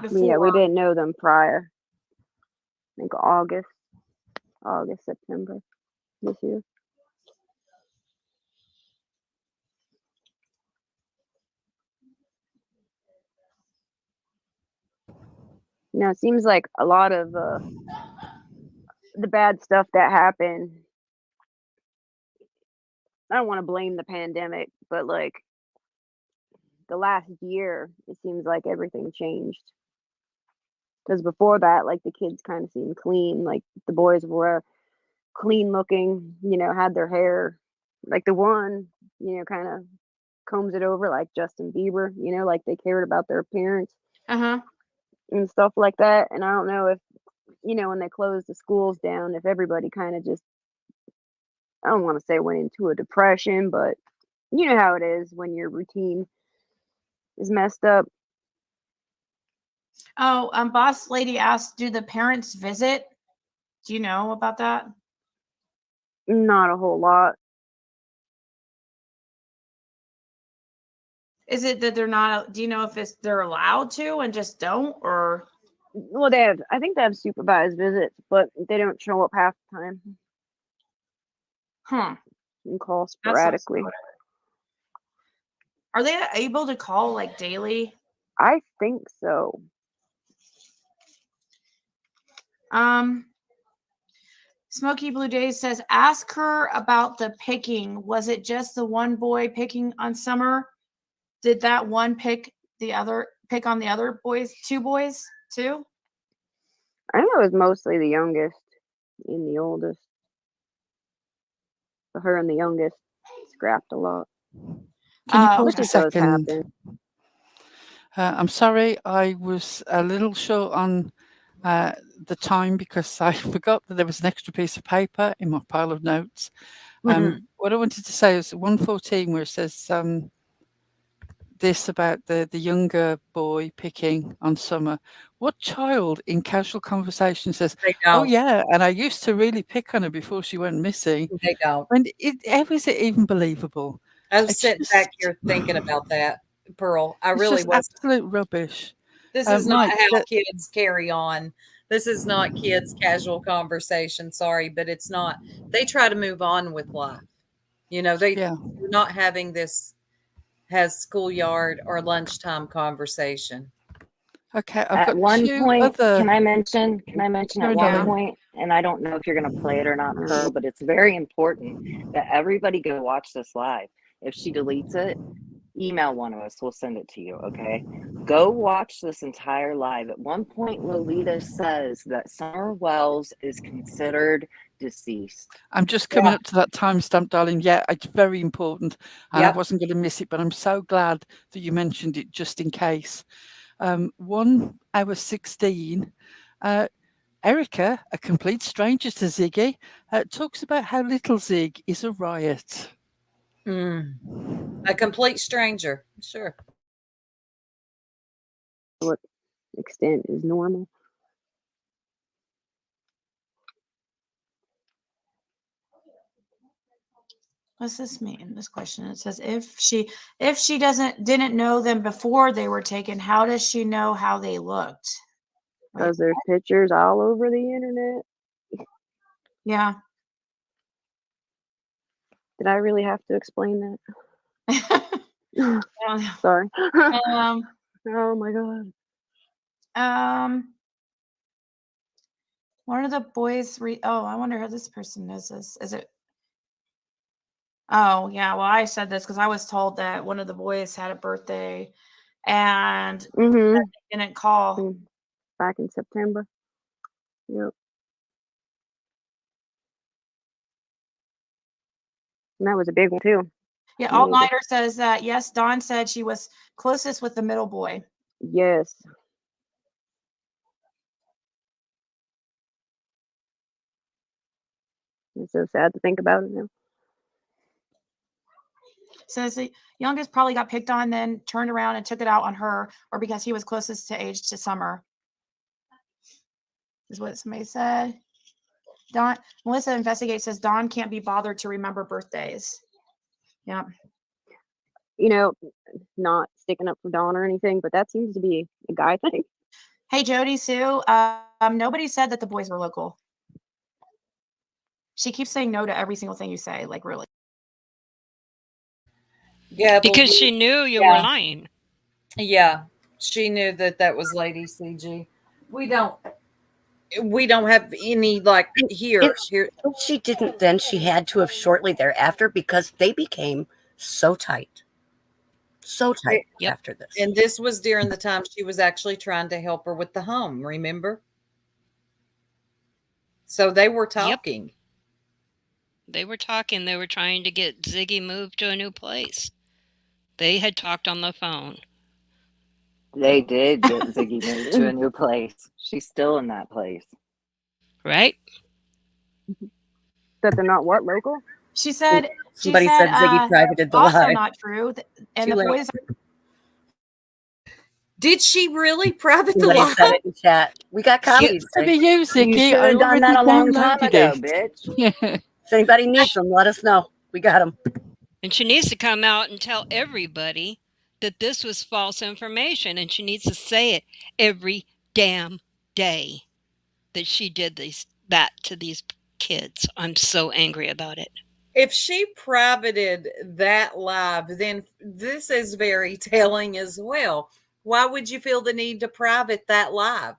[SPEAKER 13] before.
[SPEAKER 6] Yeah, we didn't know them prior. I think August, September this year. It seems like a lot of the bad stuff that happened, I don't want to blame the pandemic, but like the last year, it seems like everything changed. Because before that, like the kids kind of seemed clean. Like the boys were clean looking, had their hair. Like the one, kind of combs it over like Justin Bieber, like they cared about their appearance.
[SPEAKER 13] Uh-huh.
[SPEAKER 6] And stuff like that. And I don't know if, when they closed the schools down, if everybody kind of just, I don't want to say went into a depression, but you know how it is when your routine is messed up.
[SPEAKER 13] Oh, Boss Lady asked, do the parents visit? Do you know about that?
[SPEAKER 6] Not a whole lot.
[SPEAKER 13] Is it that they're not, do you know if they're allowed to and just don't, or?
[SPEAKER 6] Well, I think they have supervised visits, but they don't show up half the time.
[SPEAKER 13] Huh.
[SPEAKER 6] And call sporadically.
[SPEAKER 13] Are they able to call like daily?
[SPEAKER 6] I think so.
[SPEAKER 13] Smoky Blue Days says, ask her about the picking. Was it just the one boy picking on Summer? Did that one pick on the other boys, two boys too?
[SPEAKER 6] I think it was mostly the youngest and the oldest. But her and the youngest scrapped a lot.
[SPEAKER 5] Can you pause a second? I'm sorry, I was a little short on the time because I forgot that there was an extra piece of paper in my pile of notes. What I wanted to say is 114 where it says this about the younger boy picking on Summer. What child in casual conversation says, oh yeah, and I used to really pick on her before she went missing?
[SPEAKER 1] They don't.
[SPEAKER 5] And how is it even believable?
[SPEAKER 1] I was sitting back here thinking about that, Pearl. I really was.
[SPEAKER 5] Absolute rubbish.
[SPEAKER 1] This is not how kids carry on. This is not kids' casual conversation. Sorry, but it's not. They try to move on with life. They're not having this schoolyard or lunchtime conversation.
[SPEAKER 5] Okay,
[SPEAKER 14] at one point, can I mention at one point, and I don't know if you're going to play it or not, Pearl, but it's very important that everybody go watch this live. If she deletes it, email one of us. We'll send it to you, okay? Go watch this entire live. At one point, Lolita says that Summer Wells is considered deceased.
[SPEAKER 5] I'm just coming up to that timestamp, darling. Yeah, it's very important, and I wasn't going to miss it, but I'm so glad that you mentioned it just in case. 1 hour 16. Erica, a complete stranger to Ziggy, talks about how little Zig is a riot.
[SPEAKER 1] A complete stranger, sure.
[SPEAKER 6] What extent is normal?
[SPEAKER 13] What's this mean? This question. It says if she didn't know them before they were taken, how does she know how they looked?
[SPEAKER 6] Because there's pictures all over the internet.
[SPEAKER 13] Yeah.
[SPEAKER 6] Did I really have to explain that?
[SPEAKER 13] Yeah.
[SPEAKER 6] Sorry.
[SPEAKER 13] Oh
[SPEAKER 6] my god.
[SPEAKER 13] One of the boys I wonder how this person knows this. Is it? Oh yeah, well I said this because I was told that one of the boys had a birthday and that they didn't call.
[SPEAKER 6] Back in September. Yep. And that was a big one too.
[SPEAKER 13] Yeah, All Nighter says that yes, Dawn said she was closest with the middle boy.
[SPEAKER 6] Yes. It's so sad to think about it now.
[SPEAKER 13] Says the youngest probably got picked on, then turned around and took it out on her, or because he was closest to age to Summer. Is what somebody said. Melissa Investigate says Dawn can't be bothered to remember birthdays. Yeah.
[SPEAKER 6] You know, not sticking up for Dawn or anything, but that seems to be a guy thing.
[SPEAKER 13] Hey, Jody Sue, nobody said that the boys were local. She keeps saying no to every single thing you say, like really.
[SPEAKER 1] Yeah,
[SPEAKER 3] because she knew you were lying.
[SPEAKER 1] Yeah, she knew that was Lady CG. We don't have any like here.
[SPEAKER 2] If she didn't, then she had to have shortly thereafter because they became so tight. So tight after this.
[SPEAKER 1] And this was during the time she was actually trying to help her with the home, remember? So they were talking.
[SPEAKER 3] Yep. They were talking. They were trying to get Ziggy moved to a new place. They had talked on the phone.
[SPEAKER 14] They did get Ziggy moved to a new place. She's still in that place.
[SPEAKER 3] Right?
[SPEAKER 6] That they're not what, local?
[SPEAKER 13] She said
[SPEAKER 2] Somebody said Ziggy privated the
[SPEAKER 13] also
[SPEAKER 2] live.
[SPEAKER 13] not true. And the boys
[SPEAKER 1] Did she really private the
[SPEAKER 2] Somebody
[SPEAKER 1] live?
[SPEAKER 2] said it in chat. We got comedy
[SPEAKER 5] To be you, Ziggy.
[SPEAKER 14] You should have done that a long time ago, bitch.
[SPEAKER 5] Yeah.
[SPEAKER 2] If anybody needs them, let us know. We got them.
[SPEAKER 3] And she needs to come out and tell everybody that this was false information, and she needs to say it every damn day that she did that to these kids. I'm so angry about it.
[SPEAKER 1] If she privated that live, then this is very telling as well. Why would you feel the need to private that live?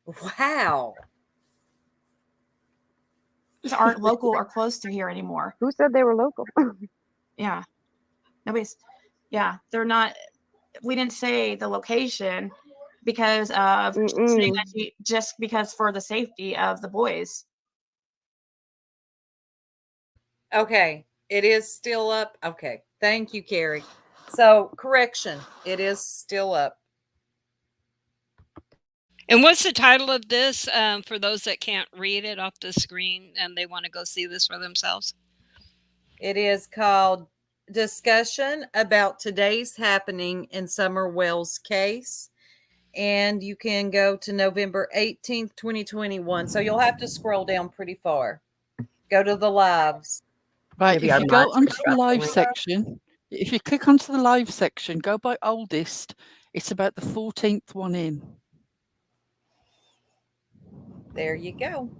[SPEAKER 1] Wow.
[SPEAKER 13] aren't local or close to here anymore.
[SPEAKER 6] Who said they were local?
[SPEAKER 13] Yeah. They're not. We didn't say the location because of saying that just because for the safety of the boys.
[SPEAKER 1] Okay. It is still up. Okay. Thank you, Carrie. So, correction. It is still up.
[SPEAKER 3] And what's the title of this for those that can't read it off the screen and they want to go see this for themselves?
[SPEAKER 1] It is called Discussion About Today's Happening in Summer Wells Case. And you can go to November 18th, 2021. So you'll have to scroll down pretty far. Go to the lives.
[SPEAKER 5] Right, if you go onto the live section, if you click onto the live section, go by oldest, it's about the 14th one in.
[SPEAKER 1] There you go.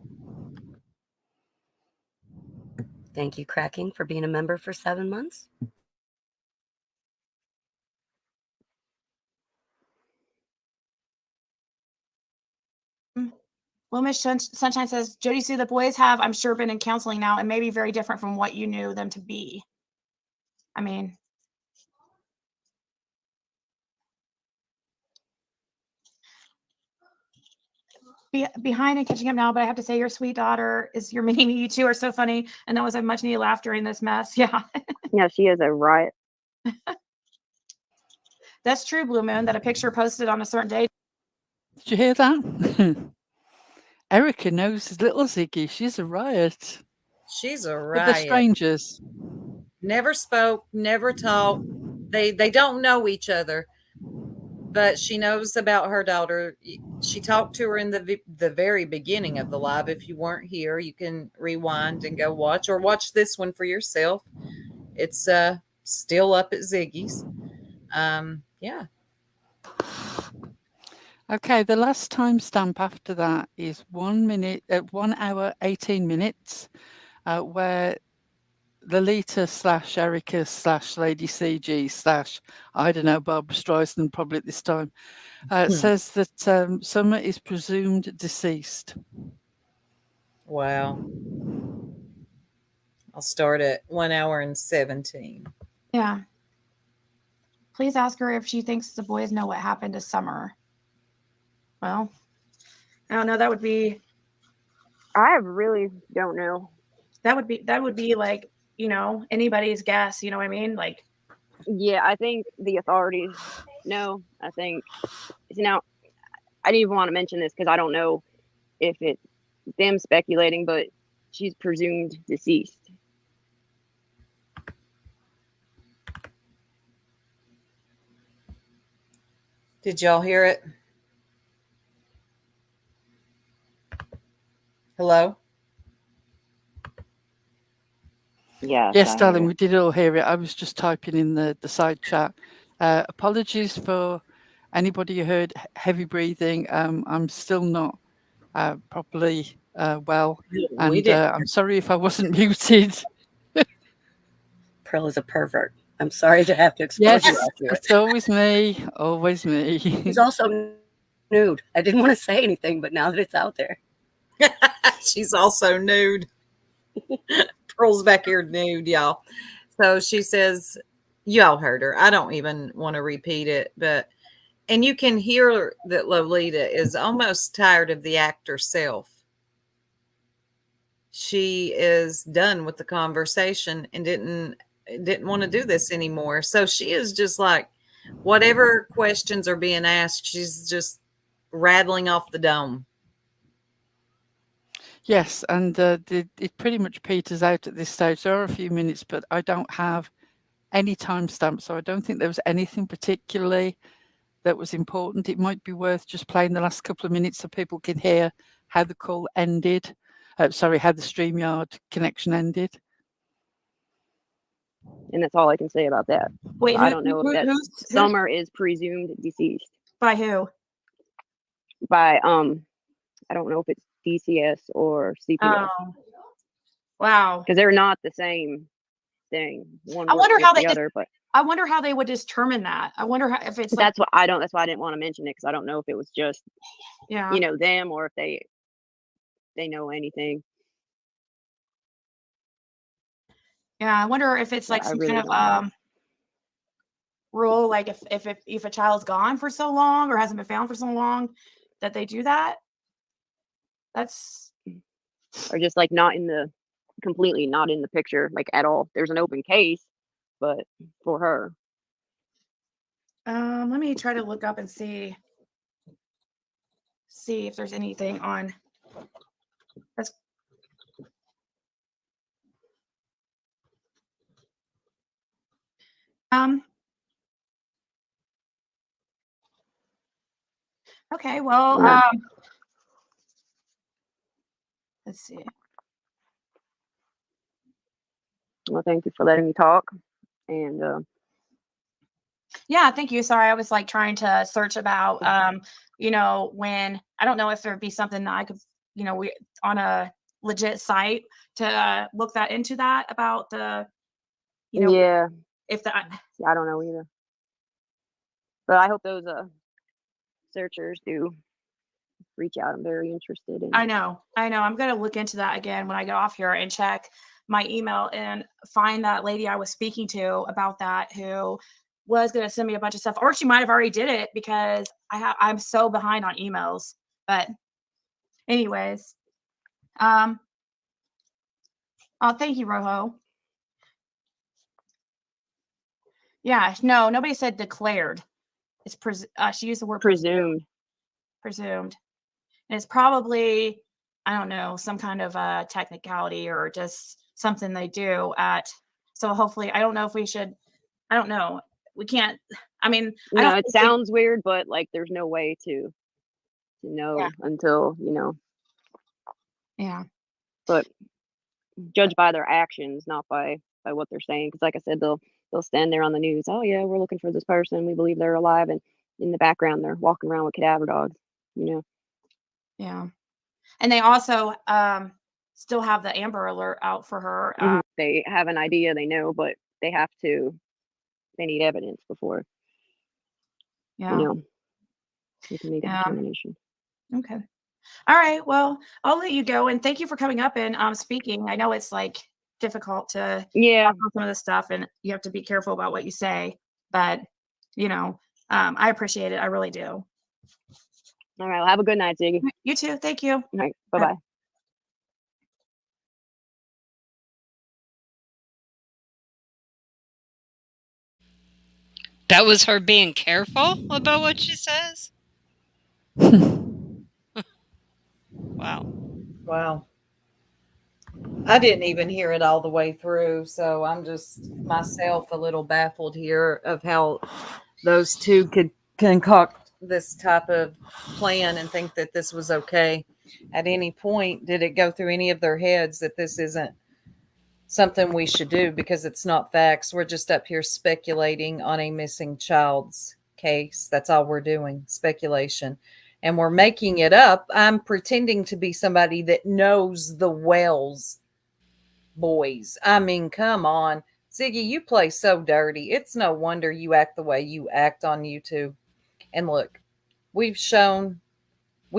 [SPEAKER 2] Thank you, Cracking, for being a member for 7 months.
[SPEAKER 13] Well, Miss Sunshine says, Jody, see the boys have, I'm sure, been in counseling now and may be very different from what you knew them to be. I mean, behind and catching up now, but I have to say your sweet daughter is your mini. You two are so funny, and that was a much needed laugh during this mess. Yeah.
[SPEAKER 6] Yeah, she is a riot.
[SPEAKER 13] That's true, Blue Moon, that a picture posted on a certain day.
[SPEAKER 5] Did you hear that? Erica knows little Ziggy. She's a riot.
[SPEAKER 1] She's a riot.
[SPEAKER 5] But they're strangers.
[SPEAKER 1] Never spoke, never talked. They don't know each other, but she knows about her daughter. She talked to her in the very beginning of the live. If you weren't here, you can rewind and go watch, or watch this one for yourself. It's still up at Ziggy's. Yeah.
[SPEAKER 5] Okay, the last timestamp after that is 1 hour 18 minutes, where Lolita / Erica / Lady CG / I don't know, Barbara Streisand probably at this time, says that Summer is presumed deceased.
[SPEAKER 1] Wow. I'll start at 1 hour and 17.
[SPEAKER 13] Yeah. Please ask her if she thinks the boys know what happened to Summer. Well, I don't know. That would be.
[SPEAKER 6] I really don't know.
[SPEAKER 13] That would be like, anybody's guess. You know what I mean? Like.
[SPEAKER 6] Yeah, I think the authorities know. I think. Now, I didn't even want to mention this because I don't know if it's them speculating, but she's presumed deceased.
[SPEAKER 1] Did y'all hear it? Hello?
[SPEAKER 6] Yeah.
[SPEAKER 5] Yes, darling, we did all hear it. I was just typing in the side chat. Apologies for anybody who heard heavy breathing. I'm still not properly well. And I'm sorry if I wasn't muted.
[SPEAKER 2] Pearl is a pervert. I'm sorry to have to expose you
[SPEAKER 5] Yes,
[SPEAKER 2] out here.
[SPEAKER 5] it's always me. Always me.
[SPEAKER 2] He's also nude. I didn't want to say anything, but now that it's out there.
[SPEAKER 1] She's also nude. Pearl's back here nude, y'all. So she says, y'all heard her. I don't even want to repeat it, and you can hear that Lolita is almost tired of the actor self. She is done with the conversation and didn't want to do this anymore. So she is just like, whatever questions are being asked, she's just rattling off the dome.
[SPEAKER 5] Yes, and it pretty much peters out at this stage. There are a few minutes, but I don't have any timestamp, so I don't think there was anything particularly that was important. It might be worth just playing the last couple of minutes so people can hear how the call ended. How the StreamYard connection ended.
[SPEAKER 6] And that's all I can say about that.
[SPEAKER 13] Wait,
[SPEAKER 6] I don't know if Summer is presumed deceased.
[SPEAKER 13] By who?
[SPEAKER 6] By I don't know if it's DCS or CPS.
[SPEAKER 13] Oh. Wow.
[SPEAKER 6] Because they're not the same thing.
[SPEAKER 13] I wonder how
[SPEAKER 6] I
[SPEAKER 13] wonder how they would determine that. I wonder if it's.
[SPEAKER 6] That's why I didn't want to mention it, because I don't know if it was just, them, or if they know anything.
[SPEAKER 13] Yeah, I wonder if it's like some kind of rule, like if a child's gone for so long or hasn't been found for so long, that they do that. That's.
[SPEAKER 6] Or just like completely not in the picture, like at all. There's an open case, but for her.
[SPEAKER 13] Let me try to look up and see if there's anything on. That's. Okay, well, let's see.
[SPEAKER 6] Well, thank you for letting me talk. And
[SPEAKER 13] yeah, thank you. Sorry, I was like trying to search about when I don't know if there'd be something that I could, we on a legit site to look that into that about the if the
[SPEAKER 6] I don't know either. But I hope those searchers do reach out. I'm very interested in.
[SPEAKER 13] I know. I'm going to look into that again when I get off here and check my email and find that lady I was speaking to about that, who was going to send me a bunch of stuff, or she might have already did it, because I'm so behind on emails. But Anyways, oh, thank you, Rojo. Yeah, no, nobody said declared. It's she used the word
[SPEAKER 6] Presumed.
[SPEAKER 13] Presumed. And it's probably, I don't know, some kind of technicality or just something they do at. So hopefully, I don't know if we should. I don't know. We can't. I mean, I
[SPEAKER 6] No,
[SPEAKER 13] don't.
[SPEAKER 6] it sounds weird, but like there's no way to know until
[SPEAKER 13] Yeah.
[SPEAKER 6] But judge by their actions, not by what they're saying. Because like I said, they'll stand there on the news. Oh yeah, we're looking for this person. We believe they're alive, and in the background they're walking around with cadaver dogs.
[SPEAKER 13] Yeah. And they also still have the Amber Alert out for her.
[SPEAKER 6] They have an idea, they know, but they need evidence before they can make a determination.
[SPEAKER 13] Okay. All right. Well, I'll let you go, and thank you for coming up and speaking. I know it's like difficult to talk about some of this stuff, and you have to be careful about what you say, but I appreciate it. I really do.
[SPEAKER 6] All right. Well, have a good night, Ziggy.
[SPEAKER 13] You too. Thank you.
[SPEAKER 6] All right. Bye-bye.
[SPEAKER 3] That was her being careful about what she says? Wow.
[SPEAKER 1] Wow. I didn't even hear it all the way through, so I'm just myself a little baffled here of how those two could concoct this type of plan and think that this was okay. At any point, did it go through any of their heads that this isn't something we should do because it's not facts? We're just up here speculating on a missing child's case. That's all we're doing, speculation. And we're making it up. I'm pretending to be somebody that knows the Wells boys. I mean, come on. Ziggy, you play so dirty. It's no wonder you act the way you act on YouTube. And look, we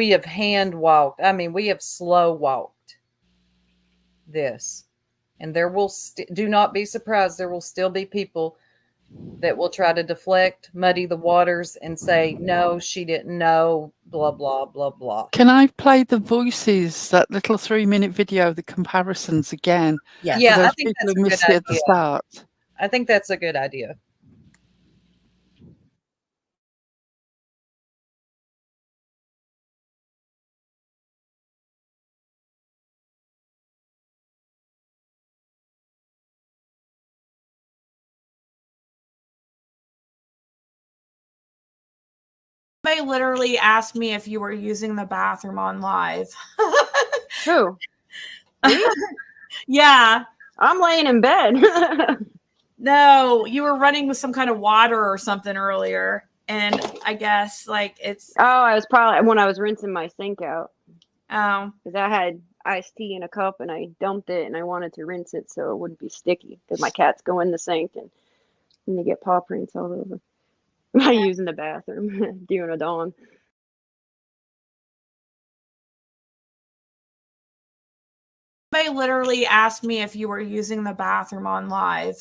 [SPEAKER 1] have hand walked. I mean, we have slow walked this. And there will do not be surprised. There will still be people that will try to deflect, muddy the waters, and say, no, she didn't know, blah, blah, blah, blah.
[SPEAKER 5] Can I play the voices, that little 3-minute video, the comparisons again?
[SPEAKER 1] Yes. Yeah, I think that's a good
[SPEAKER 5] missed it at the
[SPEAKER 1] idea.
[SPEAKER 5] start.
[SPEAKER 1] I think that's a good idea.
[SPEAKER 13] They literally asked me if you were using the bathroom on live.
[SPEAKER 6] Who?
[SPEAKER 13] Yeah.
[SPEAKER 6] I'm laying in bed.
[SPEAKER 13] No, you were running with some kind of water or something earlier. And I guess it's.
[SPEAKER 6] Oh, I was probably when I was rinsing my sink out.
[SPEAKER 13] Oh.
[SPEAKER 6] Because I had iced tea in a cup and I dumped it and I wanted to rinse it so it wouldn't be sticky. Because my cats go in the sink and they get paw prints all over. By using the bathroom during a dawn.
[SPEAKER 13] They literally asked me if you were using the bathroom on live.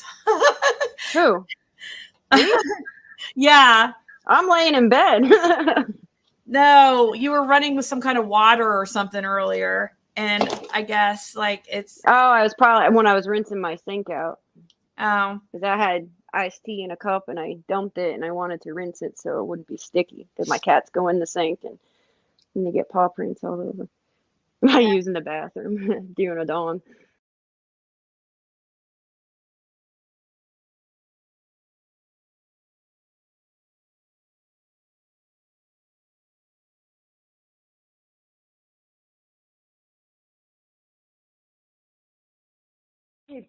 [SPEAKER 6] Who?
[SPEAKER 13] Yeah.
[SPEAKER 6] I'm laying in bed.
[SPEAKER 13] No, you were running with some kind of water or something earlier. And I guess it's.
[SPEAKER 6] Oh, I was probably when I was rinsing my sink out.
[SPEAKER 13] Oh.
[SPEAKER 6] Because I had iced tea in a cup and I dumped it and I wanted to rinse it so it wouldn't be sticky. Because my cats go in the sink and they get paw prints all over. By using the bathroom during a dawn.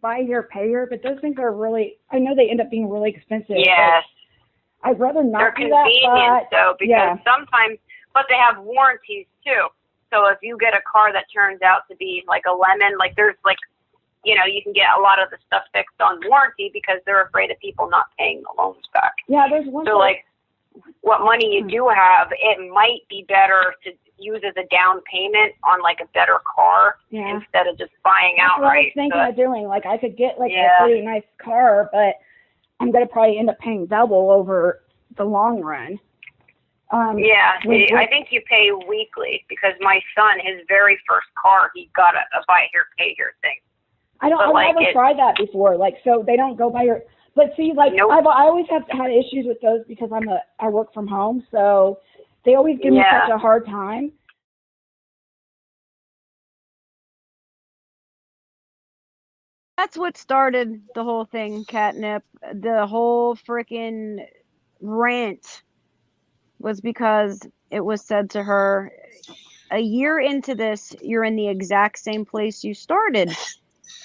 [SPEAKER 10] Buy here, pay here, but those things are really, I know they end up being really expensive.
[SPEAKER 11] Yes.
[SPEAKER 10] I'd rather not
[SPEAKER 11] They're
[SPEAKER 10] do that,
[SPEAKER 11] convenient
[SPEAKER 10] but
[SPEAKER 11] though, because sometimes, but they have warranties too. So if you get a car that turns out to be like a lemon, there's you can get a lot of the stuff fixed on warranty because they're afraid of people not paying the loans back.
[SPEAKER 10] Yeah, there's one.
[SPEAKER 11] So what money you do have, it might be better to use as a down payment on a better car instead of just buying outright.
[SPEAKER 10] That's what I was thinking of doing. I could get a pretty nice car, but I'm going to probably end up paying double over the long run.
[SPEAKER 11] Yeah, I think you pay weekly because my son, his very first car, he got a buy here, pay here thing.
[SPEAKER 10] I've never tried that before. Like, so they don't go by your. But see, like, nope. I always have had issues with those because I work from home, so they always give me such a hard time.
[SPEAKER 12] That's what started the whole thing, Catnip. The whole freaking rant was because it was said to her, a year into this, you're in the exact same place you started,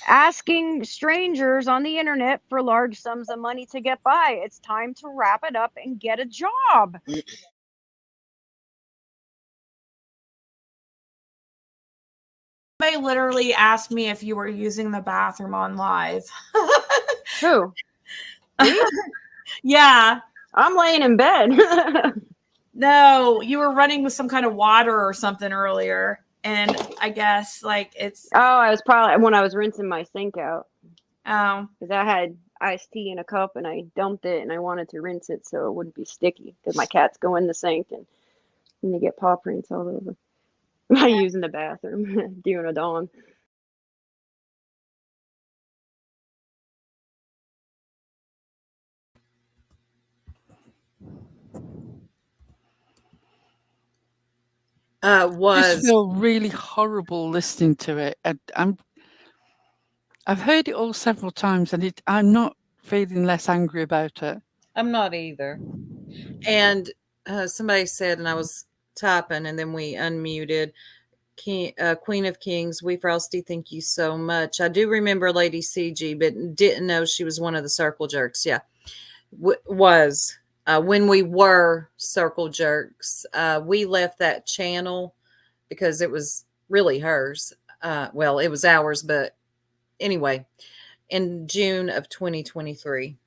[SPEAKER 12] asking strangers on the internet for large sums of money to get by. It's time to wrap it up and get a job.
[SPEAKER 13] They literally asked me if you were using the bathroom on live.
[SPEAKER 12] Who?
[SPEAKER 13] Yeah.
[SPEAKER 6] I'm laying in bed.
[SPEAKER 13] No, you were running with some kind of water or something earlier. And I guess like it's.
[SPEAKER 6] Oh, I was probably when I was rinsing my sink out.
[SPEAKER 13] Oh.
[SPEAKER 6] Because I had iced tea in a cup and I dumped it and I wanted to rinse it so it wouldn't be sticky. Because my cats go in the sink and they get paw prints all over. By using the bathroom during a dawn.
[SPEAKER 5] I just feel really horrible listening to it. I've heard it all several times, and I'm not feeling less angry about it.
[SPEAKER 1] I'm not either. And somebody said, and I was typing, and then we unmuted. Queen of Kings, We Frosty, thank you so much. I do remember Lady CG, but didn't know she was one of the circle jerks. Yeah, was when we were circle jerks. We left that channel because it was really hers. Well, it was ours, but anyway, in June of 2023.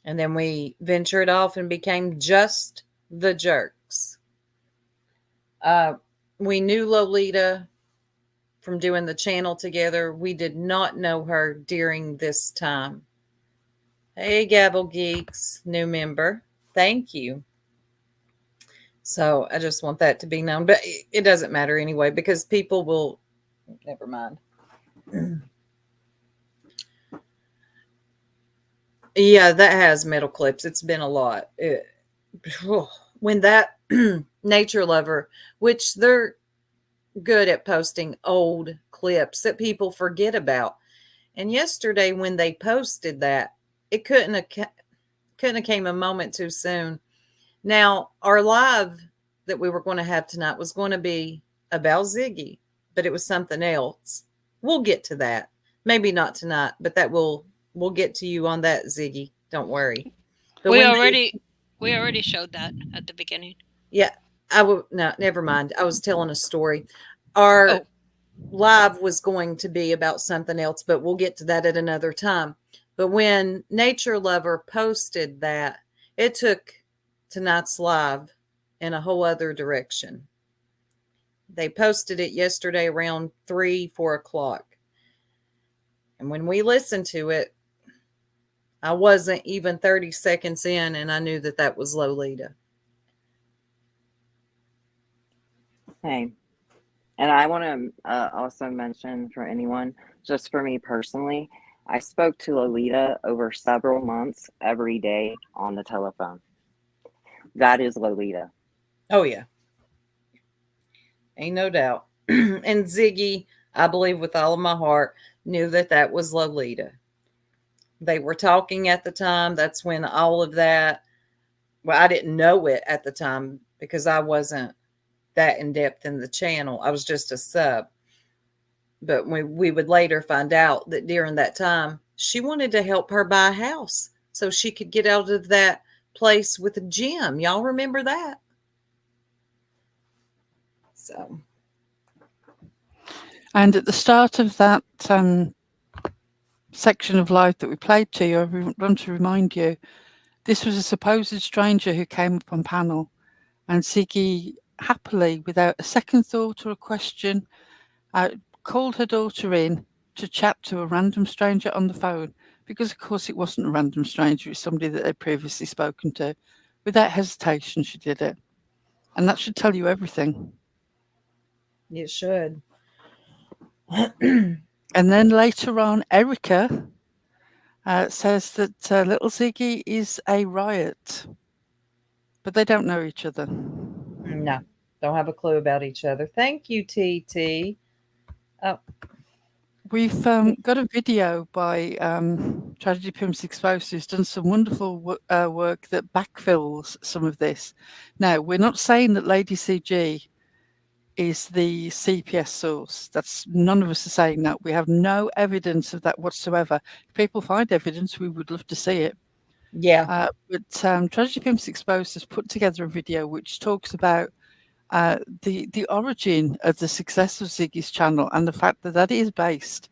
[SPEAKER 1] And then we ventured off and became just the jerks. We knew Lolita from doing the channel together. We did not know her during this time. Hey, Gabble Geeks, new member. Thank you. So I just want that to be known. But it doesn't matter anyway, because people will... Never mind. Yeah, that has metal clips. It's been a lot. When that nature lover, which they're good at posting old clips that people forget about. And yesterday when they posted that, it couldn't have came a moment too soon. Now, our live that we were going to have tonight was going to be about Ziggy, but it was something else. We'll get to that. Maybe not tonight, but we'll get to you on that, Ziggy. Don't worry. But
[SPEAKER 3] we already showed that at the beginning.
[SPEAKER 1] Yeah, no, never mind. I was telling a story. Our live was going to be about something else, but we'll get to that at another time. But when Nature Lover posted that, it took tonight's live in a whole other direction. They posted it yesterday around 3-4 o'clock. And when we listened to it, I wasn't even 30 seconds in, and I knew that was Lolita.
[SPEAKER 14] Hey, and I want to also mention for anyone, just for me personally, I spoke to Lolita over several months every day on the telephone. That is Lolita.
[SPEAKER 1] Oh, yeah. Ain't no doubt. And Ziggy, I believe with all of my heart, knew that was Lolita. They were talking at the time. That's when all of that, well, I didn't know it at the time because I wasn't that in depth in the channel. I was just a sub. But we would later find out that during that time, she wanted to help her buy a house so she could get out of that place with a gym. Y'all remember that? So.
[SPEAKER 5] And at the start of that section of live that we played to you, I want to remind you, this was a supposed stranger who came up on panel, and Ziggy happily, without a second thought or a question, called her daughter in to chat to a random stranger on the phone, because of course it wasn't a random stranger, it was somebody that they'd previously spoken to, Without hesitation, she did it. And that should tell you everything.
[SPEAKER 1] It should.
[SPEAKER 5] And then later on, Erica says that little Ziggy is a riot. But they don't know each other.
[SPEAKER 1] No, don't have a clue about each other. Thank you, TT. Oh.
[SPEAKER 5] We've got a video by Tragedy Pimps Exposed, who's done some wonderful work that backfills some of this. Now, we're not saying that Lady CG is the CPS source. That's none of us are saying that. We have no evidence of that whatsoever. If people find evidence, we would love to see it.
[SPEAKER 1] Yeah.
[SPEAKER 5] But Tragedy Pimps Exposed has put together a video which talks about the origin of the success of Ziggy's channel and the fact that that is based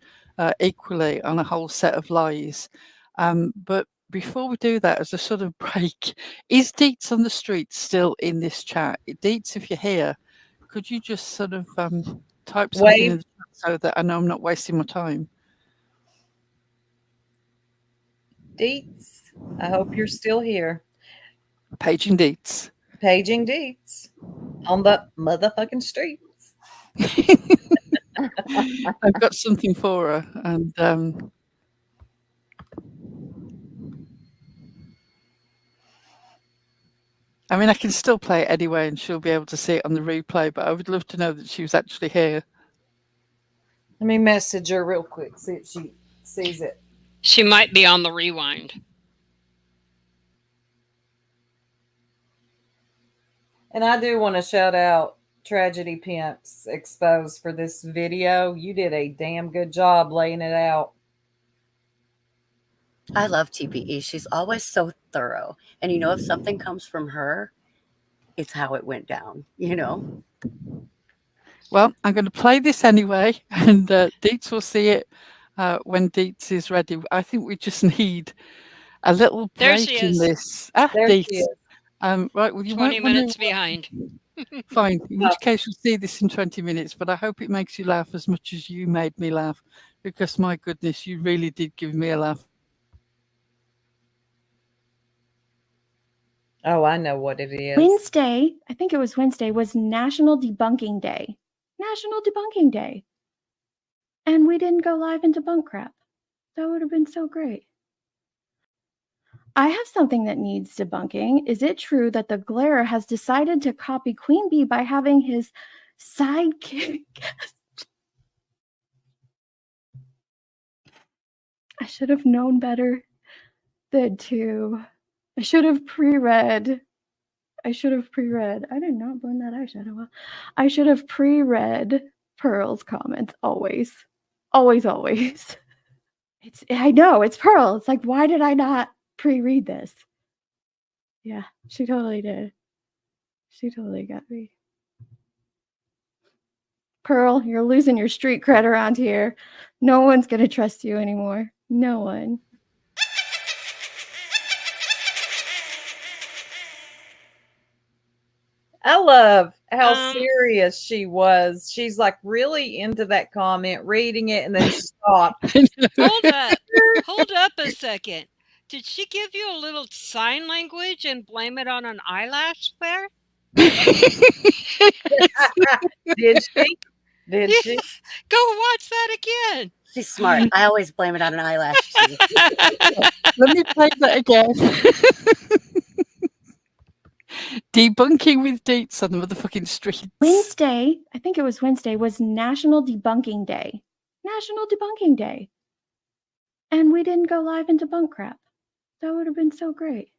[SPEAKER 5] equally on a whole set of lies. But before we do that, as a sort of break, is Deets on the Street still in this chat? Deets, if you're here, could you just sort of type something in the chat so that I know I'm not wasting my time?
[SPEAKER 1] Deets, I hope you're still here.
[SPEAKER 5] Paging Deets.
[SPEAKER 1] Paging Deets on the motherfucking streets.
[SPEAKER 5] I've got something for her, and I mean, I can still play it anyway, and she'll be able to see it on the replay. But I would love to know that she was actually here.
[SPEAKER 1] Let me message her real quick, see if she sees it.
[SPEAKER 3] She might be on the rewind.
[SPEAKER 1] And I do want to shout out Tragedy Pimps Exposed for this video. You did a damn good job laying it out.
[SPEAKER 2] I love TPE. She's always so thorough. And you know, if something comes from her, it's how it went down, you know?
[SPEAKER 5] Well, I'm going to play this anyway, and Deets will see it when Deets is ready. I think we just need a little break in this.
[SPEAKER 1] There
[SPEAKER 5] Deets.
[SPEAKER 1] she is.
[SPEAKER 5] Right, well, you
[SPEAKER 3] 20 minutes behind.
[SPEAKER 5] Fine. In which case, we'll see this in 20 minutes. But I hope it makes you laugh as much as you made me laugh, because my goodness, you really did give me a laugh.
[SPEAKER 1] Oh, I know what it is.
[SPEAKER 15] Wednesday, I think it was Wednesday, was National Debunking Day. National Debunking Day. And we didn't go live and debunk crap. That would have been so great. I have something that needs debunking. Is it true that the Glare has decided to copy Queen Bee by having his sidekick? I should have known better than to. I should have pre-read. I did not blend that eyeshadow well. I should have pre-read Pearl's comments always. Always. I know, it's Pearl. It's like, why did I not pre-read this? Yeah, she totally did. She totally got me. Pearl, you're losing your street cred around here. No one's going to trust you anymore. No one.
[SPEAKER 1] I love how serious she was. She's like really into that comment, reading it, and then stop.
[SPEAKER 3] Hold up a second. Did she give you a little sign language and blame it on an eyelash flare?
[SPEAKER 1] Did she? Did she?
[SPEAKER 3] Go watch that again.
[SPEAKER 2] She's smart. I always blame it on an eyelash too.
[SPEAKER 5] Let me play that again. Debunking with Deets on the motherfucking streets.
[SPEAKER 15] Wednesday, I think it was Wednesday, was National Debunking Day. National Debunking Day. And we didn't go live and debunk crap. That would have been so great.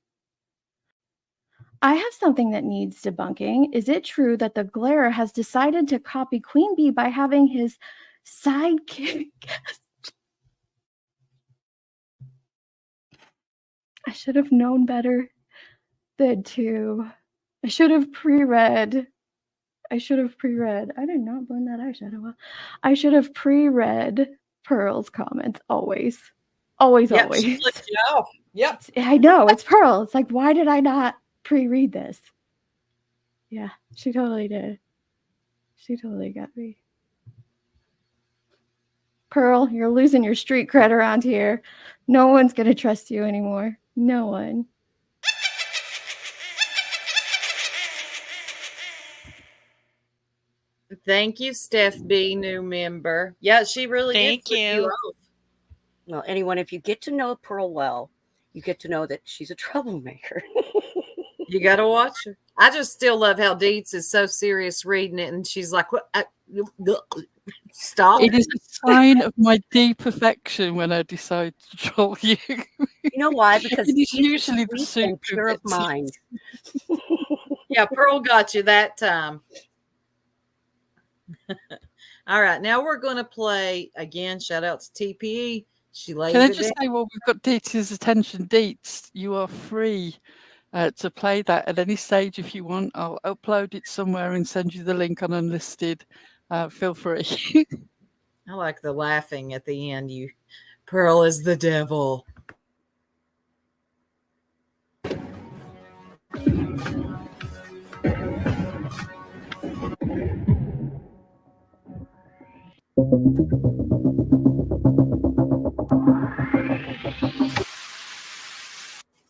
[SPEAKER 15] I have something that needs debunking. Is it true that the Glare has decided to copy Queen Bee by having his sidekick? I should have known better than to. I should have pre-read. I did not blend that eyeshadow well. I should have pre-read Pearl's comments always. Always.
[SPEAKER 1] Yep.
[SPEAKER 15] I know, it's Pearl. It's like, why did I not pre-read this? Yeah, she totally did. She totally got me. Pearl, you're losing your street cred around here. No one's going to trust you anymore. No one.
[SPEAKER 1] Thank you, Steph B, new member. Yeah, she really
[SPEAKER 3] Thank
[SPEAKER 1] did flip you
[SPEAKER 3] you.
[SPEAKER 1] off.
[SPEAKER 2] Well, anyone, if you get to know Pearl well, you get to know that she's a troublemaker.
[SPEAKER 1] You got to watch her. I just still love how Dietz is so serious reading it, and she's like, "What? Stop."
[SPEAKER 5] It is a sign of my deep affection when I decide to troll you.
[SPEAKER 2] You know why? Because
[SPEAKER 5] it is
[SPEAKER 2] he's
[SPEAKER 5] usually the
[SPEAKER 2] sweet and pure of
[SPEAKER 5] super
[SPEAKER 2] mind.
[SPEAKER 1] Yeah, Pearl got you that time. All right, now we're going to play again. Shout out to TPE. She lays
[SPEAKER 5] Can I
[SPEAKER 1] it
[SPEAKER 5] just
[SPEAKER 1] down.
[SPEAKER 5] say, well, we've got Dietz's attention. Dietz, you are free to play that at any stage if you want. I'll upload it somewhere and send you the link on Unlisted. Feel free.
[SPEAKER 1] I like the laughing at the end. You, Pearl is the devil.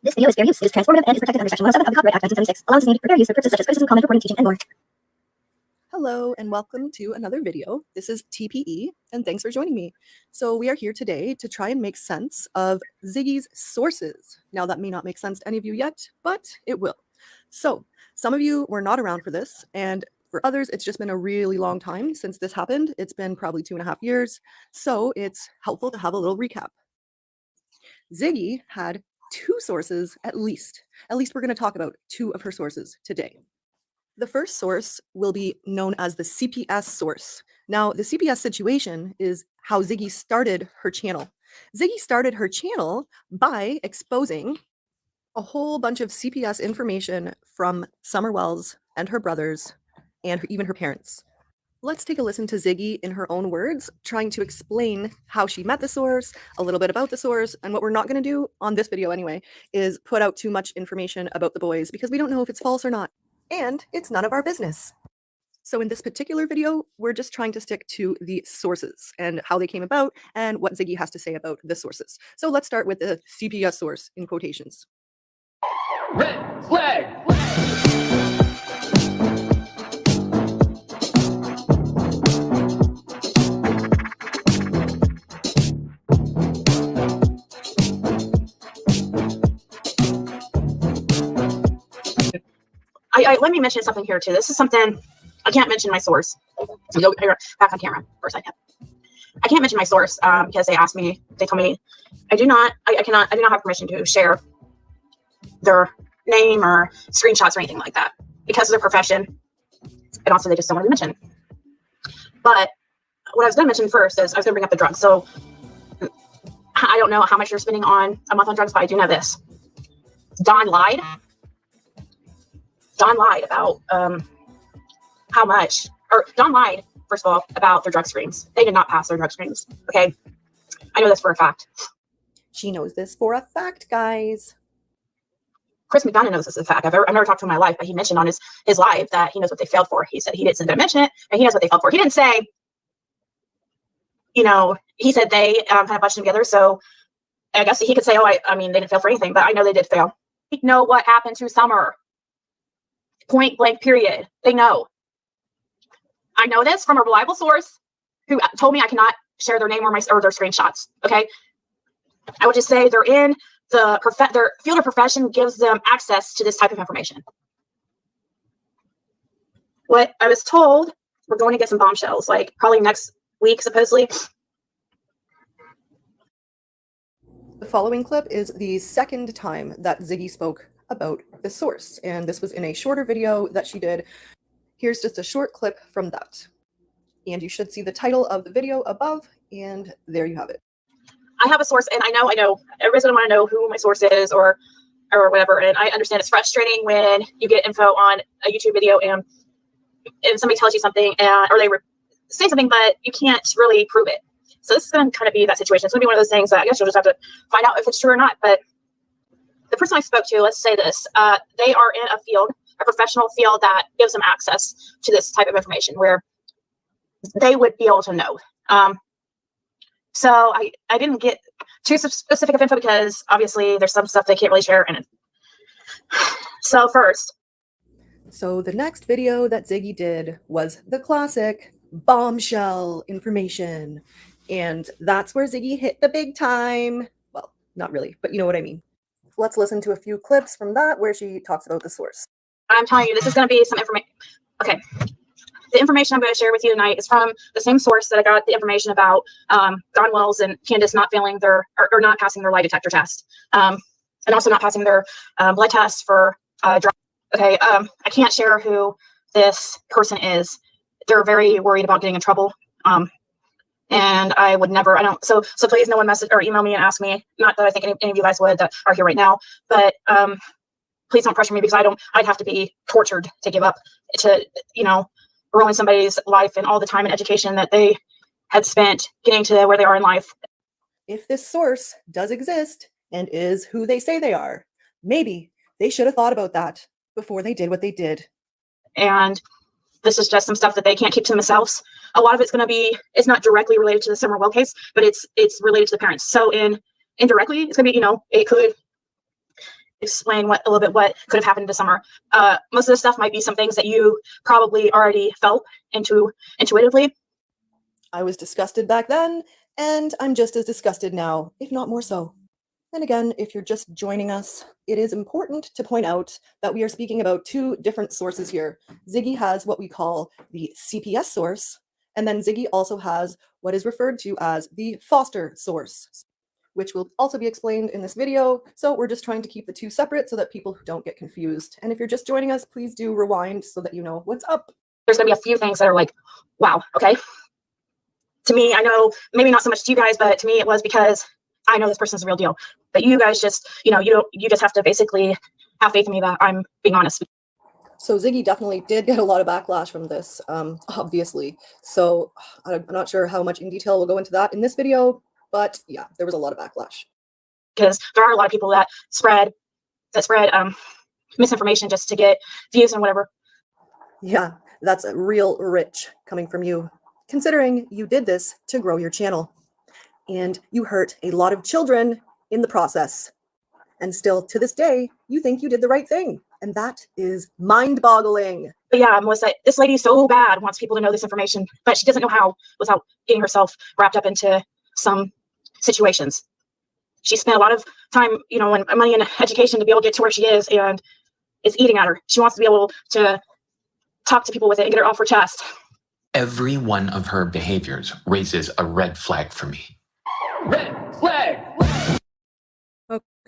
[SPEAKER 19] This video is fair use. It is transformative and is protected under Section 107 of the Copyright Act 1976. Allows this media for fair use for purposes such as criticism, comment, reporting, teaching, and more.
[SPEAKER 20] Hello and welcome to another video. This is TPE and thanks for joining me. So we are here today to try and make sense of Ziggy's sources. Now that may not make sense to any of you yet, but it will. So some of you were not around for this, and for others it's just been a really long time since this happened. It's been probably 2.5 years, so it's helpful to have a little recap. Ziggy had 2 sources at least. At least we're going to talk about 2 of her sources today. The first source will be known as the CPS source. Now, the CPS situation is how Ziggy started her channel. Ziggy started her channel by exposing a whole bunch of CPS information from Summer Wells and her brothers and even her parents. Let's take a listen to Ziggy in her own words, trying to explain how she met the source, a little bit about the source, and what we're not going to do on this video anyway is put out too much information about the boys because we don't know if it's false or not. And it's none of our business. So in this particular video, we're just trying to stick to the sources and how they came about and what Ziggy has to say about the sources. So let's start with the CPS source in quotations.
[SPEAKER 21] Red flag!
[SPEAKER 9] Let me mention something here too. This is something I can't mention my source. Go back on camera for a second. I can't mention my source because they asked me. They told me I do not have permission to share their name or screenshots or anything like that because of their profession, and also they just don't want to mention. But what I was going to mention first is I was going to bring up the drugs. So I don't know how much you're spending on a month on drugs, but I do know this: Don lied. Don lied about how much, or Don lied, first of all, about their drug screens. They did not pass their drug screens. Okay. I know this for a fact.
[SPEAKER 20] She knows this for a fact, guys.
[SPEAKER 9] Chris McDonough knows this as a fact. I've never talked to him in my life, but he mentioned on his live that he knows what they failed for. He said he didn't mention it, and he knows what they failed for. He didn't say, he said they kind of bunched them together. So I guess he could say, I mean, they didn't fail for anything, but I know they did fail. They know what happened to Summer. Point blank, period. They know. I know this from a reliable source who told me I cannot share their name or their screenshots. Okay. I would just say they're in their field of profession gives them access to this type of information. What I was told, we're going to get some bombshells, like probably next week, supposedly.
[SPEAKER 20] The following clip is the second time that Ziggy spoke about the source, and this was in a shorter video that she did. Here's just a short clip from that, and you should see the title of the video above, and there you have it.
[SPEAKER 9] I have a source, and I know everybody's gonna want to know who my source is or whatever, and I understand it's frustrating when you get info on a YouTube video and somebody tells you something or they say something, but you can't really prove it. So this is going to kind of be that situation. It's going to be one of those things that I guess you'll just have to find out if it's true or not. But the person I spoke to, let's say this, they are in a professional field that gives them access to this type of information where they would be able to know. So I didn't get too specific of info because obviously there's some stuff they can't really share. So first,
[SPEAKER 20] So the next video that Ziggy did was the classic bombshell information. And that's where Ziggy hit the big time. Well, not really, but you know what I mean. Let's listen to a few clips from that where she talks about the source.
[SPEAKER 9] I'm telling you, this is going to be some information. Okay. The information I'm going to share with you tonight is from the same source that I got the information about Don Wells and Candace not failing their, or not passing their lie detector test. And also not passing their blood test for drugs. Okay, I can't share who this person is. They're very worried about getting in trouble. And I would never, so please no one message or email me and ask me, not that I think any of you guys would that are here right now, but please don't pressure me because I'd have to be tortured to give up to, ruin somebody's life and all the time and education that they had spent getting to where they are in life.
[SPEAKER 20] If this source does exist and is who they say they are, maybe they should have thought about that before they did what they did.
[SPEAKER 9] And this is just some stuff that they can't keep to themselves. A lot of it's going to be, it's not directly related to the Summer Well case, but it's related to the parents. So indirectly, it's going to be, it could explain a little bit what could have happened to Summer. Most of the stuff might be some things that you probably already felt intuitively.
[SPEAKER 20] I was disgusted back then, and I'm just as disgusted now, if not more so. And again, if you're just joining us, it is important to point out that we are speaking about two different sources here. Ziggy has what we call the CPS source, and then Ziggy also has what is referred to as the Foster source, which will also be explained in this video. So we're just trying to keep the two separate so that people don't get confused. And if you're just joining us, please do rewind so that you know what's up.
[SPEAKER 9] There's going to be a few things that are like, wow, okay. To me, I know maybe not so much to you guys, but to me it was because I know this person's the real deal. But you guys just, you just have to basically have faith in me that I'm being honest.
[SPEAKER 20] So Ziggy definitely did get a lot of backlash from this, obviously. So I'm not sure how much in detail we'll go into that in this video, but yeah, there was a lot of backlash.
[SPEAKER 9] Because there are a lot of people that spread misinformation just to get views and whatever.
[SPEAKER 20] Yeah, that's real rich coming from you, considering you did this to grow your channel. And you hurt a lot of children in the process. And still, to this day, you think you did the right thing. And that is mind-boggling.
[SPEAKER 9] But yeah, Melissa, this lady so bad wants people to know this information, but she doesn't know how without getting herself wrapped up into some situations. She spent a lot of time, and money and education to be able to get to where she is, and it's eating at her. She wants to be able to talk to people with it and get it off her chest.
[SPEAKER 8] Every one of her behaviors raises a red flag for me.
[SPEAKER 21] Red flag!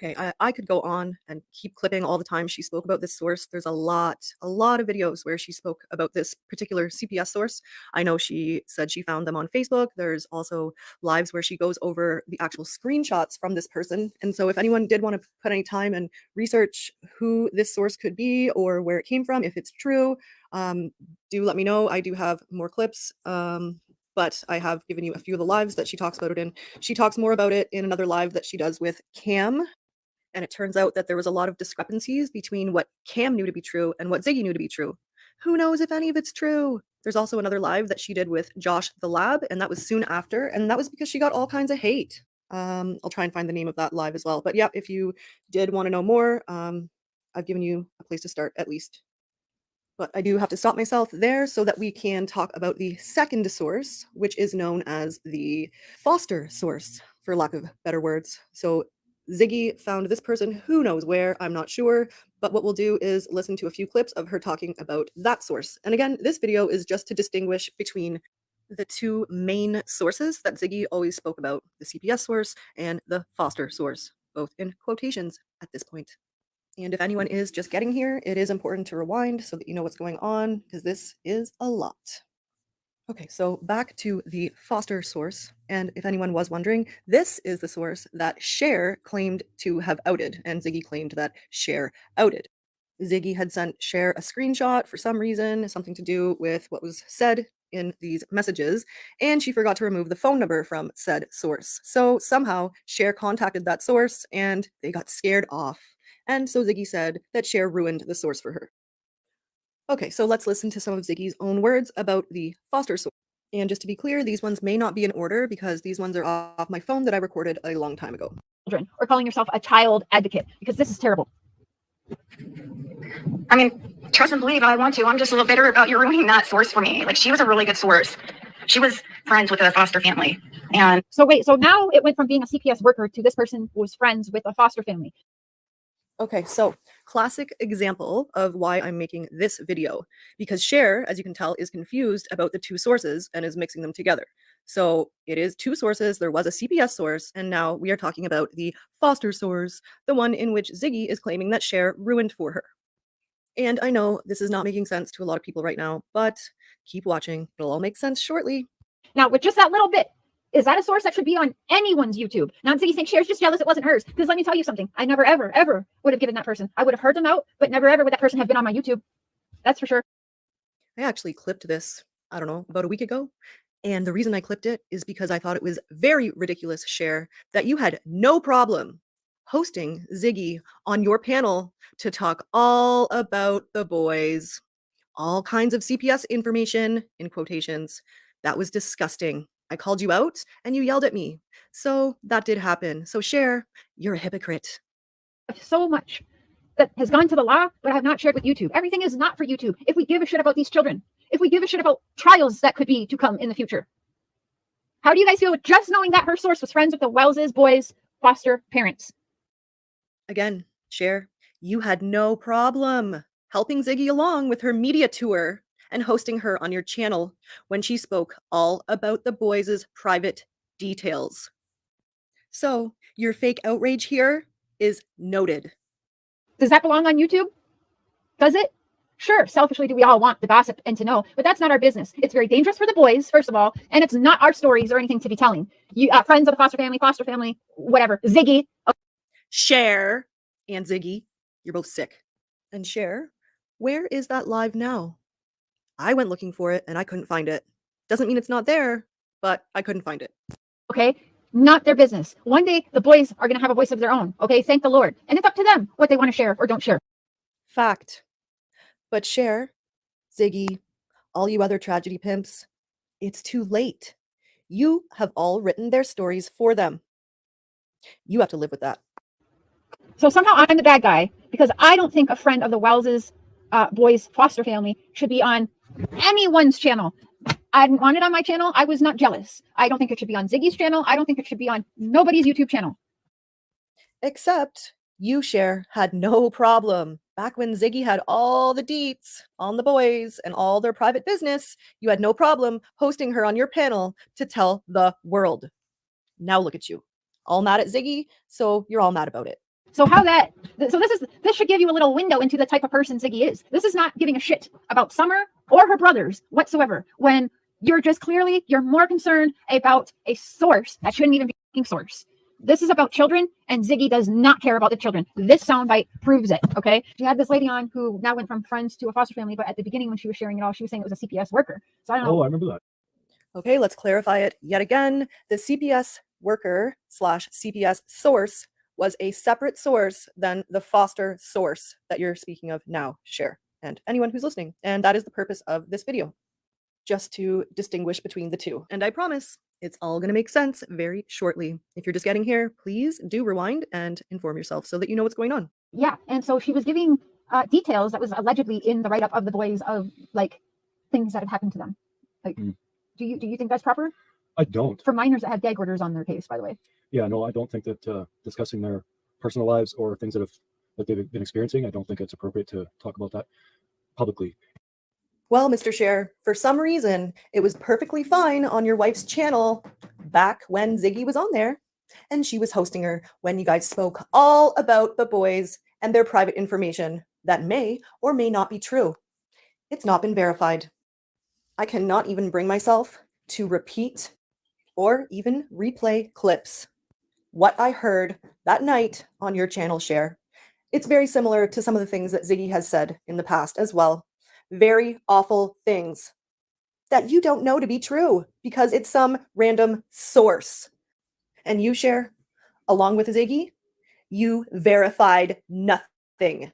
[SPEAKER 20] Okay, I could go on and keep clipping all the time she spoke about this source. There's a lot of videos where she spoke about this particular CPS source. I know she said she found them on Facebook. There's also lives where she goes over the actual screenshots from this person. And so if anyone did want to put any time and research who this source could be or where it came from, if it's true, do let me know. I do have more clips. But I have given you a few of the lives that she talks about it in. She talks more about it in another live that she does with Cam. And it turns out that there was a lot of discrepancies between what Cam knew to be true and what Ziggy knew to be true. Who knows if any of it's true? There's also another live that she did with Josh the Lab, and that was soon after. And that was because she got all kinds of hate. I'll try and find the name of that live as well. But yeah, if you did want to know more, I've given you a place to start at least. But I do have to stop myself there so that we can talk about the second source, which is known as the Foster source, for lack of better words. So Ziggy found this person who knows where, I'm not sure, but what we'll do is listen to a few clips of her talking about that source. And again, this video is just to distinguish between the two main sources that Ziggy always spoke about, the CPS source and the Foster source, both in quotations at this point. And if anyone is just getting here, it is important to rewind so that you know what's going on, because this is a lot. Okay, so back to the Foster source. And if anyone was wondering, this is the source that Cher claimed to have outed, and Ziggy claimed that Cher outed. Ziggy had sent Cher a screenshot for some reason, something to do with what was said in these messages, and she forgot to remove the phone number from said source. So somehow Cher contacted that source and they got scared off. And so Ziggy said that Cher ruined the source for her. Okay, so let's listen to some of Ziggy's own words about the Foster source. And just to be clear, these ones may not be in order because these ones are off my phone that I recorded a long time ago.
[SPEAKER 22] Or calling yourself a child advocate, because this is terrible.
[SPEAKER 9] I mean,
[SPEAKER 19] trust and believe I want to. I'm just a little bitter about you ruining that source for me. Like, she was a really good source. She was friends with a foster family. And
[SPEAKER 16] so wait, so now it went from being a CPS worker to this person who was friends with a foster family.
[SPEAKER 20] Okay, so classic example of why I'm making this video, because Cher, as you can tell, is confused about the two sources and is mixing them together. So it is two sources. There was a CPS source, and now we are talking about the foster source, the one in which Ziggy is claiming that Cher ruined for her. And I know this is not making sense to a lot of people right now, but keep watching. It'll all make sense shortly.
[SPEAKER 16] Now, with just that little bit, is that a source that should be on anyone's YouTube? Now, Ziggy saying Cher's just jealous it wasn't hers. Because let me tell you something. I never, ever, ever would have given that person. I would have heard them out, but never, ever would that person have been on my YouTube. That's for sure.
[SPEAKER 20] I actually clipped this, I don't know, about a week ago. And the reason I clipped it is because I thought it was very ridiculous, Cher, that you had no problem hosting Ziggy on your panel to talk all about the boys. All kinds of CPS information, in quotations. That was disgusting. I called you out and you yelled at me. So that did happen. So Cher, you're a hypocrite.
[SPEAKER 16] So much that has gone to the law, but I have not shared with YouTube. Everything is not for YouTube. If we give a shit about these children, if we give a shit about trials that could be to come in the future. How do you guys feel with just knowing that her source was friends with the Wells's boys' foster parents?
[SPEAKER 20] Again, Cher, you had no problem helping Ziggy along with her media tour and hosting her on your channel when she spoke all about the boys' private details. So your fake outrage here is noted.
[SPEAKER 16] Does that belong on YouTube? Does it? Sure, selfishly do we all want the gossip and to know, but that's not our business. It's very dangerous for the boys, first of all, and it's not our stories or anything to be telling. You friends of the foster family, whatever. Ziggy.
[SPEAKER 20] Cher and Ziggy, you're both sick. And Cher, where is that live now? I went looking for it and I couldn't find it. Doesn't mean it's not there, but I couldn't find it.
[SPEAKER 16] Okay, not their business. One day the boys are going to have a voice of their own. Okay, thank the Lord. And it's up to them what they want to share or don't share.
[SPEAKER 20] Fact. But Cher, Ziggy, all you other tragedy pimps, it's too late. You have all written their stories for them. You have to live with that.
[SPEAKER 16] So somehow I'm the bad guy because I don't think a friend of the Wells's boys foster family should be on anyone's channel. I didn't want it on my channel. I was not jealous. I don't think it should be on Ziggy's channel. I don't think it should be on nobody's YouTube channel.
[SPEAKER 20] Except you, Cher, had no problem. Back when Ziggy had all the deets on the boys and all their private business, you had no problem hosting her on your panel to tell the world. Now look at you. All mad at Ziggy, so you're all mad about it.
[SPEAKER 16] So this should give you a little window into the type of person Ziggy is. This is not giving a shit about Summer or her brothers whatsoever. When you're just clearly, you're more concerned about a source that shouldn't even be a source. This is about children, and Ziggy does not care about the children. This soundbite proves it, okay? She had this lady on who now went from friends to a foster family, but at the beginning when she was sharing it all, she was saying it was a CPS worker. So I don't know.
[SPEAKER 22] Oh, I remember that.
[SPEAKER 20] Okay, let's clarify it yet again. The CPS worker / CPS source was a separate source than the foster source that you're speaking of now, Cher, and anyone who's listening. And that is the purpose of this video, just to distinguish between the two. And I promise it's all going to make sense very shortly. If you're just getting here, please do rewind and inform yourself so that you know what's going on.
[SPEAKER 16] Yeah, and so she was giving details that was allegedly in the write-up of the boys of like things that had happened to them. Like, do you think that's proper?
[SPEAKER 22] I don't.
[SPEAKER 16] For minors that have gag orders on their case, by the way.
[SPEAKER 22] Yeah, no, I don't think that discussing their personal lives or things that they've been experiencing, I don't think it's appropriate to talk about that publicly.
[SPEAKER 20] Well, Mr. Cher, for some reason, it was perfectly fine on your wife's channel back when Ziggy was on there, and she was hosting her when you guys spoke all about the boys and their private information that may or may not be true. It's not been verified. I cannot even bring myself to repeat or even replay clips. What I heard that night on your channel, Cher. It's very similar to some of the things that Ziggy has said in the past as well. Very awful things that you don't know to be true because it's some random source. And you, Cher, along with Ziggy, you verified nothing.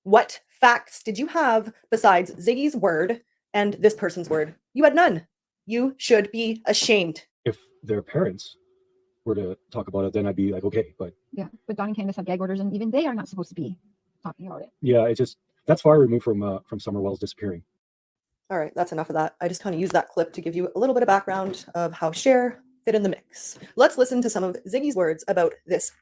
[SPEAKER 20] What facts did you have besides Ziggy's word and this person's word? You had none. You should be ashamed.
[SPEAKER 22] If their parents were to talk about it, then I'd be like, okay, but
[SPEAKER 16] yeah, but Donnie and Candace have gag orders, and even they are not supposed to be talking about it.
[SPEAKER 22] Yeah, it's just That's far removed from Summer Wells disappearing.
[SPEAKER 20] All right, that's enough of that. I just kind of used that clip to give you a little bit of background of how Cher fit in the mix. Let's listen to some of Ziggy's words about this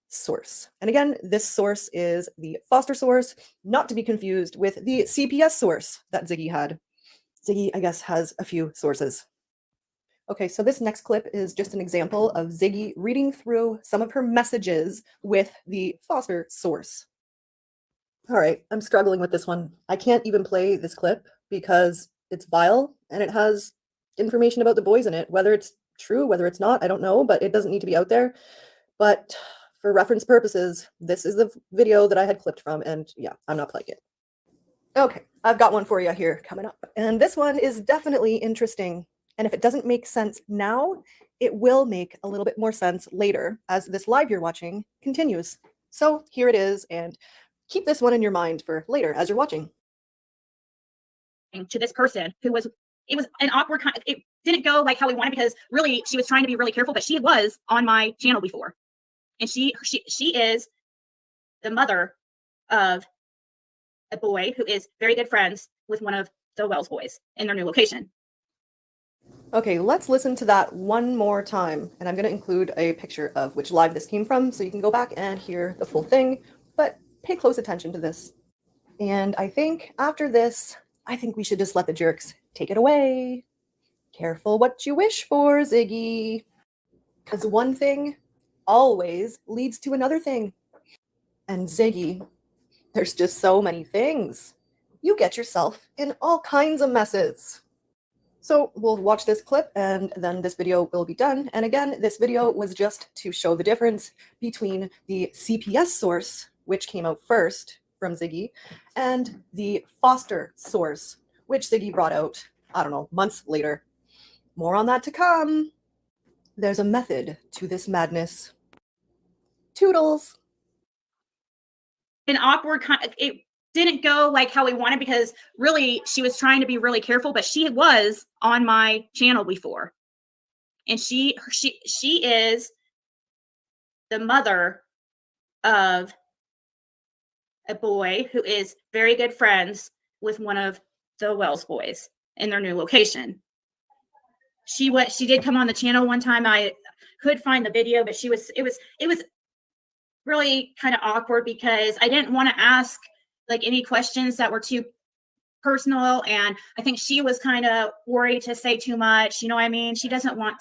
[SPEAKER 20] source. And again, this source is the Foster source, not to be confused with the CPS source that Ziggy had. Ziggy, I guess, has a few sources. Okay, so this next clip is just an example of Ziggy reading through some of her messages with the Foster source. All right, I'm struggling with this one. I can't even play this clip because it's vile and it has information about the boys in it. Whether it's true, whether it's not, I don't know, but it doesn't need to be out there. But for reference purposes, this is the video that I had clipped from, and yeah, I'm not playing it. Okay, I've got one for you here coming up. And this one is definitely interesting. And if it doesn't make sense now, it will make a little bit more sense later as this live you're watching continues. So here it is, and keep this one in your mind for later as you're watching.
[SPEAKER 19] To this person who was, it was an awkward kind of, it didn't go like how we wanted because really she was trying to be really careful, but she was on my channel before. And she is the mother of a boy who is very good friends with one of the Wells boys in their new location.
[SPEAKER 20] Okay, let's listen to that one more time. And I'm going to include a picture of which live this came from so you can go back and hear the full thing, but pay close attention to this. And I think after this, I think we should just let the jerks take it away. Careful what you wish for, Ziggy. Because one thing always leads to another thing. And Ziggy, there's just so many things. You get yourself in all kinds of messes. So we'll watch this clip and then this video will be done. And again, this video was just to show the difference between the CPS source, which came out first from Ziggy, and the Foster source, which Ziggy brought out, I don't know, months later. More on that to come. There's a method to this madness. Toodles.
[SPEAKER 19] An awkward kind of, it didn't go like how we wanted because really she was trying to be really careful, but she was on my channel before. And she is the mother of a boy who is very good friends with one of the Wells boys in their new location. She did come on the channel one time. I could find the video, but it was really kind of awkward because I didn't want to ask like any questions that were too personal. And I think she was kind of worried to say too much. You know what I mean? She doesn't want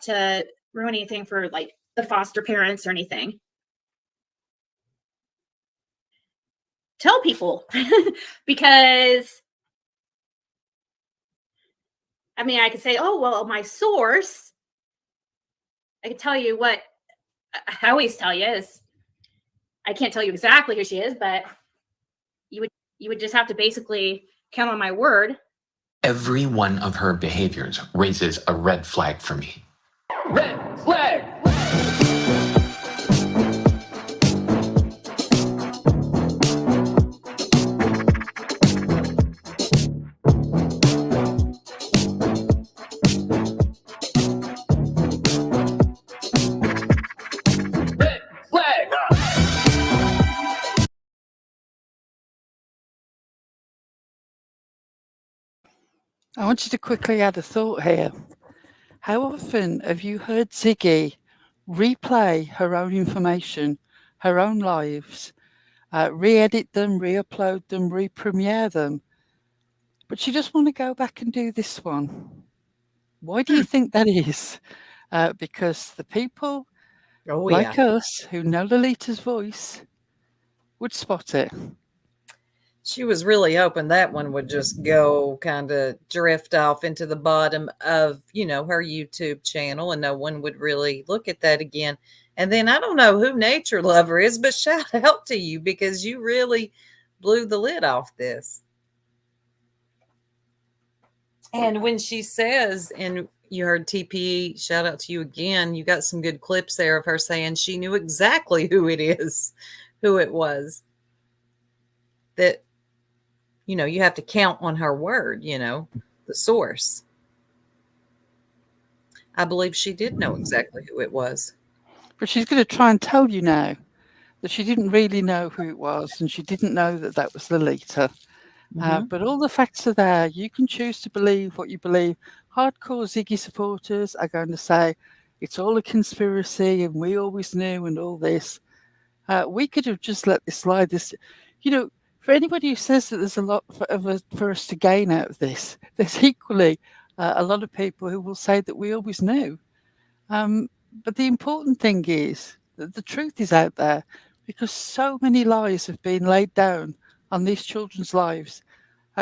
[SPEAKER 19] to ruin anything for like the foster parents or anything. Tell people because I mean, I could say, oh, well, my source, I could tell you what I always tell you is I can't tell you exactly who she is, but you would just have to basically count on my word.
[SPEAKER 8] Every one of her behaviors raises a red flag for me.
[SPEAKER 21] Red flag!
[SPEAKER 5] I want you to quickly add a thought here. How often have you heard Ziggy replay her own information, her own lives, re-edit them, re-upload them, re-premiere them? But she just want to go back and do this one. Why do you think that is? Because the people like us who know Lolita's voice would spot it.
[SPEAKER 18] She was really hoping that one would just go kind of drift off into the bottom of, her YouTube channel and no one would really look at that again. And then I don't know who Nature Lover is, but shout out to you because you really blew the lid off this. And when she says, and you heard TPE, shout out to you again, you got some good clips there of her saying she knew exactly who it was. That, you have to count on her word, the source. I believe she did know exactly who it was.
[SPEAKER 5] But she's going to try and tell you now that she didn't really know who it was, and she didn't know that that was Lolita. But all the facts are there. You can choose to believe what you believe. Hardcore Ziggy supporters are going to say it's all a conspiracy and we always knew and all this. We could have just let this slide. For anybody who says that there's a lot for us to gain out of this, there's equally a lot of people who will say that we always knew. But the important thing is that the truth is out there, because so many lies have been laid down on these children's lives.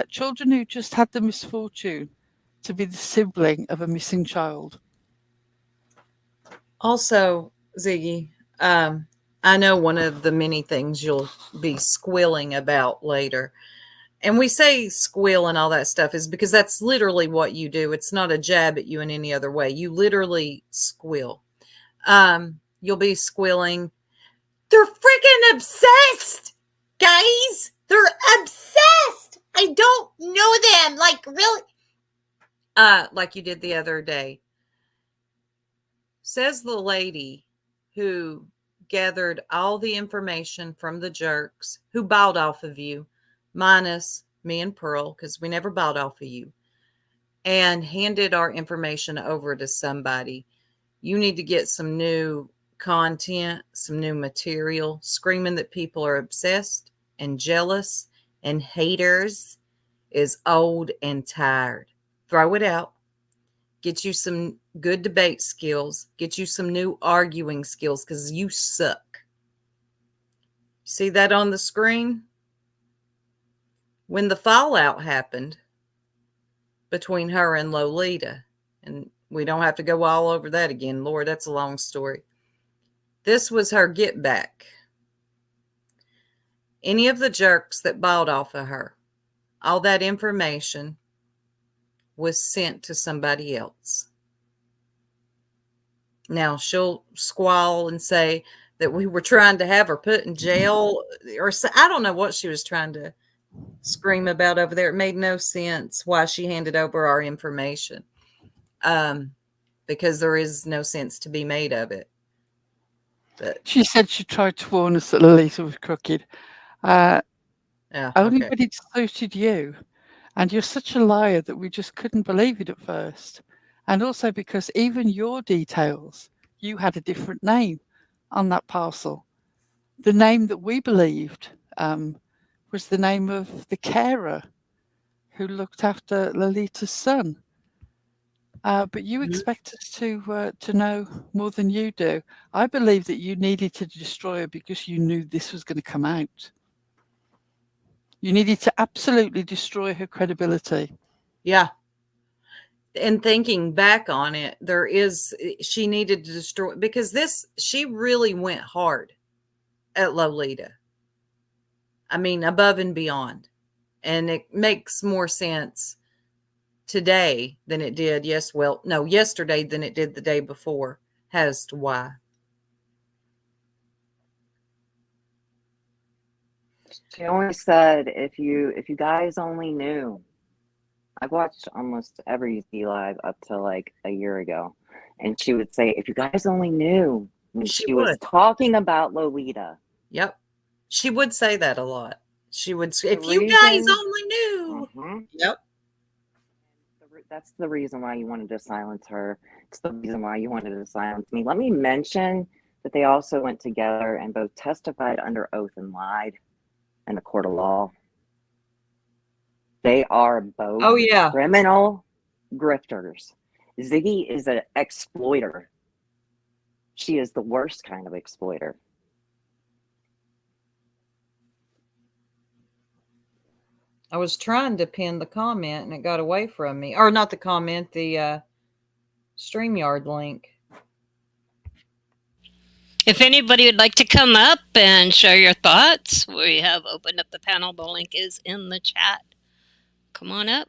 [SPEAKER 5] Children who just had the misfortune to be the sibling of a missing child.
[SPEAKER 1] Also, Ziggy, I know one of the many things you'll be squealing about later. And we say squeal and all that stuff is because that's literally what you do. It's not a jab at you in any other way. You literally squeal. You'll be squealing. They're freaking obsessed, guys. They're obsessed. I don't know them. Like, really? Like you did the other day. Says the lady who gathered all the information from the jerks who bought off of you, minus me and Pearl, because we never bought off of you, and handed our information over to somebody. You need to get some new content, some new material, screaming that people are obsessed and jealous and haters is old and tired. Throw it out. Get you some good debate skills. Get you some new arguing skills, because you suck. See that on the screen? When the fallout happened between her and Lolita, and we don't have to go all over that again. Lord, that's a long story. This was her get back. Any of the jerks that bought off of her, all that information was sent to somebody else. Now she'll squall and say that we were trying to have her put in jail, or I don't know what she was trying to scream about over there. It made no sense why she handed over our information, because there is no sense to be made of it. But
[SPEAKER 5] she said she tried to warn us that Lolita was crooked. Only when it suited you. And you're such a liar that we just couldn't believe it at first. And also because even your details, you had a different name on that parcel. The name that we believed was the name of the carer who looked after Lolita's son. But you expect us to know more than you do. I believe that you needed to destroy her because you knew this was going to come out. You needed to absolutely destroy her credibility.
[SPEAKER 1] Yeah. And thinking back on it, she needed to destroy, because she really went hard at Lolita. I mean, above and beyond. And it makes more sense today than it did, yesterday than it did the day before, as to why.
[SPEAKER 14] She always said, if you guys only knew. I've watched almost every Z Live up to like a year ago. And she would say, if you guys only knew, when she was talking about Lolita.
[SPEAKER 1] Yep. She would say that a lot. She would say, if you guys only knew. Yep.
[SPEAKER 14] That's the reason why you wanted to silence her. It's the reason why you wanted to silence me. Let me mention that they also went together and both testified under oath and lied in a court of law. They are both criminal grifters. Ziggy is an exploiter. She is the worst kind of exploiter.
[SPEAKER 1] I was trying to pin the comment and it got away from me. Or not the comment, the StreamYard link.
[SPEAKER 3] If anybody would like to come up and share your thoughts, we have opened up the panel. The link is in the chat. Come on up.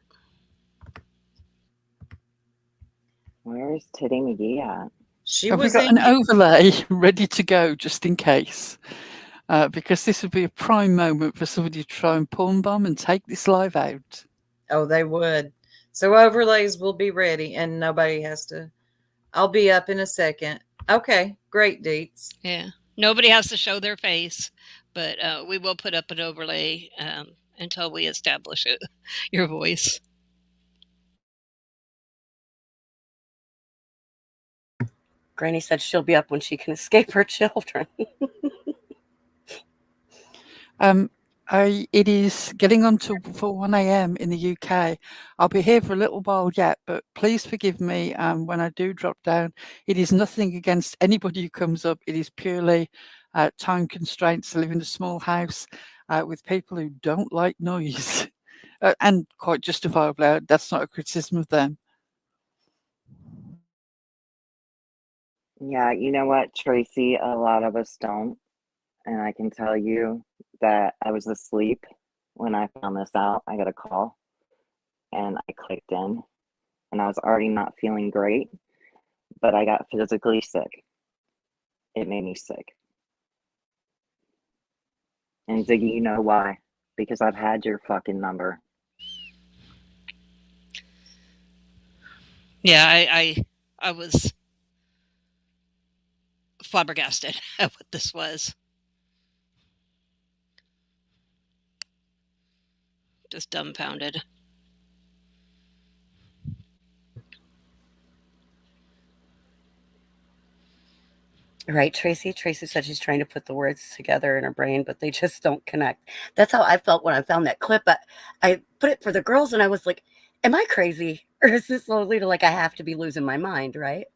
[SPEAKER 14] Where's Titty McGee at?
[SPEAKER 5] Have we got an overlay ready to go just in case? Because this would be a prime moment for somebody to try and pawn bomb and take this live out.
[SPEAKER 1] Oh, they would. So overlays will be ready and nobody has to. I'll be up in a second. Okay, great, Deets.
[SPEAKER 3] Yeah. Nobody has to show their face, but we will put up an overlay until we establish it, your voice.
[SPEAKER 2] Granny said she'll be up when she can escape her children.
[SPEAKER 5] It is getting on for 1 a.m. in the UK. I'll be here for a little while yet, but please forgive me when I do drop down. It is nothing against anybody who comes up. It is purely time constraints. I live in a small house with people who don't like noise. And quite justifiably, that's not a criticism of them.
[SPEAKER 14] Yeah, you know what, Tracy? A lot of us don't. And I can tell you that I was asleep when I found this out. I got a call and I clicked in and I was already not feeling great, but I got physically sick. It made me sick. And Ziggy, you know why? Because I've had your fucking number.
[SPEAKER 3] Yeah, I was flabbergasted at what this was. Just dumbfounded.
[SPEAKER 2] Right, Tracy? Tracy said she's trying to put the words together in her brain, but they just don't connect. That's how I felt when I found that clip. I put it for the girls, and I was like, am I crazy? Or is this Lolita like I have to be losing my mind, right?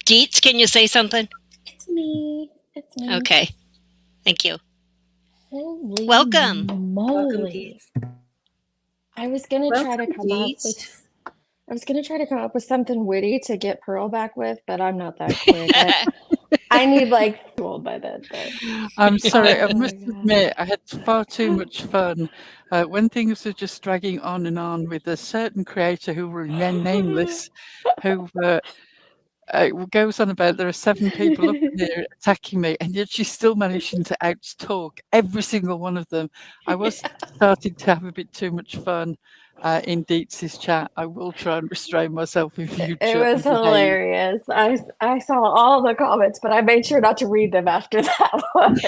[SPEAKER 3] Dietz, can you say something?
[SPEAKER 4] It's me. It's me.
[SPEAKER 3] Okay. Thank you.
[SPEAKER 4] Holy
[SPEAKER 3] Welcome.
[SPEAKER 4] moly.
[SPEAKER 2] Welcome, Dietz.
[SPEAKER 4] I was gonna try to come up with something witty to get Pearl back with, but I'm not that quick. I need like old by then. But
[SPEAKER 5] I'm sorry, I must admit I had far too much fun when things were just dragging on and on with a certain creator who will remain nameless, who goes on about there are 7 people up there attacking me, and yet she's still managing to out-talk every single one of them. I was starting to have a bit too much fun in Dietz's chat. I will try and restrain myself in future.
[SPEAKER 4] it was hilarious. I saw all the comments, but I made sure not to read them after that one.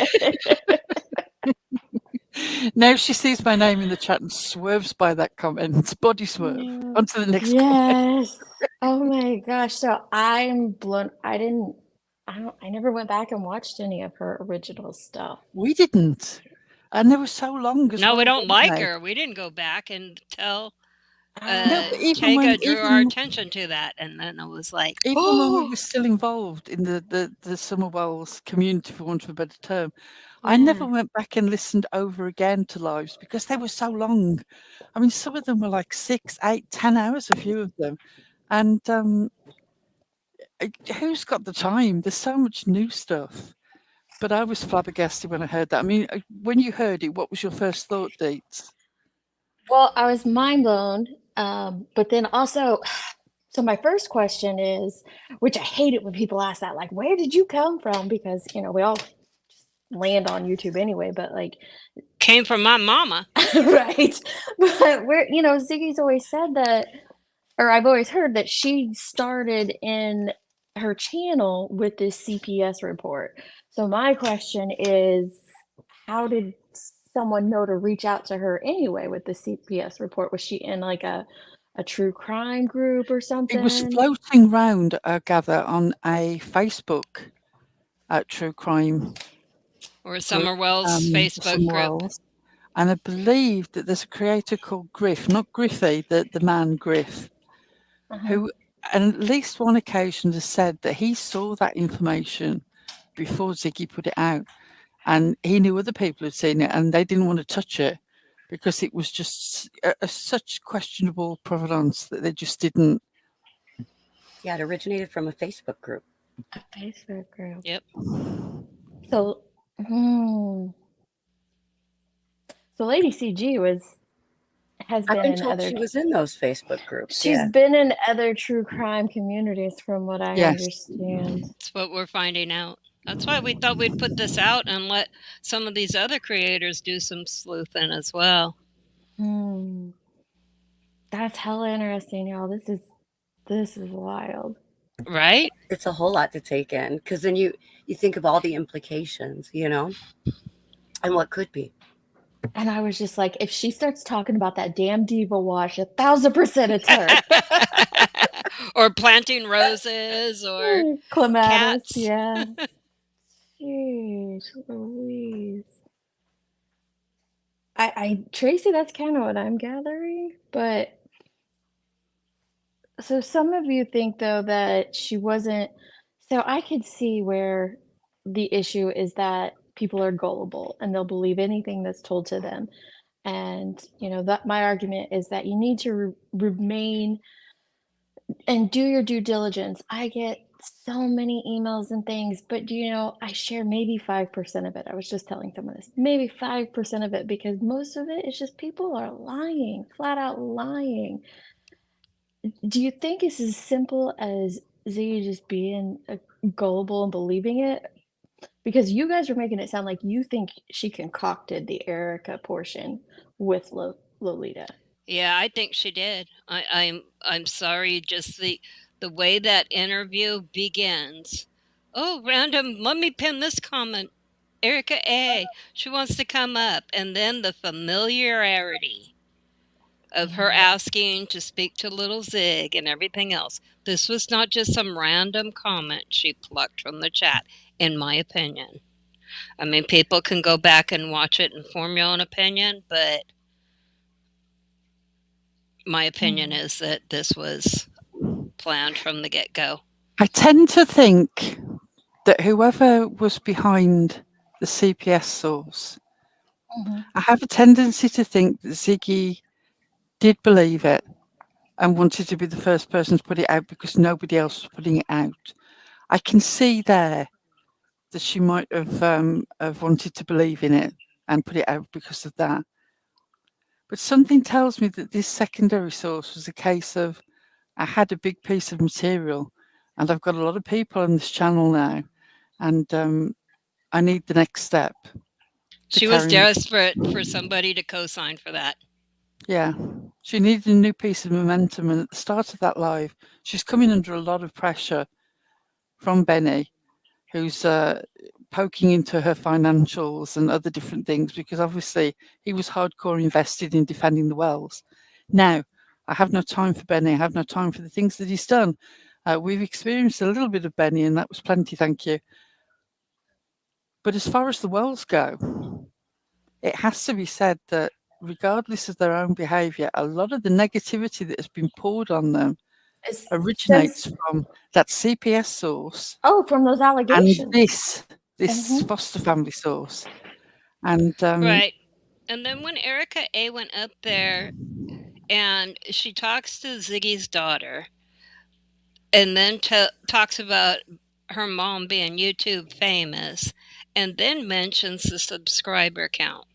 [SPEAKER 5] Now she sees my name in the chat and swerves by that comment. Body swerve. Onto the next comment.
[SPEAKER 4] Yes. Oh my gosh. So I'm blown. I never went back and watched any of her original stuff.
[SPEAKER 5] We didn't. And they were so long as
[SPEAKER 3] No,
[SPEAKER 5] well.
[SPEAKER 3] we don't like her. We didn't go back and tell
[SPEAKER 5] Chaika
[SPEAKER 3] drew our attention to that, and then it was like,
[SPEAKER 5] even when we were still involved in the Summerwells community, for want of a better term, I never went back and listened over again to lives because they were so long. I mean, some of them were like 6, 8, 10 hours, a few of them. And who's got the time? There's so much new stuff. But I was flabbergasted when I heard that. I mean, when you heard it, what was your first thought, Dietz?
[SPEAKER 4] Well, I was mind blown. But then also, so my first question is, which I hate it when people ask that, like, where did you come from? Because, we all just land on YouTube anyway, but like.
[SPEAKER 3] Came from my mama.
[SPEAKER 4] Right. But Ziggy's always said that, or I've always heard that she started in her channel with this CPS report. So my question is, how did someone know to reach out to her anyway with the CPS report? Was she in like a true crime group or something?
[SPEAKER 5] It was floating round, I gather, on a Facebook true crime.
[SPEAKER 3] Or Summerwells Facebook group.
[SPEAKER 5] And I believe that there's a creator called Griff, not Griffey, the man Griff, who on at least one occasion has said that he saw that information before Ziggy put it out. And he knew other people had seen it and they didn't want to touch it because it was just such questionable provenance that they just didn't.
[SPEAKER 2] Yeah, it originated from a Facebook group.
[SPEAKER 4] A Facebook group.
[SPEAKER 3] Yep.
[SPEAKER 4] So, so Lady CG has been in other.
[SPEAKER 2] She was in those Facebook groups.
[SPEAKER 4] She's been in other true crime communities, from what I understand.
[SPEAKER 3] That's what we're finding out. That's why we thought we'd put this out and let some of these other creators do some sleuthing as well.
[SPEAKER 4] That's hella interesting, y'all. This is wild.
[SPEAKER 3] Right?
[SPEAKER 2] It's a whole lot to take in, because then you think of all the implications, and what could be.
[SPEAKER 4] And I was just like, if she starts talking about that damn diva wash, 1,000% it's her.
[SPEAKER 3] Or planting roses or
[SPEAKER 4] Clematis,
[SPEAKER 3] cats.
[SPEAKER 4] yeah. Jeez Louise. Tracy, that's kind of what I'm gathering, but so some of you think though that she wasn't, so I could see where the issue is that people are gullible and they'll believe anything that's told to them. And that my argument is that you need to remain and do your due diligence. I get so many emails and things, but I share maybe 5% of it. I was just telling someone this, maybe 5% of it, because most of it is just people are lying, flat out lying. Do you think it's as simple as Ziggy just being gullible and believing it? Because you guys are making it sound like you think she concocted the Erica portion with Lolita.
[SPEAKER 3] Yeah, I think she did. I'm sorry, just the way that interview begins. Oh, random, let me pin this comment. Erica A, she wants to come up. And then the familiarity of her asking to speak to little Zig and everything else. This was not just some random comment she plucked from the chat, in my opinion. I mean, people can go back and watch it and form your own opinion, but my opinion is that this was planned from the get-go.
[SPEAKER 5] I tend to think that whoever was behind the CPS source, I have a tendency to think that Ziggy did believe it and wanted to be the first person to put it out because nobody else was putting it out. I can see there that she might have wanted to believe in it and put it out because of that. But something tells me that this secondary source was a case of, I had a big piece of material and I've got a lot of people on this channel now, and I need the next step.
[SPEAKER 3] She was desperate for somebody to co-sign for that.
[SPEAKER 5] Yeah, she needed a new piece of momentum, and at the start of that live, she's coming under a lot of pressure from Benny, who's poking into her financials and other different things, because obviously he was hardcore invested in defending the wells. Now, I have no time for Benny. I have no time for the things that he's done. We've experienced a little bit of Benny, and that was plenty, thank you. But as far as the wells go, it has to be said that regardless of their own behaviour, a lot of the negativity that has been poured on them originates from that CPS source.
[SPEAKER 4] Oh, from those allegations.
[SPEAKER 5] And this foster family source. And
[SPEAKER 3] right. And then when Erica A went up there and she talks to Ziggy's daughter and then talks about her mom being YouTube famous and then mentions the subscriber count.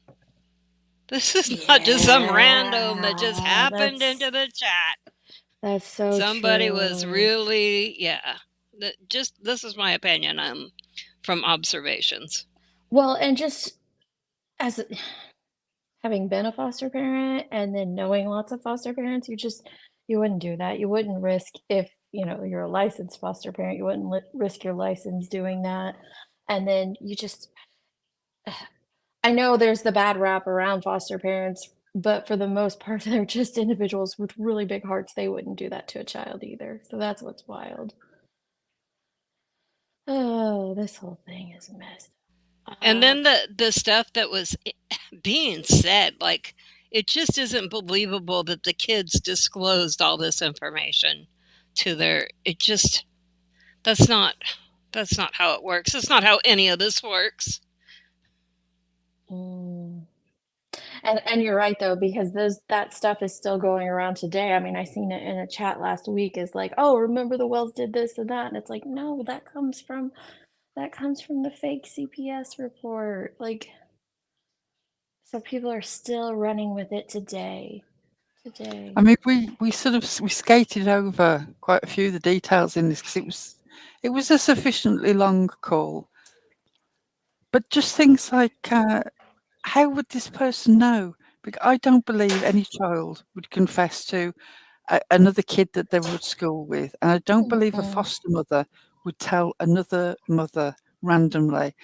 [SPEAKER 3] This is not just some random that just happened into the chat.
[SPEAKER 4] That's so
[SPEAKER 3] Somebody
[SPEAKER 4] true.
[SPEAKER 3] was really, this is my opinion from observations.
[SPEAKER 4] Well, and just as having been a foster parent and then knowing lots of foster parents, you wouldn't do that. You wouldn't risk, if you're a licensed foster parent, you wouldn't risk your license doing that. And then I know there's the bad rap around foster parents, but for the most part, they're just individuals with really big hearts. They wouldn't do that to a child either. So that's what's wild. Oh, this whole thing is messed up.
[SPEAKER 3] And then the stuff that was being said, like, it just isn't believable that the kids disclosed all this information to that's not how it works. It's not how any of this works.
[SPEAKER 4] And you're right though, because that stuff is still going around today. I mean, I seen it in a chat last week, is like, oh, remember the Wells did this and that, and it's like, no, that comes from the fake CPS report. Like, so people are still running with it today.
[SPEAKER 5] I mean, we skated over quite a few of the details in this because it was a sufficiently long call. But just things like, how would this person know? Because I don't believe any child would confess to another kid that they were at school with. And I don't believe a foster mother would tell another mother randomly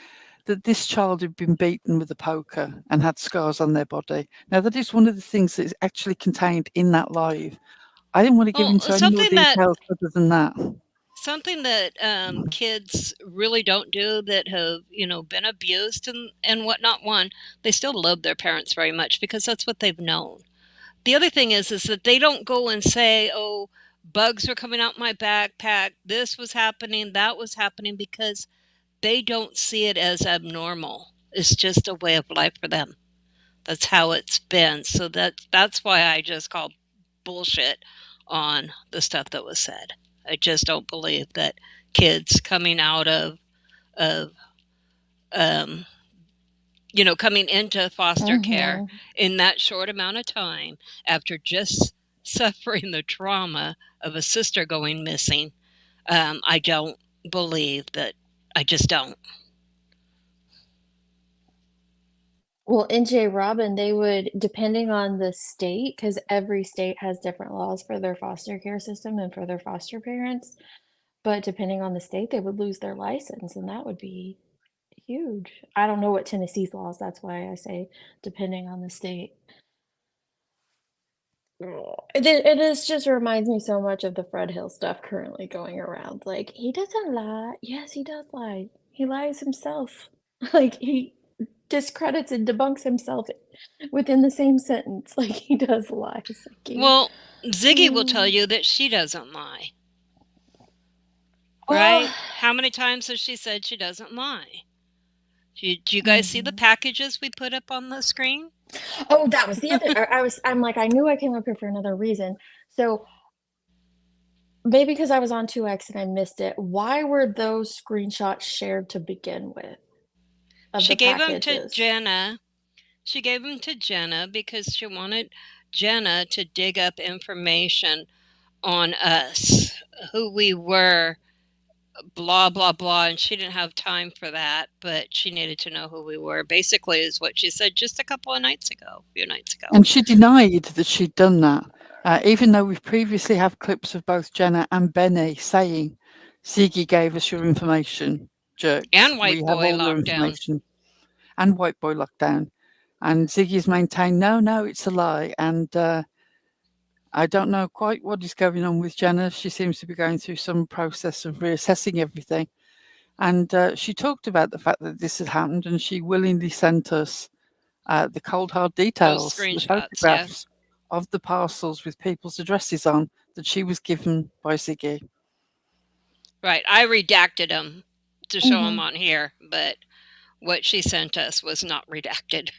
[SPEAKER 5] that this child had been beaten with a poker and had scars on their body. Now, that is one of the things that is actually contained in that live. I didn't want to give into any more details other than that.
[SPEAKER 3] Something that kids really don't do that have, been abused and whatnot. One, they still love their parents very much because that's what they've known. The other thing is that they don't go and say, oh, bugs are coming out my backpack, this was happening, that was happening, because they don't see it as abnormal. It's just a way of life for them. That's how it's been. So that's why I just call bullshit on the stuff that was said. I just don't believe that kids coming out of coming into foster care in that short amount of time after just suffering the trauma of a sister going missing. I don't believe that. I just don't.
[SPEAKER 4] Well, NJ Robin, they would, depending on the state, because every state has different laws for their foster care system and for their foster parents, but depending on the state, they would lose their license, and that would be huge. I don't know what Tennessee's laws, that's why I say depending on the state. This just reminds me so much of the Fred Hill stuff currently going around. Like, he doesn't lie. Yes, he does lie. He lies himself. Like, he discredits and debunks himself within the same sentence. Like, he does lie. Ziggy.
[SPEAKER 3] Well, Ziggy will tell you that she doesn't lie.
[SPEAKER 4] Well,
[SPEAKER 3] right? How many times has she said she doesn't lie? Do you guys see the packages we put up on the screen?
[SPEAKER 4] Oh, that was the other. I'm like, I knew I came up here for another reason. So maybe because I was on 2X and I missed it. Why were those screenshots shared to begin with?
[SPEAKER 3] She gave them to Jenna. She gave them to Jenna because she wanted Jenna to dig up information on us, who we were, blah, blah, blah. And she didn't have time for that, but she needed to know who we were, basically, is what she said just a few nights ago.
[SPEAKER 5] And she denied that she'd done that, even though we've previously have clips of both Jenna and Benny saying, Ziggy gave us your information, jerks.
[SPEAKER 3] And White
[SPEAKER 5] we
[SPEAKER 3] Boy
[SPEAKER 5] have all your information. And White Boy Lockdown. And Ziggy's maintained, no, it's a lie. And I don't know quite what is going on with Jenna. She seems to be going through some process of reassessing everything. And she talked about the fact that this had happened, and she willingly sent us the cold hard details, the photographs of the parcels with people's addresses on that she was given by Ziggy.
[SPEAKER 3] Right. I redacted them to show them on here, but what she sent us was not redacted.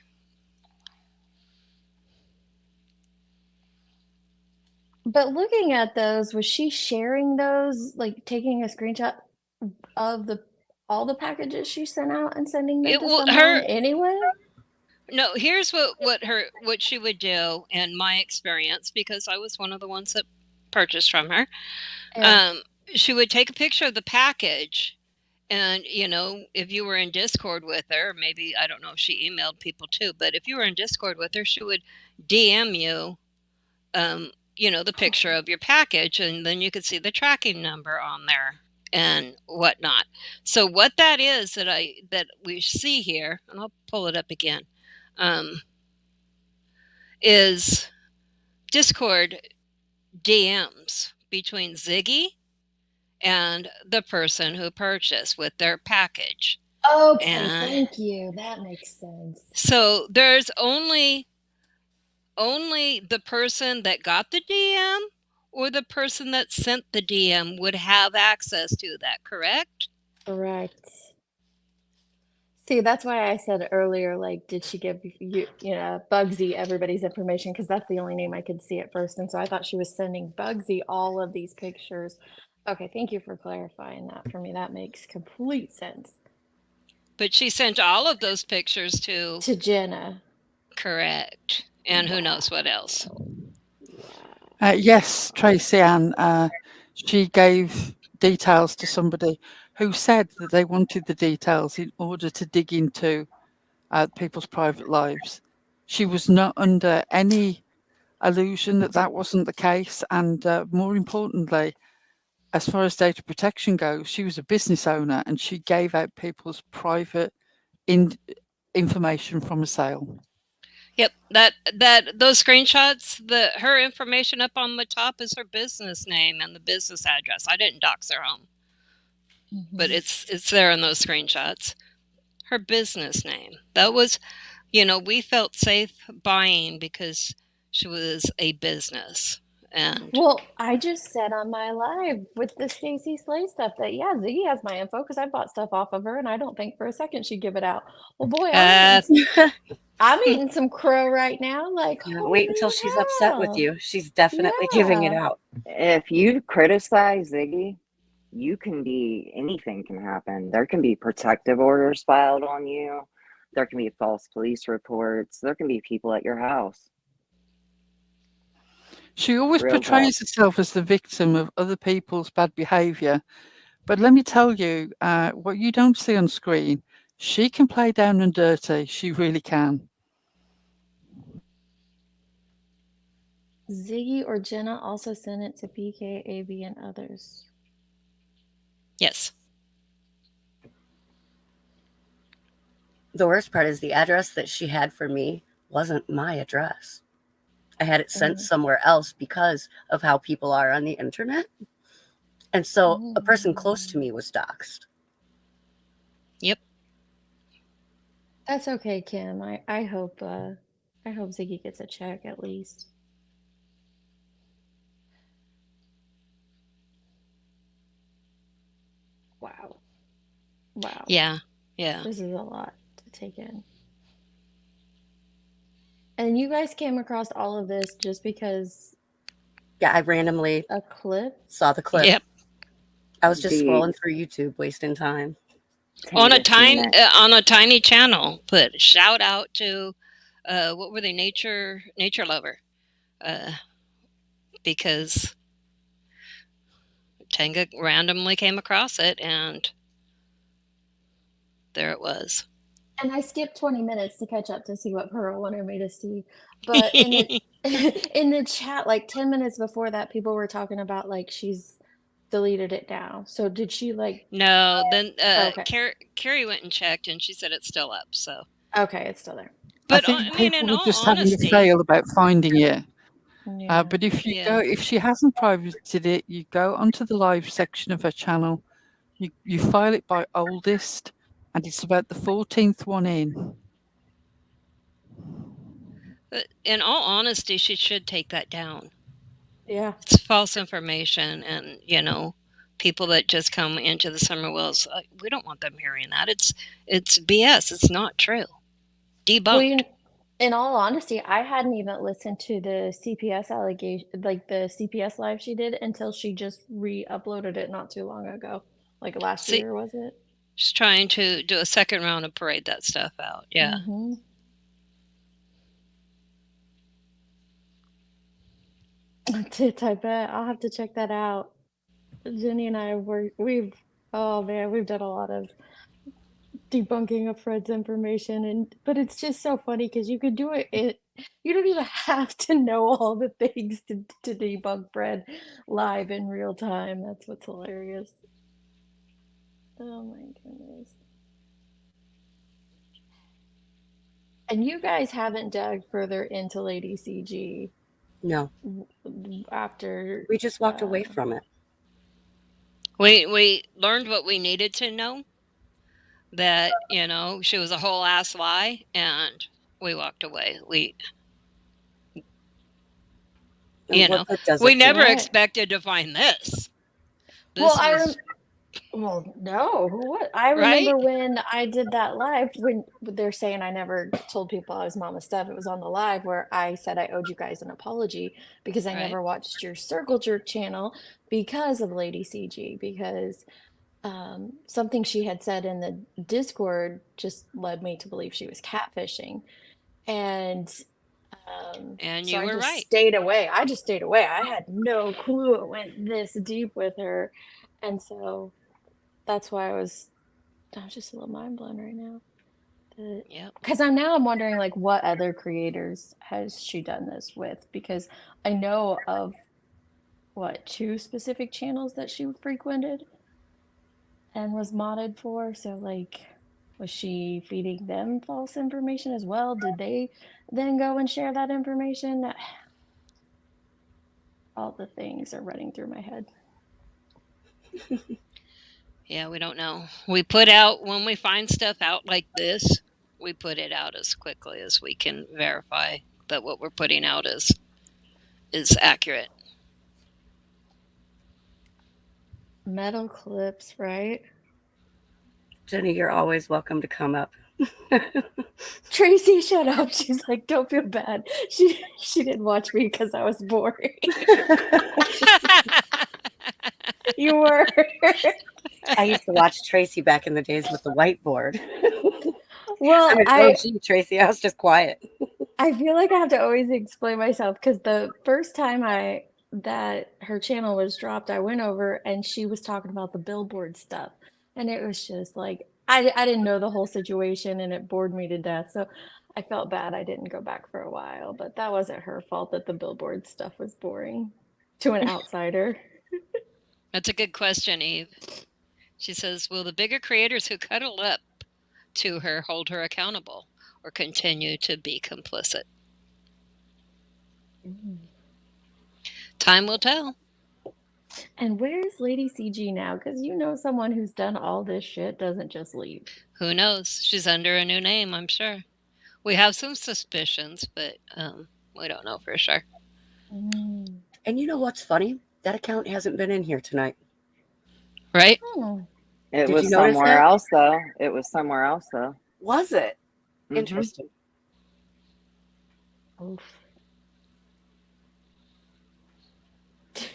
[SPEAKER 4] But looking at those, was she sharing those, like taking a screenshot of all the packages she sent out and sending them to someone anyway?
[SPEAKER 3] No, here's what she would do in my experience, because I was one of the ones that purchased from her. Yeah. She would take a picture of the package, and if you were in Discord with her, maybe, I don't know if she emailed people too, but if you were in Discord with her, she would DM you the picture of your package, and then you could see the tracking number on there and whatnot. So what that is that we see here, and I'll pull it up again, is Discord DMs between Ziggy and the person who purchased with their package.
[SPEAKER 4] Okay, thank you. That makes sense.
[SPEAKER 3] So there's only the person that got the DM or the person that sent the DM would have access to that, correct?
[SPEAKER 4] Correct. See, that's why I said earlier, like, did she give Bugsy everybody's information? Because that's the only name I could see at first. And so I thought she was sending Bugsy all of these pictures. Okay, thank you for clarifying that for me. That makes complete sense.
[SPEAKER 3] But she sent all of those pictures to
[SPEAKER 4] Jenna.
[SPEAKER 3] Correct. And who knows what else.
[SPEAKER 5] Yes, Tracy Ann, she gave details to somebody who said that they wanted the details in order to dig into people's private lives. She was not under any illusion that that wasn't the case. And more importantly, as far as data protection goes, she was a business owner and she gave out people's private information from a sale.
[SPEAKER 3] Yep, those screenshots, her information up on the top is her business name and the business address. I didn't dox her home, but it's there in those screenshots. Her business name. That was, we felt safe buying because she was a business. And
[SPEAKER 4] well, I just said on my live with the Stacy Slay stuff that Ziggy has my info because I bought stuff off of her, and I don't think for a second she'd give it out. Well, boy, I'm eating some crow right now. Like,
[SPEAKER 2] wait until she's upset with you. She's definitely giving it out.
[SPEAKER 14] If you criticize Ziggy, anything can happen. There can be protective orders filed on you. There can be false police reports. There can be people at your house.
[SPEAKER 5] She always portrays herself as the victim of other people's bad behavior. But let me tell you, what you don't see on screen, she can play down and dirty. She really can.
[SPEAKER 4] Ziggy or Jenna also sent it to PK, AB, and others.
[SPEAKER 3] Yes.
[SPEAKER 2] The worst part is the address that she had for me wasn't my address. I had it sent somewhere else because of how people are on the internet. And so a person close to me was doxxed.
[SPEAKER 3] Yep.
[SPEAKER 4] That's okay, Kim. I hope Ziggy gets a check at least. Wow.
[SPEAKER 3] Yeah.
[SPEAKER 4] This is a lot to take in. And you guys came across all of this just because...
[SPEAKER 2] Yeah, I randomly saw the clip.
[SPEAKER 3] Yep.
[SPEAKER 2] I was just scrolling through YouTube, wasting time.
[SPEAKER 3] On a tiny channel, put shout out to what were they, nature lover, because Tenga randomly came across it and there it was.
[SPEAKER 4] And I skipped 20 minutes to catch up to see what Pearl wanted me to see. But in the chat, like 10 minutes before that, people were talking about like she's deleted it now. So did she like...
[SPEAKER 3] No, then
[SPEAKER 4] okay.
[SPEAKER 3] Carrie went and checked and she said it's still up. So
[SPEAKER 4] okay, it's still there.
[SPEAKER 5] But I think people were just having a fail about finding it.
[SPEAKER 4] Yeah.
[SPEAKER 5] But if you go, if she hasn't privated it, you go onto the live section of her channel. You file it by oldest, and it's about the 14th one in.
[SPEAKER 3] In all honesty, she should take that down.
[SPEAKER 4] Yeah.
[SPEAKER 3] It's false information, and people that just come into the Summer Wells, we don't want them hearing that. It's BS. It's not true. Debunked.
[SPEAKER 4] Well, in all honesty, I hadn't even listened to the CPS allegation, like the CPS live she did, until she just re-uploaded it not too long ago. Like last year, was it?
[SPEAKER 3] She's trying to do a second round and parade that stuff out. Yeah.
[SPEAKER 4] Mm-hmm. I bet. I'll have to check that out. Jenny and I we've done a lot of debunking of Fred's information, but it's just so funny because you could do it. You don't even have to know all the things to debunk Fred live in real time. That's what's hilarious. Oh my goodness. And you guys haven't dug further into Lady CG.
[SPEAKER 2] No.
[SPEAKER 4] After
[SPEAKER 2] we just walked away from it.
[SPEAKER 3] We learned what we needed to know. That, she was a whole ass lie, and we walked away. We never expected to find this.
[SPEAKER 4] Well, no. What? I remember when I did that live, when they're saying I never told people I was Mama Steph. It was on the live where I said I owed you guys an apology because I never watched your Circle Jerk channel because of Lady CG, because something she had said in the Discord just led me to believe she was catfishing. And
[SPEAKER 3] you were right.
[SPEAKER 4] Stayed away. I just stayed away. I had no clue it went this deep with her. And so that's why I was just a little mind blown right now
[SPEAKER 3] Yep.
[SPEAKER 4] Because I'm wondering, like, what other creators has she done this with? Because I know of, what, 2 specific channels that she frequented and was modded for. So, like, was she feeding them false information as well? Did they then go and share that information? All the things are running through my head.
[SPEAKER 3] Yeah, we don't know. We put out, when we find stuff out like this, we put it out as quickly as we can verify that what we're putting out is accurate.
[SPEAKER 4] Metal clips, right?
[SPEAKER 2] Jenny, you're always welcome to come up.
[SPEAKER 4] Tracy, shut up. She's like, don't feel bad. She didn't watch me because I was boring. You were.
[SPEAKER 2] I used to watch Tracy back in the days with the whiteboard.
[SPEAKER 4] Well,
[SPEAKER 2] gee, Tracy, I was just quiet.
[SPEAKER 4] I feel like I have to always explain myself because the first time that her channel was dropped, I went over and she was talking about the billboard stuff. And it was just like, I didn't know the whole situation and it bored me to death. So I felt bad I didn't go back for a while, but that wasn't her fault that the billboard stuff was boring to an outsider.
[SPEAKER 3] That's a good question, Eve. She says, will the bigger creators who cuddle up to her hold her accountable or continue to be complicit? Time will tell.
[SPEAKER 4] And where's Lady CG now? Because you know someone who's done all this shit doesn't just leave.
[SPEAKER 3] Who knows? She's under a new name, I'm sure. We have some suspicions, but we don't know for sure.
[SPEAKER 2] And you know what's funny? That account hasn't been in here tonight.
[SPEAKER 3] Right?
[SPEAKER 4] Oh.
[SPEAKER 14] It
[SPEAKER 2] Did
[SPEAKER 14] was
[SPEAKER 2] you notice
[SPEAKER 14] somewhere
[SPEAKER 2] that?
[SPEAKER 14] else, though. It was somewhere else, though.
[SPEAKER 2] Was it?
[SPEAKER 14] Mhm.
[SPEAKER 2] Interesting.
[SPEAKER 4] Oof.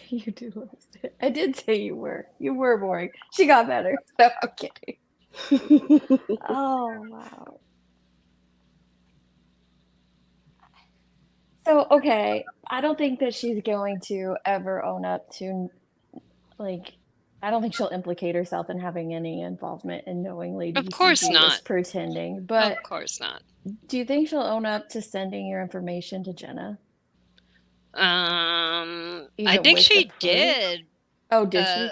[SPEAKER 4] You do understand. I did say you were. You were boring. She got better. No, I'm kidding. Oh, wow. So, okay, I don't think that she's going to ever own up to, like, I don't think she'll implicate herself in having any involvement in knowing Lady
[SPEAKER 3] Of course
[SPEAKER 4] CG
[SPEAKER 3] not.
[SPEAKER 4] is pretending. But
[SPEAKER 3] Of course not.
[SPEAKER 4] do you think she'll own up to sending your information to Jenna?
[SPEAKER 3] I
[SPEAKER 4] Even
[SPEAKER 3] think
[SPEAKER 4] with
[SPEAKER 3] she
[SPEAKER 4] the proof?
[SPEAKER 3] did.
[SPEAKER 4] Oh, did she?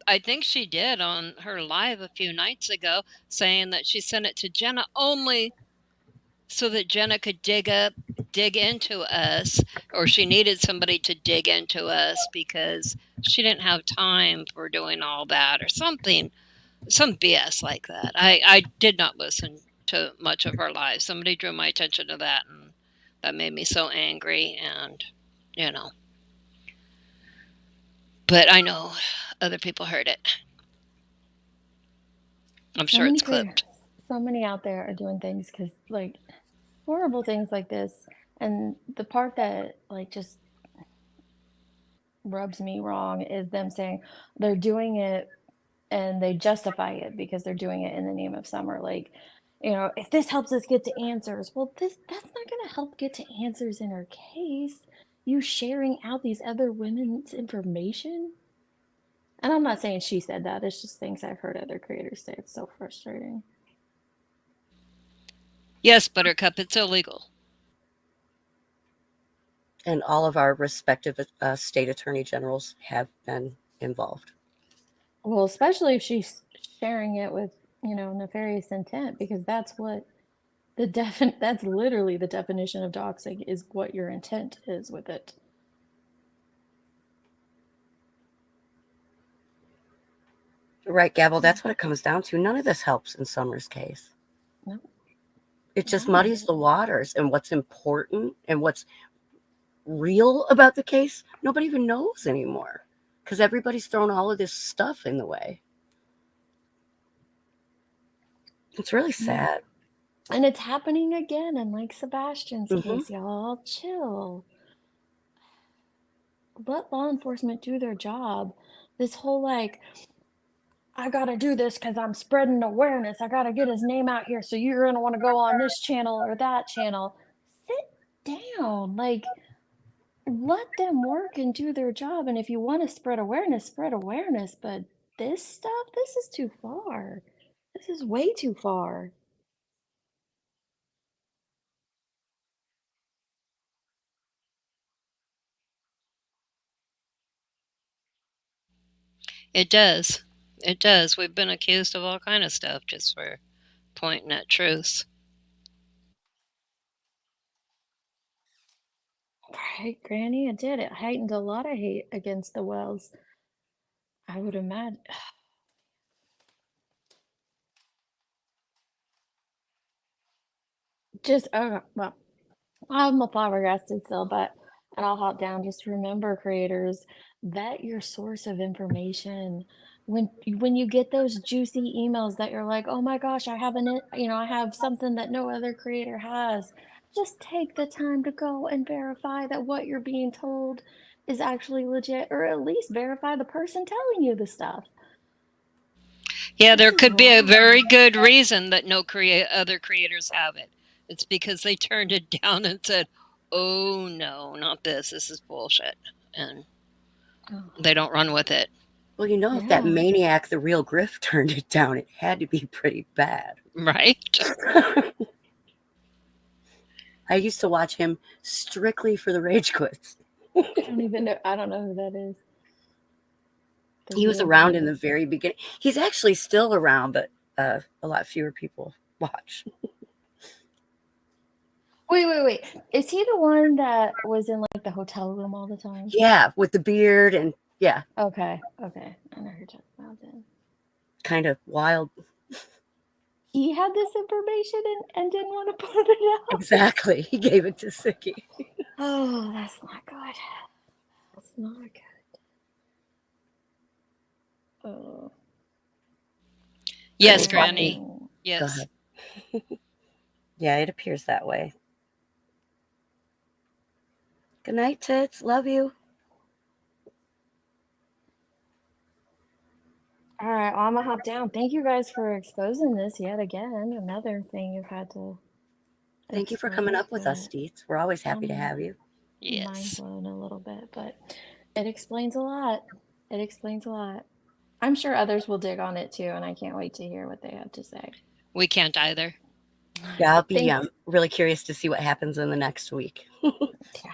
[SPEAKER 3] I think she did on her live a few nights ago, saying that she sent it to Jenna only so that Jenna could dig into us, or she needed somebody to dig into us because she didn't have time for doing all that or something, some BS like that. I did not listen to much of her live. Somebody drew my attention to that, and that made me so angry, and you know. But I know other people heard it. I'm sure it's clipped.
[SPEAKER 4] So many out there are doing things because, like, horrible things like this. And the part that, like, just rubs me wrong is them saying they're doing it and they justify it because they're doing it in the name of Summer. Like, you know, if this helps us get to answers, well, that's not going to help get to answers in her case. You sharing out these other women's information. And I'm not saying she said that. It's just things I've heard other creators say. It's so frustrating.
[SPEAKER 3] Yes, Buttercup, it's illegal.
[SPEAKER 2] And all of our respective state attorney generals have been involved.
[SPEAKER 4] Well, especially if she's sharing it with, you know, nefarious intent, because that's what that's literally the definition of doxing, is what your intent is with it.
[SPEAKER 2] Right, Gavel, that's what it comes down to. None of this helps in Summer's case.
[SPEAKER 4] No.
[SPEAKER 2] It just muddies the waters, and what's important and what's real about the case, nobody even knows anymore because everybody's thrown all of this stuff in the way. It's really sad.
[SPEAKER 4] And it's happening again in Mike Sebastian's case, y'all. Chill. Let law enforcement do their job. This whole, like, I gotta do this because I'm spreading awareness. I gotta get his name out here, so you're gonna want to go on this channel or that channel. Sit down. Like, let them work and do their job. And if you want to spread awareness, but this stuff, this is too far. This is way too far.
[SPEAKER 3] It does. It does. We've been accused of all kind of stuff just for pointing at truths.
[SPEAKER 4] Right, Granny, it did. It heightened a lot of hate against the Wells. I would imagine. Just, well, I'm flabbergasted still, and I'll hop down. Just remember, creators, vet your source of information. When you get those juicy emails that you're like, oh my gosh, I have I have something that no other creator has. Just take the time to go and verify that what you're being told is actually legit, or at least verify the person telling you the stuff.
[SPEAKER 3] Yeah, there could be a very good reason that no other creators have it. It's because they turned it down and said, oh no, not this. This is bullshit. And they don't run with it.
[SPEAKER 2] Well, if that maniac, the real Griff, turned it down, it had to be pretty bad.
[SPEAKER 3] Right?
[SPEAKER 2] I used to watch him strictly for the rage quits.
[SPEAKER 4] I don't know who that is.
[SPEAKER 2] He was around in the very beginning. He's actually still around, but a lot fewer people watch.
[SPEAKER 4] Wait. Is he the one that was in like the hotel room all the time?
[SPEAKER 2] Yeah, with the beard and yeah.
[SPEAKER 4] Okay. I know who you're talking about then.
[SPEAKER 2] Kind of wild.
[SPEAKER 4] He had this information and didn't want to put it out.
[SPEAKER 2] Exactly. He gave it to Ziggy.
[SPEAKER 4] Oh, that's not good. That's not good. Oh.
[SPEAKER 3] Yes, Granny. Yes.
[SPEAKER 2] Go ahead. Yeah, it appears that way. Good night, Tits. Love you.
[SPEAKER 4] All right, well, I'm gonna hop down. Thank you guys for exposing this yet again. Another thing you've had to.
[SPEAKER 2] Thank you for coming up with us, Deets. We're always happy to have you.
[SPEAKER 3] Yes.
[SPEAKER 4] Mind blown a little bit, but it explains a lot. I'm sure others will dig on it too, and I can't wait to hear what they have to say.
[SPEAKER 3] We can't either.
[SPEAKER 2] Yeah, I'll be really curious to see what happens in the next week.
[SPEAKER 4] Yeah.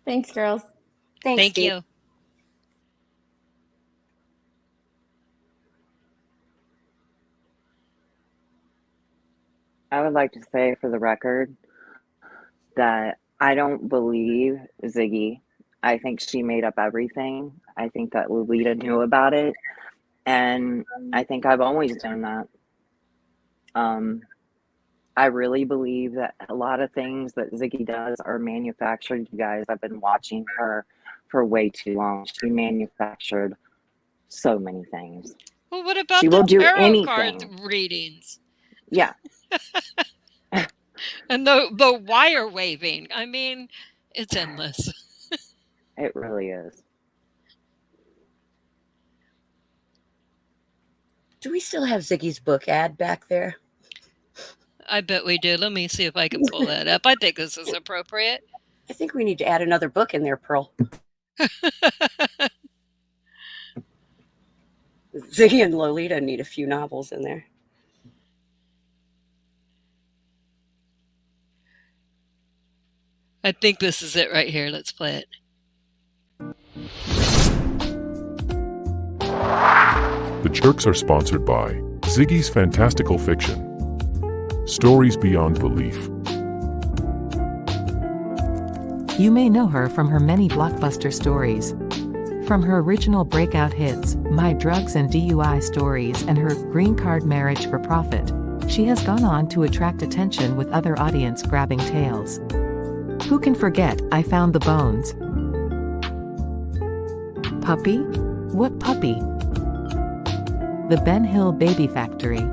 [SPEAKER 4] Thanks, girls.
[SPEAKER 3] Thank you.
[SPEAKER 14] I would like to say for the record that I don't believe Ziggy. I think she made up everything. I think that Lolita knew about it. And I think I've always done that. I really believe that a lot of things that Ziggy does are manufactured. You guys, I've been watching her for way too long. She manufactured so many things.
[SPEAKER 3] Well, what about
[SPEAKER 14] she
[SPEAKER 3] the
[SPEAKER 14] will do
[SPEAKER 3] tarot
[SPEAKER 14] anything.
[SPEAKER 3] card readings?
[SPEAKER 14] Yeah.
[SPEAKER 3] And the wire waving. I mean, it's endless.
[SPEAKER 14] It really is.
[SPEAKER 2] Do we still have Ziggy's book ad back there?
[SPEAKER 3] I bet we do. Let me see if I can pull that up. I think this is appropriate.
[SPEAKER 2] I think we need to add another book in there, Pearl. Ziggy and Lolita need a few novels in there.
[SPEAKER 3] I think this is it right here. Let's play it.
[SPEAKER 7] The Jerks are sponsored by Ziggy's Fantastical Fiction. Stories beyond belief.
[SPEAKER 17] You may know her from her many blockbuster stories. From her original breakout hits, My Drugs and DUI Stories, and her Green Card Marriage for Profit, she has gone on to attract attention with other audience-grabbing tales. Who can forget I Found the Bones? Puppy? What puppy? The Ben Hill Baby Factory.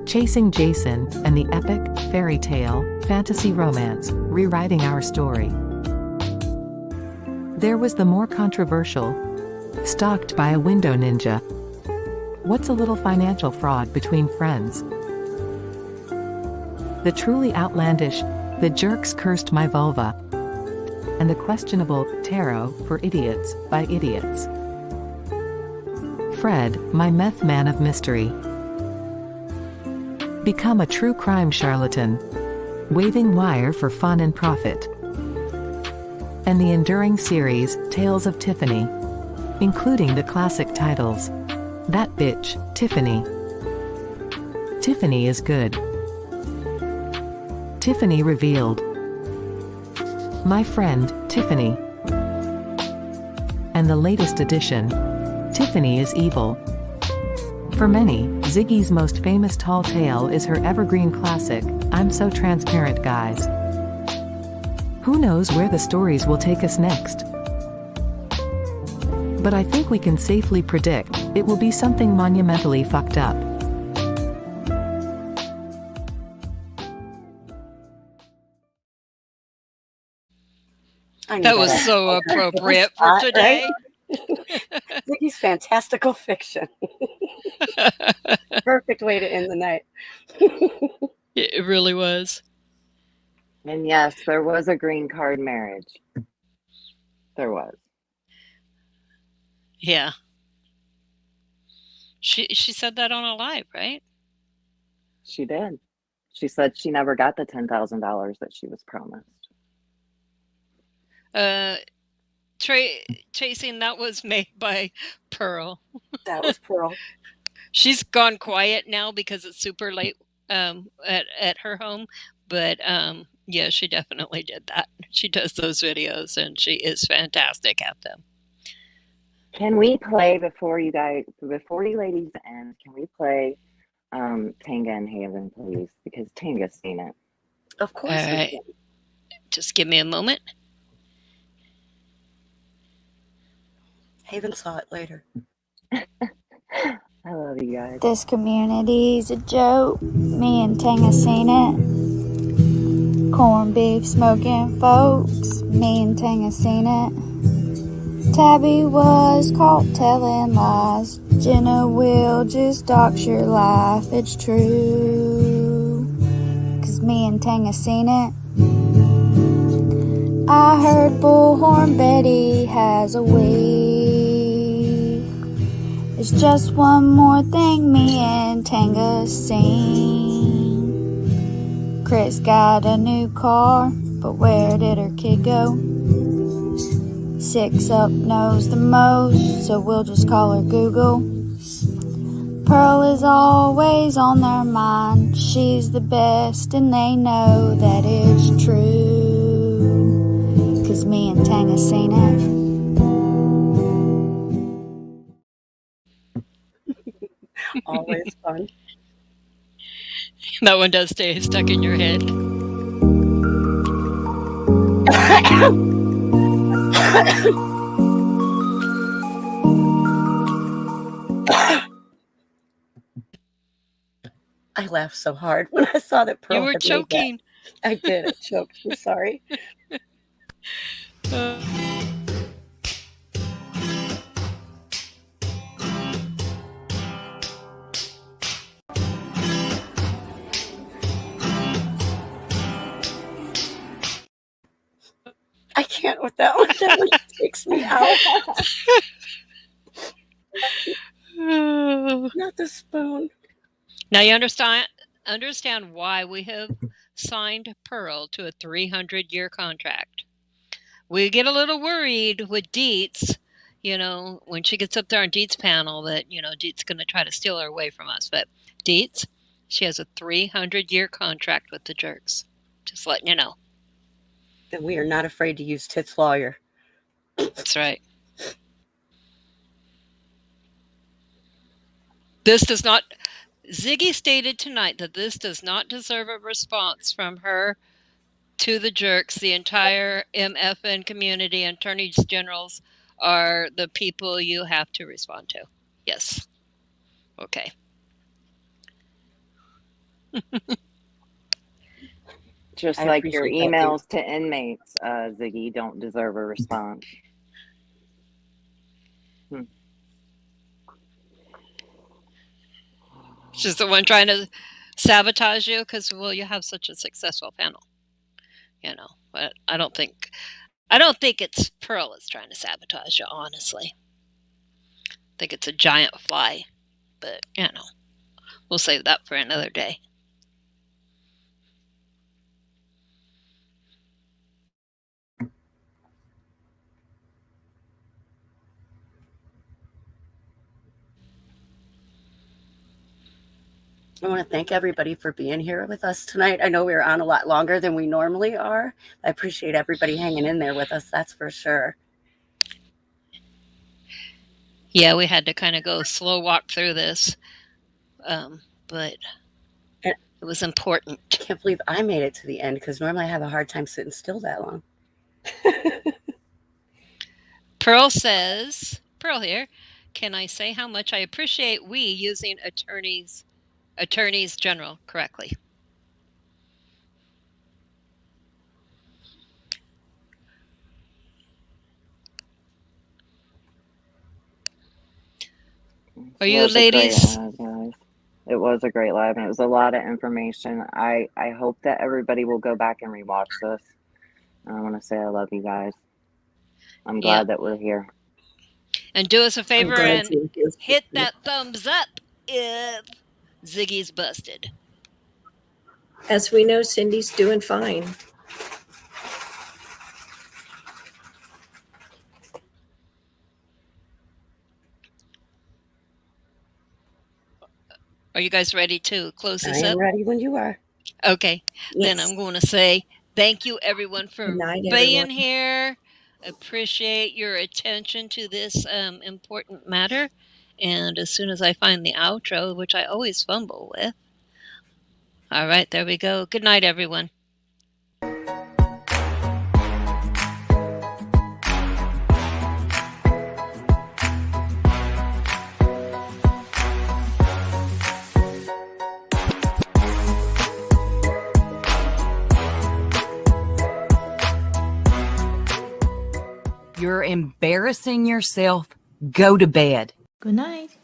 [SPEAKER 17] Chasing Jason, and the epic, fairy tale, fantasy romance, Rewriting Our Story. There was the more controversial, Stalked by a Window Ninja. What's a little financial fraud between friends? The truly outlandish, The Jerks Cursed My Vulva. And the questionable, Tarot for Idiots by Idiots. Fred, my meth man of mystery. Become a true crime charlatan. Waving wire for fun and profit. And the enduring series, Tales of Tiffany. Including the classic titles. That Bitch, Tiffany. Tiffany is good. Tiffany Revealed. My Friend, Tiffany. And the latest edition, Tiffany is Evil. For many, Ziggy's most famous tall tale is her evergreen classic, I'm So Transparent Guys. Who knows where the stories will take us next? But I think we can safely predict, it will be something monumentally fucked up.
[SPEAKER 2] I knew
[SPEAKER 3] That was
[SPEAKER 2] that.
[SPEAKER 3] so appropriate for today.
[SPEAKER 2] Right? Ziggy's fantastical fiction. Perfect way to end the night.
[SPEAKER 3] It really was.
[SPEAKER 14] And yes, there was a green card marriage. There was.
[SPEAKER 3] Yeah. She said that on a live, right?
[SPEAKER 14] She did. She said she never got the $10,000 that she was promised.
[SPEAKER 3] Chasing, that was made by Pearl.
[SPEAKER 2] That was Pearl.
[SPEAKER 3] She's gone quiet now because it's super late at her home, but yeah, she definitely did that. She does those videos and she is fantastic at them.
[SPEAKER 14] Can we play before you ladies end? Can we play Tanga and Haven, please? Because Tanga's seen it.
[SPEAKER 2] Of course.
[SPEAKER 3] All right. Just give me a moment.
[SPEAKER 2] Haven saw it later.
[SPEAKER 14] I love you guys.
[SPEAKER 10] This community's a joke. Me and Tanga seen it. Corned beef smoking folks. Me and Tanga seen it. Tabby was caught telling lies. Jenna will just dox your life. It's true. 'Cause me and Tanga seen it. I heard Bullhorn Betty has a wave. It's just one more thing me and Tanga seen. Kriss got a new car, but where did her kid go? 6 up knows the most, so we'll just call her Google. Pearl is always on their mind. She's the best and they know that it's true. 'Cause me and Tanga seen it.
[SPEAKER 2] Always fun.
[SPEAKER 3] That one does stay stuck in your head.
[SPEAKER 2] I laughed so hard when I saw that Pearl
[SPEAKER 3] You were
[SPEAKER 2] had made
[SPEAKER 3] choking.
[SPEAKER 2] that. I did. I choked. I'm sorry. I can't with that one. That one takes me out. Not the spoon.
[SPEAKER 3] Now you understand why we have signed Pearl to a 300-year contract. We get a little worried with Dietz, when she gets up there on Dietz panel that, Dietz going to try to steal her away from us. But Dietz, she has a 300-year contract with the jerks. Just letting you know.
[SPEAKER 2] And we are not afraid to use Tit's lawyer.
[SPEAKER 3] That's right. This does not... Ziggy stated tonight that this does not deserve a response from her to the jerks. The entire MFN community and attorneys generals are the people you have to respond to. Yes. Okay.
[SPEAKER 14] Just like your emails to inmates, Ziggy, don't deserve a response.
[SPEAKER 3] She's the one trying to sabotage you because, you have such a successful panel. But I don't think it's Pearl that's trying to sabotage you, honestly. think it's a giant fly, but we'll save that for another day.
[SPEAKER 2] I want to thank everybody for being here with us tonight. I know we were on a lot longer than we normally are. I appreciate everybody hanging in there with us, that's for sure.
[SPEAKER 3] Yeah, we had to kind of go slow walk through this, but it was important.
[SPEAKER 2] I can't believe I made it to the end, because normally I have a hard time sitting still that long.
[SPEAKER 3] Pearl says, Pearl here, can I say how much I appreciate we using attorneys general correctly? Are you ladies?
[SPEAKER 14] It was a great live, and it was a lot of information. I hope that everybody will go back and rewatch this. I want to say I love you guys. I'm glad that we're here.
[SPEAKER 3] And do us a favor and hit that thumbs up if Ziggy's busted.
[SPEAKER 11] As we know, Cindy's doing fine.
[SPEAKER 3] Are you guys ready to close this
[SPEAKER 2] I am
[SPEAKER 3] up?
[SPEAKER 2] ready when you are.
[SPEAKER 3] Okay.
[SPEAKER 11] Yes.
[SPEAKER 3] Then I'm going to say thank you, everyone, for
[SPEAKER 11] Good night,
[SPEAKER 3] being
[SPEAKER 11] everyone.
[SPEAKER 3] here. Appreciate your attention to this important matter. And as soon as I find the outro, which I always fumble with. All right, there we go. Good night, everyone.
[SPEAKER 12] You're embarrassing yourself. Go to bed.
[SPEAKER 9] Good night.